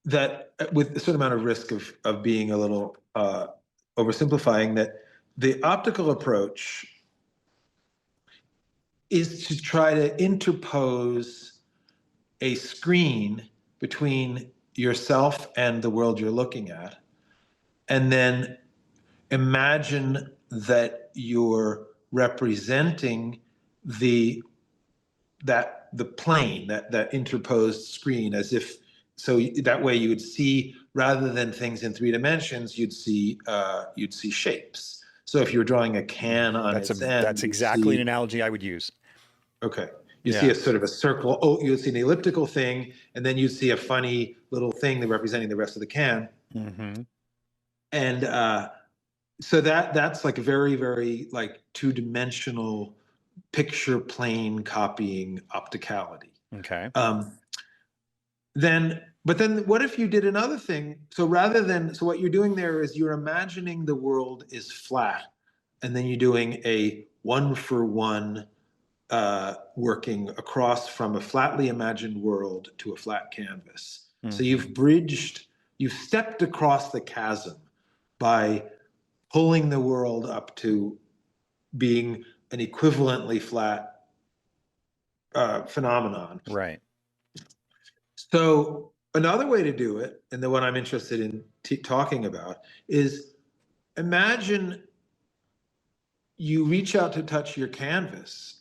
that, with a certain amount of risk of being a little oversimplifying, that the optical approach is to try to interpose a screen between yourself and the world you're looking at, and then imagine that you're representing the plane, that interposed screen, as if, so that way you would see, rather than things in 3 dimensions, you'd see shapes. So if you were drawing a can on its end, that's exactly an analogy I would use. Okay. You see a sort of a circle. Oh, you'd see an elliptical thing, and then you'd see a funny little thing representing the rest of the can. And so that's like a very, very like 2-dimensional picture plane copying opticality. Okay. But then what if you did another thing? So what you're doing there is you're imagining the world is flat, and then you're doing a 1-for-1 working across from a flatly imagined world to a flat canvas. So you've stepped across the chasm by pulling the world up to being an equivalently flat phenomenon. Right. So another way to do it, and the one I'm interested in talking about, is imagine you reach out to touch your canvas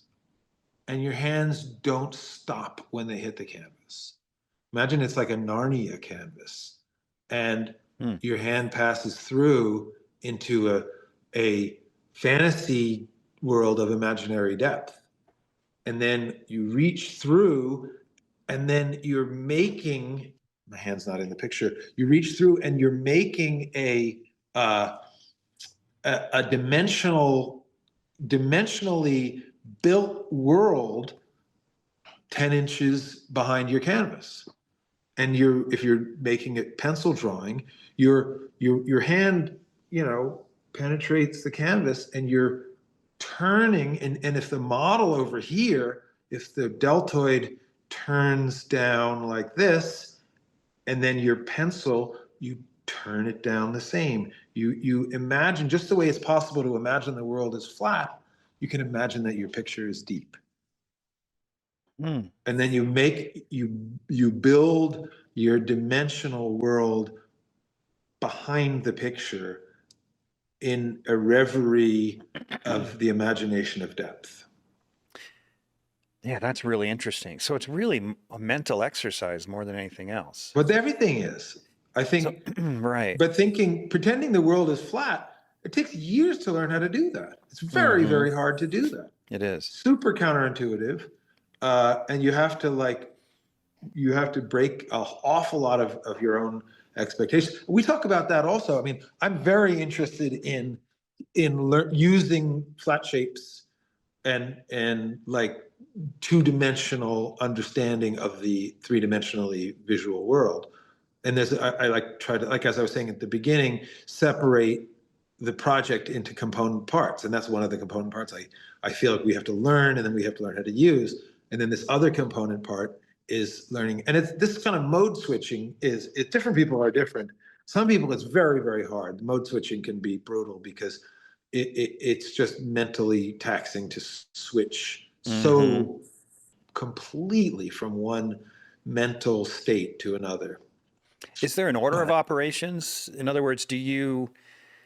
and your hands don't stop when they hit the canvas. Imagine it's like a Narnia canvas, and your hand passes through into a fantasy world of imaginary depth. And then you reach through, and then you're my hand's not in the picture. You reach through and you're making a a dimensionally built world 10 inches behind your canvas. And if you're making a pencil drawing, your hand, penetrates the canvas, and you're turning, and if the model over here, if the deltoid turns down like this, and then your pencil, you turn it down the same. You imagine, just the way it's possible to imagine the world is flat, you can imagine that your picture is deep. And then you build your dimensional world behind the picture in a reverie of the imagination of depth. Yeah, that's really interesting. So it's really a mental exercise more than anything else. But everything is, I think. So, right. But pretending the world is flat, it takes years to learn how to do that. It's very, very hard to do that. It is. Super counterintuitive. And you have to break an awful lot of your own expectations. We talk about that also. I mean, I'm very interested in using flat shapes and like two-dimensional understanding of the three-dimensionally visual world. And I like try to, like, as I was saying at the beginning, separate the project into component parts. And that's one of the component parts I feel like we have to learn, and then we have to learn how to use. And then this other component part is learning. And it's this kind of mode switching different people are different. Some people, it's very, very hard. Mode switching can be brutal because it's just mentally taxing to switch so completely from one mental state to another. Is there an order of operations? In other words,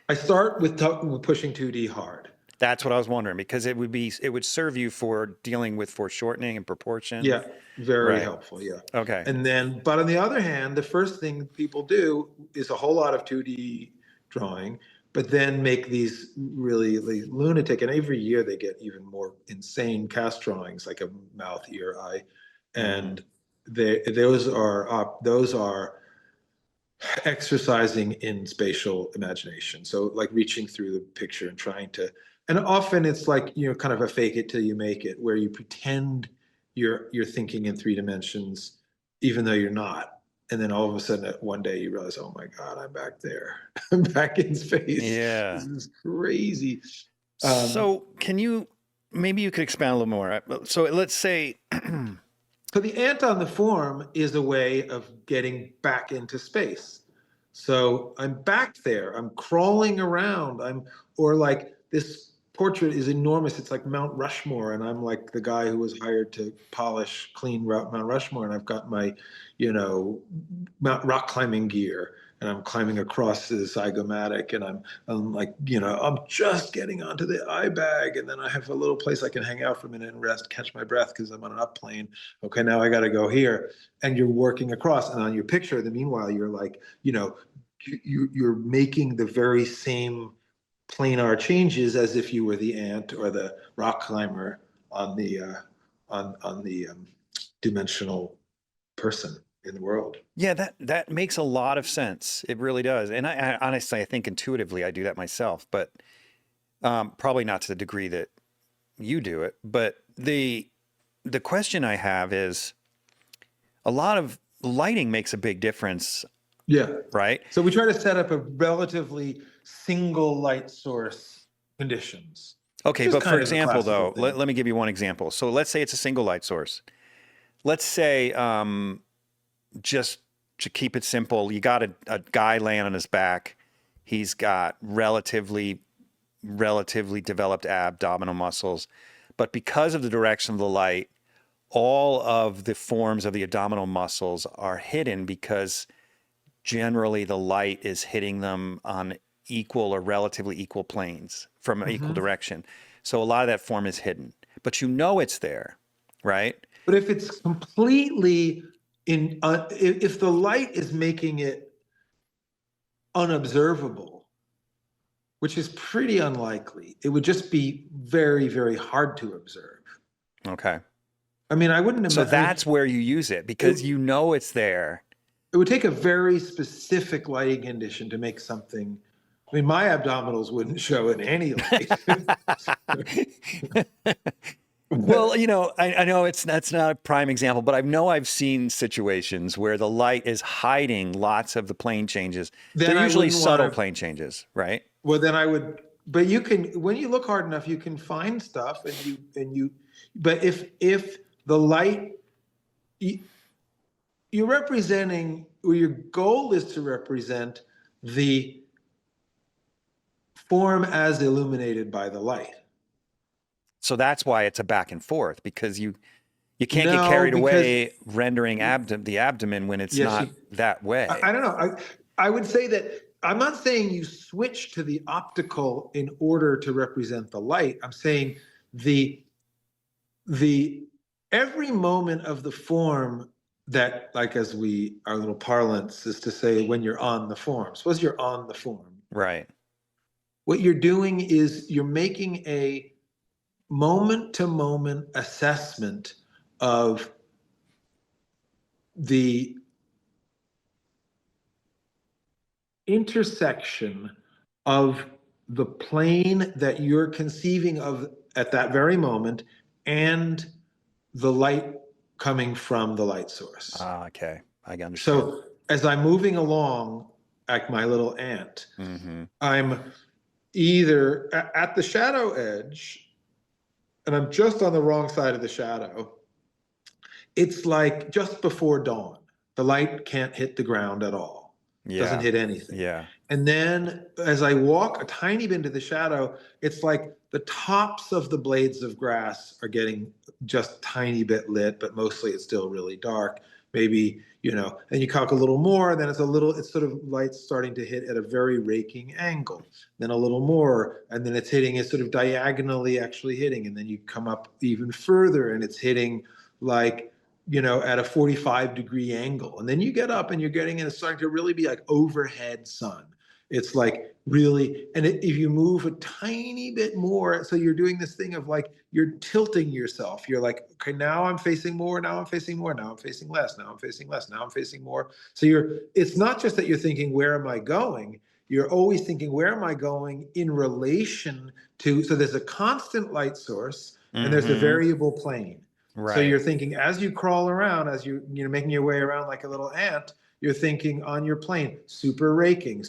I start with pushing 2D hard. That's what I was wondering, because it would serve you for dealing with foreshortening and proportion. Yeah, very helpful. Yeah. Okay. And then, but on the other hand, the first thing people do is a whole lot of 2D drawing, but then make these really lunatic, and every year they get even more insane cast drawings, like a mouth, ear, eye, and those are exercising in spatial imagination. So like reaching through the picture and trying to, and often it's like, kind of a fake it till you make it, where you pretend you're thinking in 3 dimensions, even though you're not. And then all of a sudden one day you realize, oh my God, I'm back there. I'm back in space. Yeah. This is crazy. So maybe you could expand a little more. So let's say. So the ant on the form is a way of getting back into space. So I'm back there, I'm crawling around, or like this portrait is enormous. It's like Mount Rushmore, and I'm like the guy who was hired to clean Mount Rushmore, and I've got my, rock climbing gear, and I'm climbing across the zygomatic, and I'm like, I'm just getting onto the eye bag, and then I have a little place I can hang out for a minute and rest, catch my breath because I'm on an up plane. Okay, now I got to go here, and you're working across, and on your picture, meanwhile, you're like, you're making the very same planar changes as if you were the ant or the rock climber on the dimensional person in the world. Yeah, that makes a lot of sense. It really does. And I honestly, I think intuitively I do that myself, but probably not to the degree that you do it. But the question I have is, a lot of lighting makes a big difference. Yeah. Right. So we try to set up a relatively single light source conditions. Okay, but for example, though, let me give you one example. So let's say it's a single light source. Let's say, just to keep it simple, you got a guy laying on his back. He's got relatively developed abdominal muscles, but because of the direction of the light, all of the forms of the abdominal muscles are hidden, because generally the light is hitting them on equal or relatively equal planes from an equal direction. So a lot of that form is hidden, but it's there, right? But if it's completely if the light is making it unobservable, which is pretty unlikely, it would just be very, very hard to observe. Okay. I mean, I wouldn't imagine. So that's where you use it, because it's there. It would take a very specific lighting condition to make something I mean, my abdominals wouldn't show in any light. Well, you know, I know that's not a prime example, but I know I've seen situations where the light is hiding lots of the plane changes. Then They're I usually wouldn't subtle want to. plane changes, right? Well, then I would. But you can, when you look hard enough, you can find stuff, and you. But if the light, you're representing, or your goal is to represent the form as illuminated by the light. So that's why it's a back and forth, because you can't get No, carried because away rendering the abdomen when it's yes, not that way. I don't know. I would say that I'm not saying you switch to the optical in order to represent the light. I'm saying the every moment of the form that, like, as our little parlance is to say, when you're on the form. Suppose you're on the form. Right. What you're doing is you're making a moment-to-moment assessment of the intersection of the plane that you're conceiving of at that very moment and the light coming from the light source. Ah, okay. I understand. So as I'm moving along, like my little ant, I'm either at the shadow edge, and I'm just on the wrong side of the shadow. It's like just before dawn. The light can't hit the ground at all. Doesn't hit anything. Yeah. And then as I walk a tiny bit into the shadow, it's like the tops of the blades of grass are getting just tiny bit lit, but mostly it's still really dark. Maybe, and you talk a little more, and then it's sort of light starting to hit at a very raking angle. Then a little more, and then it's sort of diagonally actually hitting. And then you come up even further and it's hitting like, at a 45-degree angle. And then you get up and you're getting, and it's starting to really be like overhead sun. It's like really, and if you move a tiny bit more, so you're doing this thing of like, you're tilting yourself. You're like, okay, now I'm facing more, now I'm facing more, now I'm facing less, now I'm facing less, now I'm facing more. So it's not just that you're thinking, where am I going? You're always thinking, where am I going in relation to, so there's a constant light source and there's a variable plane. Right. So you're thinking, as you crawl around, as you're making your way around like a little ant, you're thinking on your plane, super raking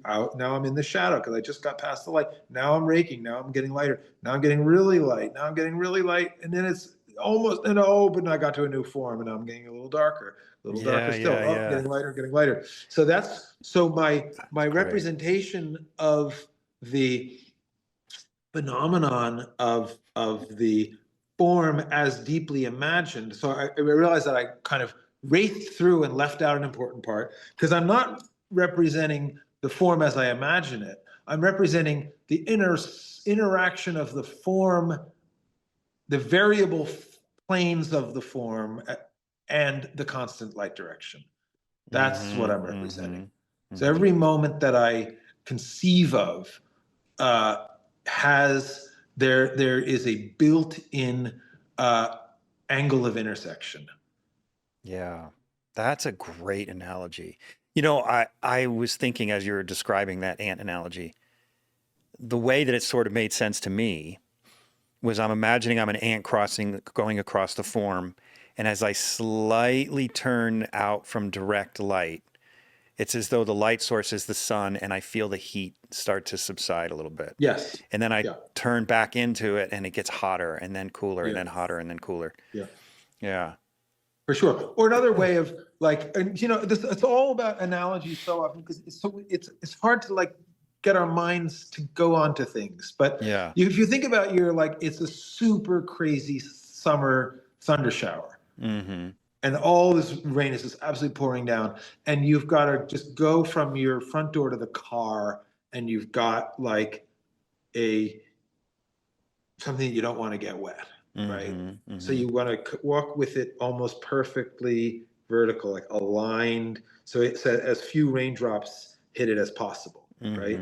out. Now I'm in the shadow because I just got past the light. Now I'm raking. Now I'm getting lighter. Now I'm getting really light. Now I'm getting really light. And then it's almost, but I got to a new form and now I'm getting a little darker still. Getting lighter. So my representation of the phenomenon of the form as deeply imagined. So I realized that I kind of raced through and left out an important part, because I'm not representing the form as I imagine it. I'm representing the interaction of the form, the variable planes of the form, and the constant light direction. That's what I'm representing. So every moment that I conceive of there is a built-in angle of intersection. Yeah, that's a great analogy. I was thinking as you were describing that ant analogy, the way that it sort of made sense to me was I'm imagining I'm an ant going across the form, and as I slightly turn out from direct light, it's as though the light source is the sun, and I feel the heat start to subside a little bit. Yes. And then I turn back into it, and it gets hotter, and then cooler, and then hotter, and then cooler. Yeah. Yeah. For sure. Or another way of like, and it's all about analogies so often, because it's hard to like get our minds to go on to things. But if you think about it's a super crazy summer thunder shower. And all this rain is just absolutely pouring down. And you've got to just go from your front door to the car, and you've got like something you don't want to get wet. Right. So you want to walk with it almost perfectly vertical, like aligned. So it's as few raindrops hit it as possible. Right.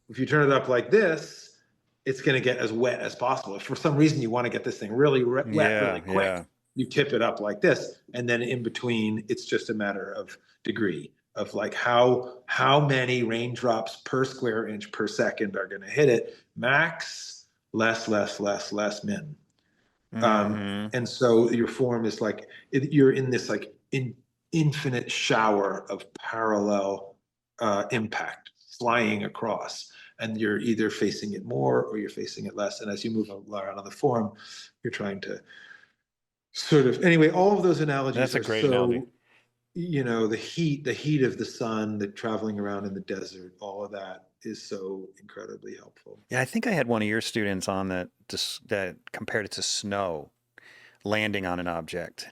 If you turn it up like this, it's going to get as wet as possible. If for some reason you want to get this thing really wet really quick, you tip it up like this. And then in between, it's just a matter of degree. of like how many raindrops per square inch per second are going to hit it. Max, less, min. Mm-hmm. And so your form is like you're in this like infinite shower of parallel impact flying across, and you're either facing it more or you're facing it less. And as you move around on the form, you're trying to sort of anyway. All of those analogies That's a are great analogy. so, you know, the heat of the sun, the traveling around in the desert, all of that is so incredibly helpful. Yeah, I think I had one of your students on that that compared it to snow landing on an object,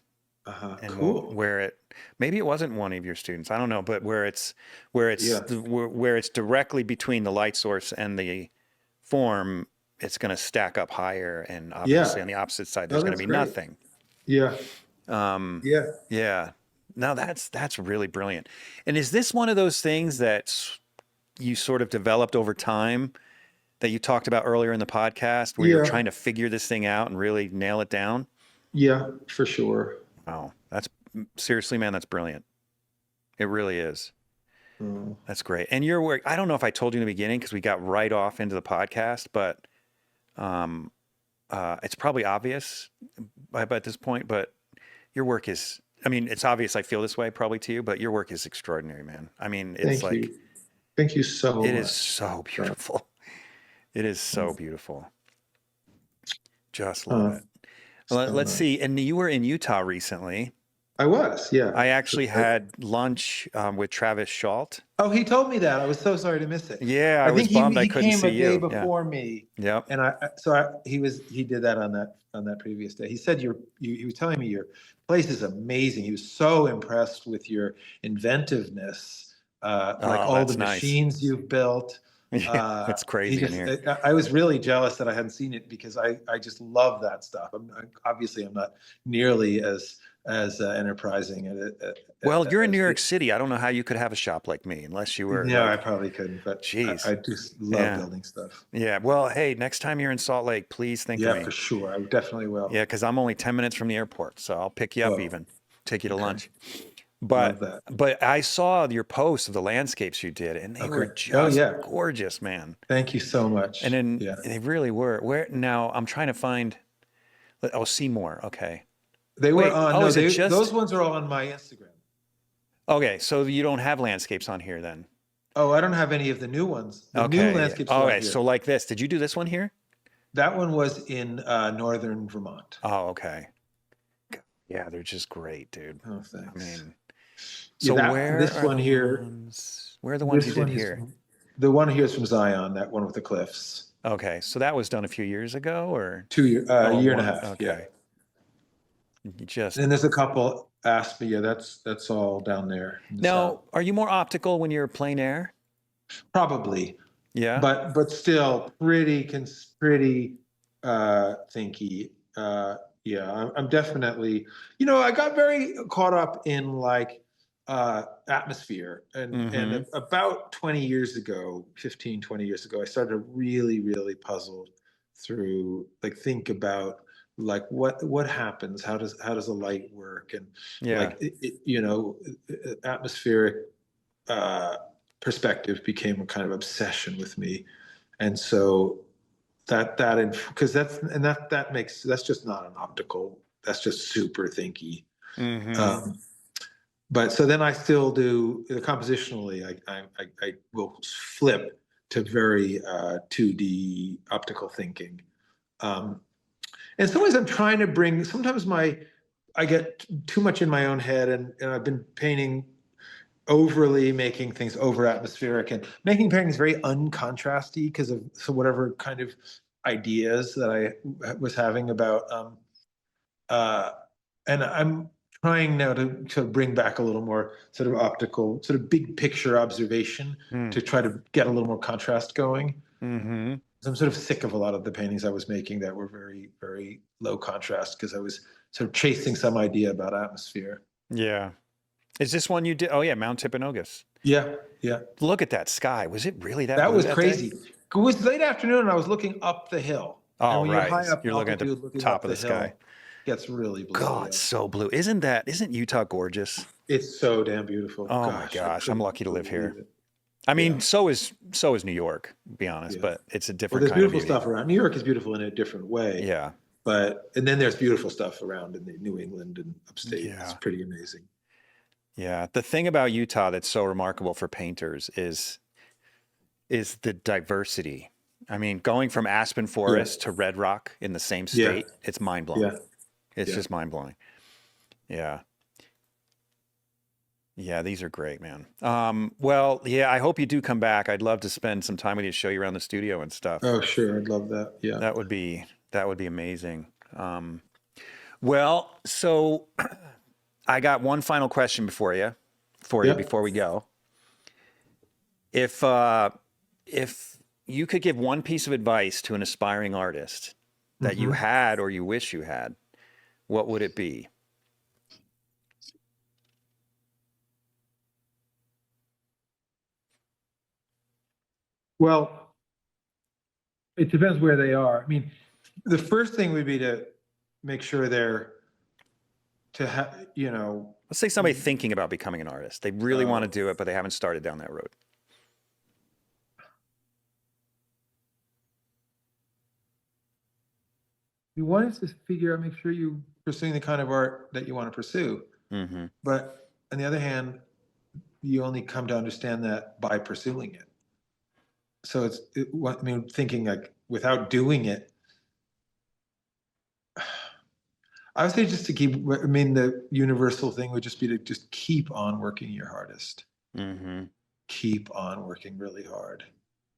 and Cool. where it maybe it wasn't one of your students, I don't know, but where it's Yeah. where it's directly between the light source and the form, it's going to stack up higher, and obviously Yeah. on the opposite side Oh, there's going to that's be great. nothing. Yeah. Um, Yeah. yeah. No, that's really brilliant. And is this one of those things that you sort of developed over time that you talked about earlier in the podcast, where you're Yeah. trying to figure this thing out and really nail it down? Yeah, for sure. Wow. That's seriously, man, that's brilliant. It really is. Oh. That's great. And your work, I don't know if I told you in the beginning because we got right off into the podcast, but it's probably obvious by this point, but your work is, I mean, it's obvious I feel this way probably to you, but your work is extraordinary, man. I mean, it's Thank you. Thank you so much. it is so beautiful. It is so beautiful. Just love it. Let's see. And you were in Utah recently. I was, yeah. I actually had lunch with Travis Schalt. Oh, he told me that. I was so sorry to miss it. Yeah, I was think bummed he I couldn't came see a day you. before me. Yep. And he did that on that previous day. He said he was telling me your place is amazing. He was so impressed with your inventiveness, like all the machines you've built. Yeah, it's crazy in here. I was really jealous that I hadn't seen it because I just love that stuff. Obviously I'm not nearly as enterprising. Well, you're in New York City. I don't know how you could have a shop like me unless you were. No, like, I probably couldn't. But geez. I just love building stuff. Yeah. Well, hey, next time you're in Salt Lake, please think of me. Yeah, for sure. I definitely will. Yeah, because I'm only 10 minutes from the airport, so I'll pick you up even, take you to lunch. Love that. But I saw your posts of the landscapes you did, and they were just gorgeous, man. Thank you so much. And then they really were. Where now? I'm trying to find. Oh, Seymour. Okay. They were on. Those ones are all on my Instagram. Okay, so you don't have landscapes on here then? Oh, I don't have any of the new ones. The new landscapes. All right, so like this. Did you do this one here? That one was in northern Vermont. Oh, okay. Yeah, they're just great, dude. Oh, thanks. I mean, so where are the ones you did here? The one here is from Zion, that one with the cliffs. Okay, so that was done a few years ago, or a year and a half. Okay. Yeah. And there's a couple asked me. Yeah, that's all down there. Now, are you more optical when you're plein air? Probably. Yeah. But still pretty thinky. Yeah, I'm definitely, I got very caught up in like atmosphere and about 20 years ago, 15, 20 years ago, I started to really, really puzzle through, like, think about like what happens, how does the light work, and atmospheric perspective became a kind of obsession with me. And so that's just not an optical, that's just super thinky. But so then I still do compositionally, I will flip to very 2D optical thinking. And sometimes I'm trying to bring, sometimes I get too much in my own head, and I've been painting overly, making things over atmospheric and making paintings very uncontrasty because of whatever kind of ideas that I was having about, and I'm trying now to bring back a little more sort of optical, sort of big picture observation to try to get a little more contrast going. I'm sort of sick of a lot of the paintings I was making that were very, very low contrast because I was sort of chasing some idea about atmosphere. Yeah. Is this one you did? Oh yeah, Mount Timpanogos. Yeah, yeah. Look at that sky. Was it really that? That was crazy. Day? It was late afternoon, and I was looking up the hill. Oh, right. You're looking at the top of the sky. gets really blue. God, Yeah. so blue. Isn't Utah gorgeous? It's so damn beautiful. Oh my Gosh, I gosh, I'm couldn't lucky to live believe here. it. I mean, Yeah, so is New York, to be honest, yeah. but it's a Well, different there's kind of beautiful beauty. stuff around. New York is beautiful in a different way, Yeah. and then there's beautiful stuff around in the New England and upstate. It's Yeah. pretty amazing. Yeah. The thing about Utah that's so remarkable for painters is the diversity. I mean, going from aspen forest to red rock in the same Yeah, state, it's mind blowing. yeah, It's yeah. just mind blowing. Yeah. Yeah, these are great, man. Well, yeah, I hope you do come back. I'd love to spend some time with you to show you around the studio and stuff. Oh, sure. I'd love that. Yeah. That would be amazing. Well, so I got one final question before you before we go. If you could give one piece of advice to an aspiring artist that you had or you wish you had, what would it be? Well, it depends where they are. I mean, the first thing would be to make sure Let's say somebody thinking about becoming an artist. They really want to do it, but they haven't started down that road. one is to figure out, make sure you're pursuing the kind of art that you want to pursue. Mm-hmm. But on the other hand, you only come to understand that by pursuing it. So thinking like without doing it, I would say just to keep, I mean, the universal thing would just be to just keep on working your hardest. Mm-hmm. Keep on working really hard.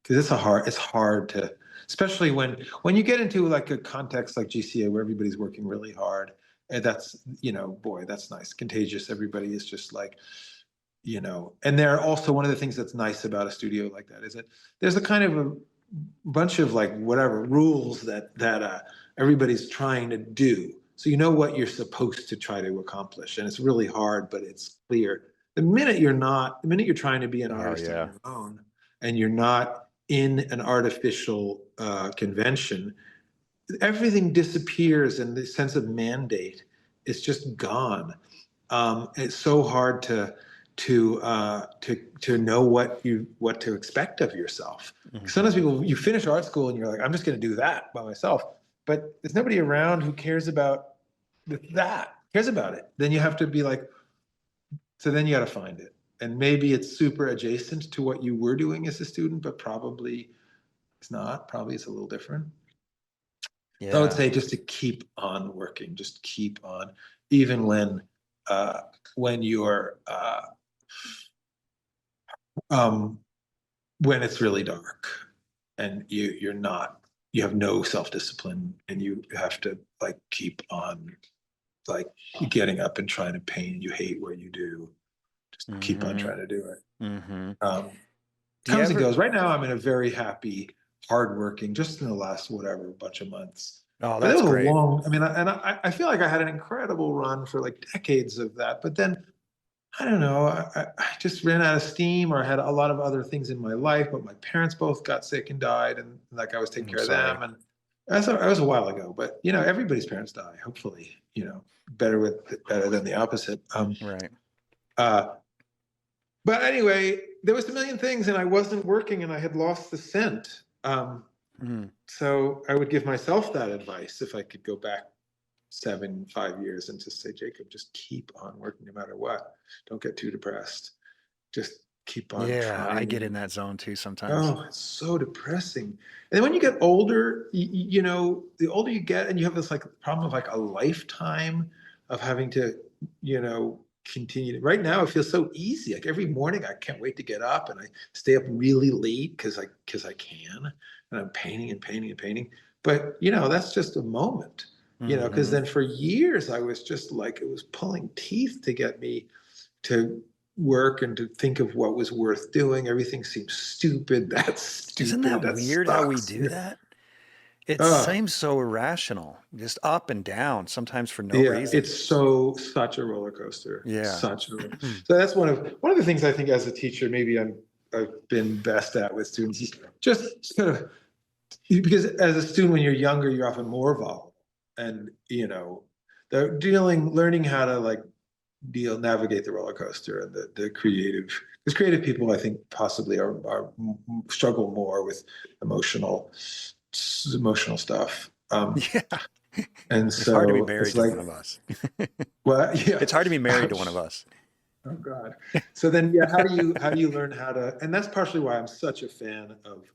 Because it's hard to, especially when you get into like a context like GCA where everybody's working really hard. And that's, boy, that's nice. Contagious. Everybody is just like, and there are also one of the things that's nice about a studio like that is that there's a kind of a bunch of like whatever rules that everybody's trying to do. So you know what you're supposed to try to accomplish, and it's really hard, but it's clear. The minute you're trying to be an artist on your own, and you're not in an artificial convention, everything disappears, and the sense of mandate is just gone. It's so hard to know what to expect of yourself. Mm-hmm. Sometimes you finish art school and you're like, I'm just going to do that by myself, but there's nobody around who cares about it. Then you have to be like, so then you got to find it, and maybe it's super adjacent to what you were doing as a student, but probably it's not. Probably it's a little different. Yeah. So I would say just to keep on working, just keep on, even when you're when it's really dark and you have no self-discipline, and you have to like keep on like getting up and trying to paint. You hate what you do. Just keep on trying to do it. Mm-hmm. Comes and goes. Right now I'm in a very happy, hardworking, just in the last bunch of months. Oh, that's great. I feel like I had an incredible run for like decades of that, but then I don't know, I just ran out of steam, or I had a lot of other things in my life, but my parents both got sick and died, and like I was taking care of them, and that was a while ago, but everybody's parents die, hopefully, better than the opposite. Right. But anyway, there was a million things, and I wasn't working, and I had lost the scent. So I would give myself that advice if I could go back 5 years and just say, Jacob, just keep on working no matter what. Don't get too depressed. Just keep on trying. I get in that zone too sometimes. Oh, it's so depressing. And then when you get older, the older you get, and you have this like problem of like a lifetime of having to, continue. Right now it feels so easy. Like every morning I can't wait to get up, and I stay up really late because I can, and I'm painting and painting and painting. But that's just a moment. Because then for years I was just like, it was pulling teeth to get me to work and to think of what was worth doing. Everything seems stupid. That's stupid. Isn't that weird how we do that? It seems so irrational, just up and down, sometimes for no reason. It's such a roller coaster. Yeah. So that's one of the things I think as a teacher, maybe I've been best at with students is just sort of, because as a student, when you're younger, you're often more volatile. And, they're learning how to like navigate the roller coaster and the creative, because creative people, I think, possibly struggle more with emotional stuff. Yeah. And It's hard to be so married it's to like, one of us. well, yeah. It's hard to be married to Ouch. one of us. Oh God. So then, yeah, how do you learn how to, and that's partially why I'm such a fan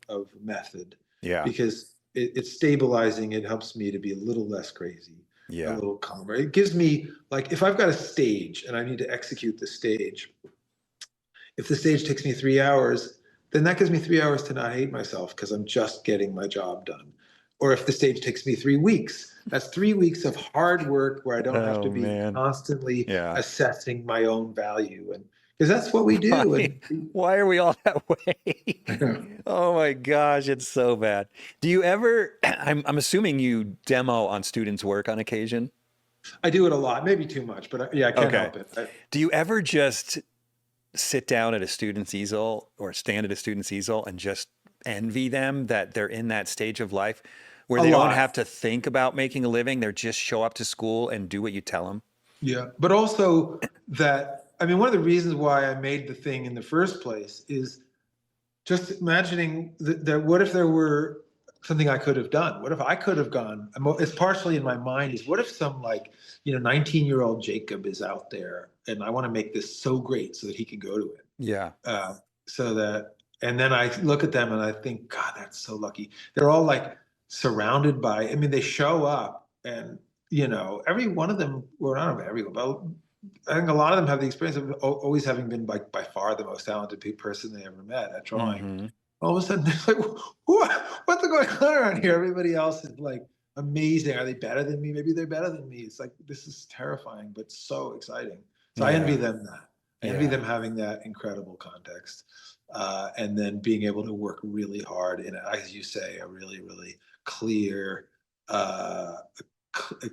of method, Yeah. because it's stabilizing. It helps me to be a little less crazy, a Yeah. little calmer. It gives me, like, if I've got a stage and I need to execute the stage, if the stage takes me 3 hours, then that gives me 3 hours to not hate myself because I'm just getting my job done. Or if the stage takes me 3 weeks, that's 3 weeks of hard work where I don't have to Oh, be man. constantly Yeah. assessing my own value. And because that's what we do. Why are we all that way? Oh my gosh, it's so bad. Do you ever, I'm assuming you demo on students' work on occasion? I do it a lot, maybe too much, but yeah, I can't help it. Do you ever just sit down at a student's easel or stand at a student's easel and just envy them that they're in that stage of life where they don't have to think about making a living? They're just show up to school and do what you tell them. Yeah, but also that, I mean, one of the reasons why I made the thing in the first place is just imagining that what if there were something I could have done? What if I could have gone? It's partially in my mind is what if some 19-year-old Jacob is out there and I want to make this so great so that he can go to it. Yeah. And then I look at them and I think, God, that's so lucky. They're all like surrounded by, I mean, they show up and, every one of them, well, not everyone, but I think a lot of them have the experience of always having been by far the most talented person they ever met at drawing. Mm-hmm. All of a sudden, they're like, what's going on around here? Everybody else is like amazing. Are they better than me? Maybe they're better than me. It's like, this is terrifying, but so exciting. So I envy them that. I envy them having that incredible context. And then being able to work really hard in, as you say, a really, really clear,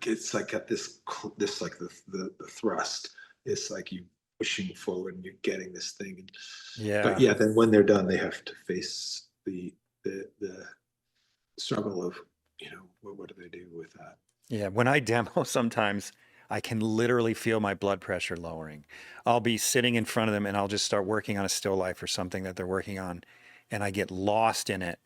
it's like at this like the thrust. It's like you pushing forward and you're getting this thing. But yeah, then when they're done, they have to face the struggle of, what do they do with that? Yeah, when I demo, sometimes I can literally feel my blood pressure lowering. I'll be sitting in front of them and I'll just start working on a still life or something that they're working on, and I get lost in it.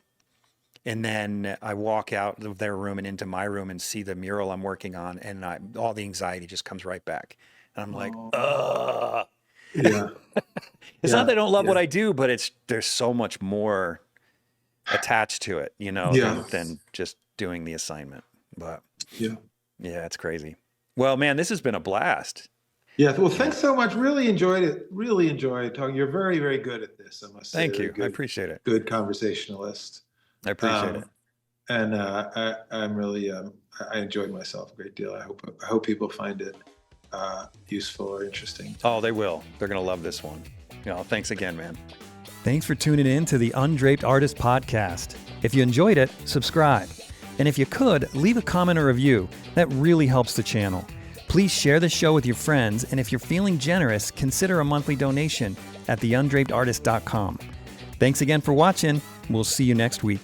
And then I walk out of their room and into my room and see the mural I'm working on, and all the anxiety just comes right back. And I'm like, ugh. Yeah. It's not that I don't love what I do, but there's so much more attached to it, than just doing the assignment. But yeah, it's crazy. Well, man, this has been a blast. Yeah. Well, thanks so much. Really enjoyed it. Really enjoyed talking. You're very, very good at this, I must say. Thank you. I appreciate it. Good conversationalist. I appreciate it. And I'm really, I enjoyed myself a great deal. I hope people find it useful or interesting. Oh, they will. They're going to love this one. Thanks again, man. Thanks for tuning in to the Undraped Artist Podcast. If you enjoyed it, subscribe. And if you could, leave a comment or review. That really helps the channel. Please share the show with your friends, and if you're feeling generous, consider a monthly donation at theundrapedartist.com. Thanks again for watching. We'll see you next week.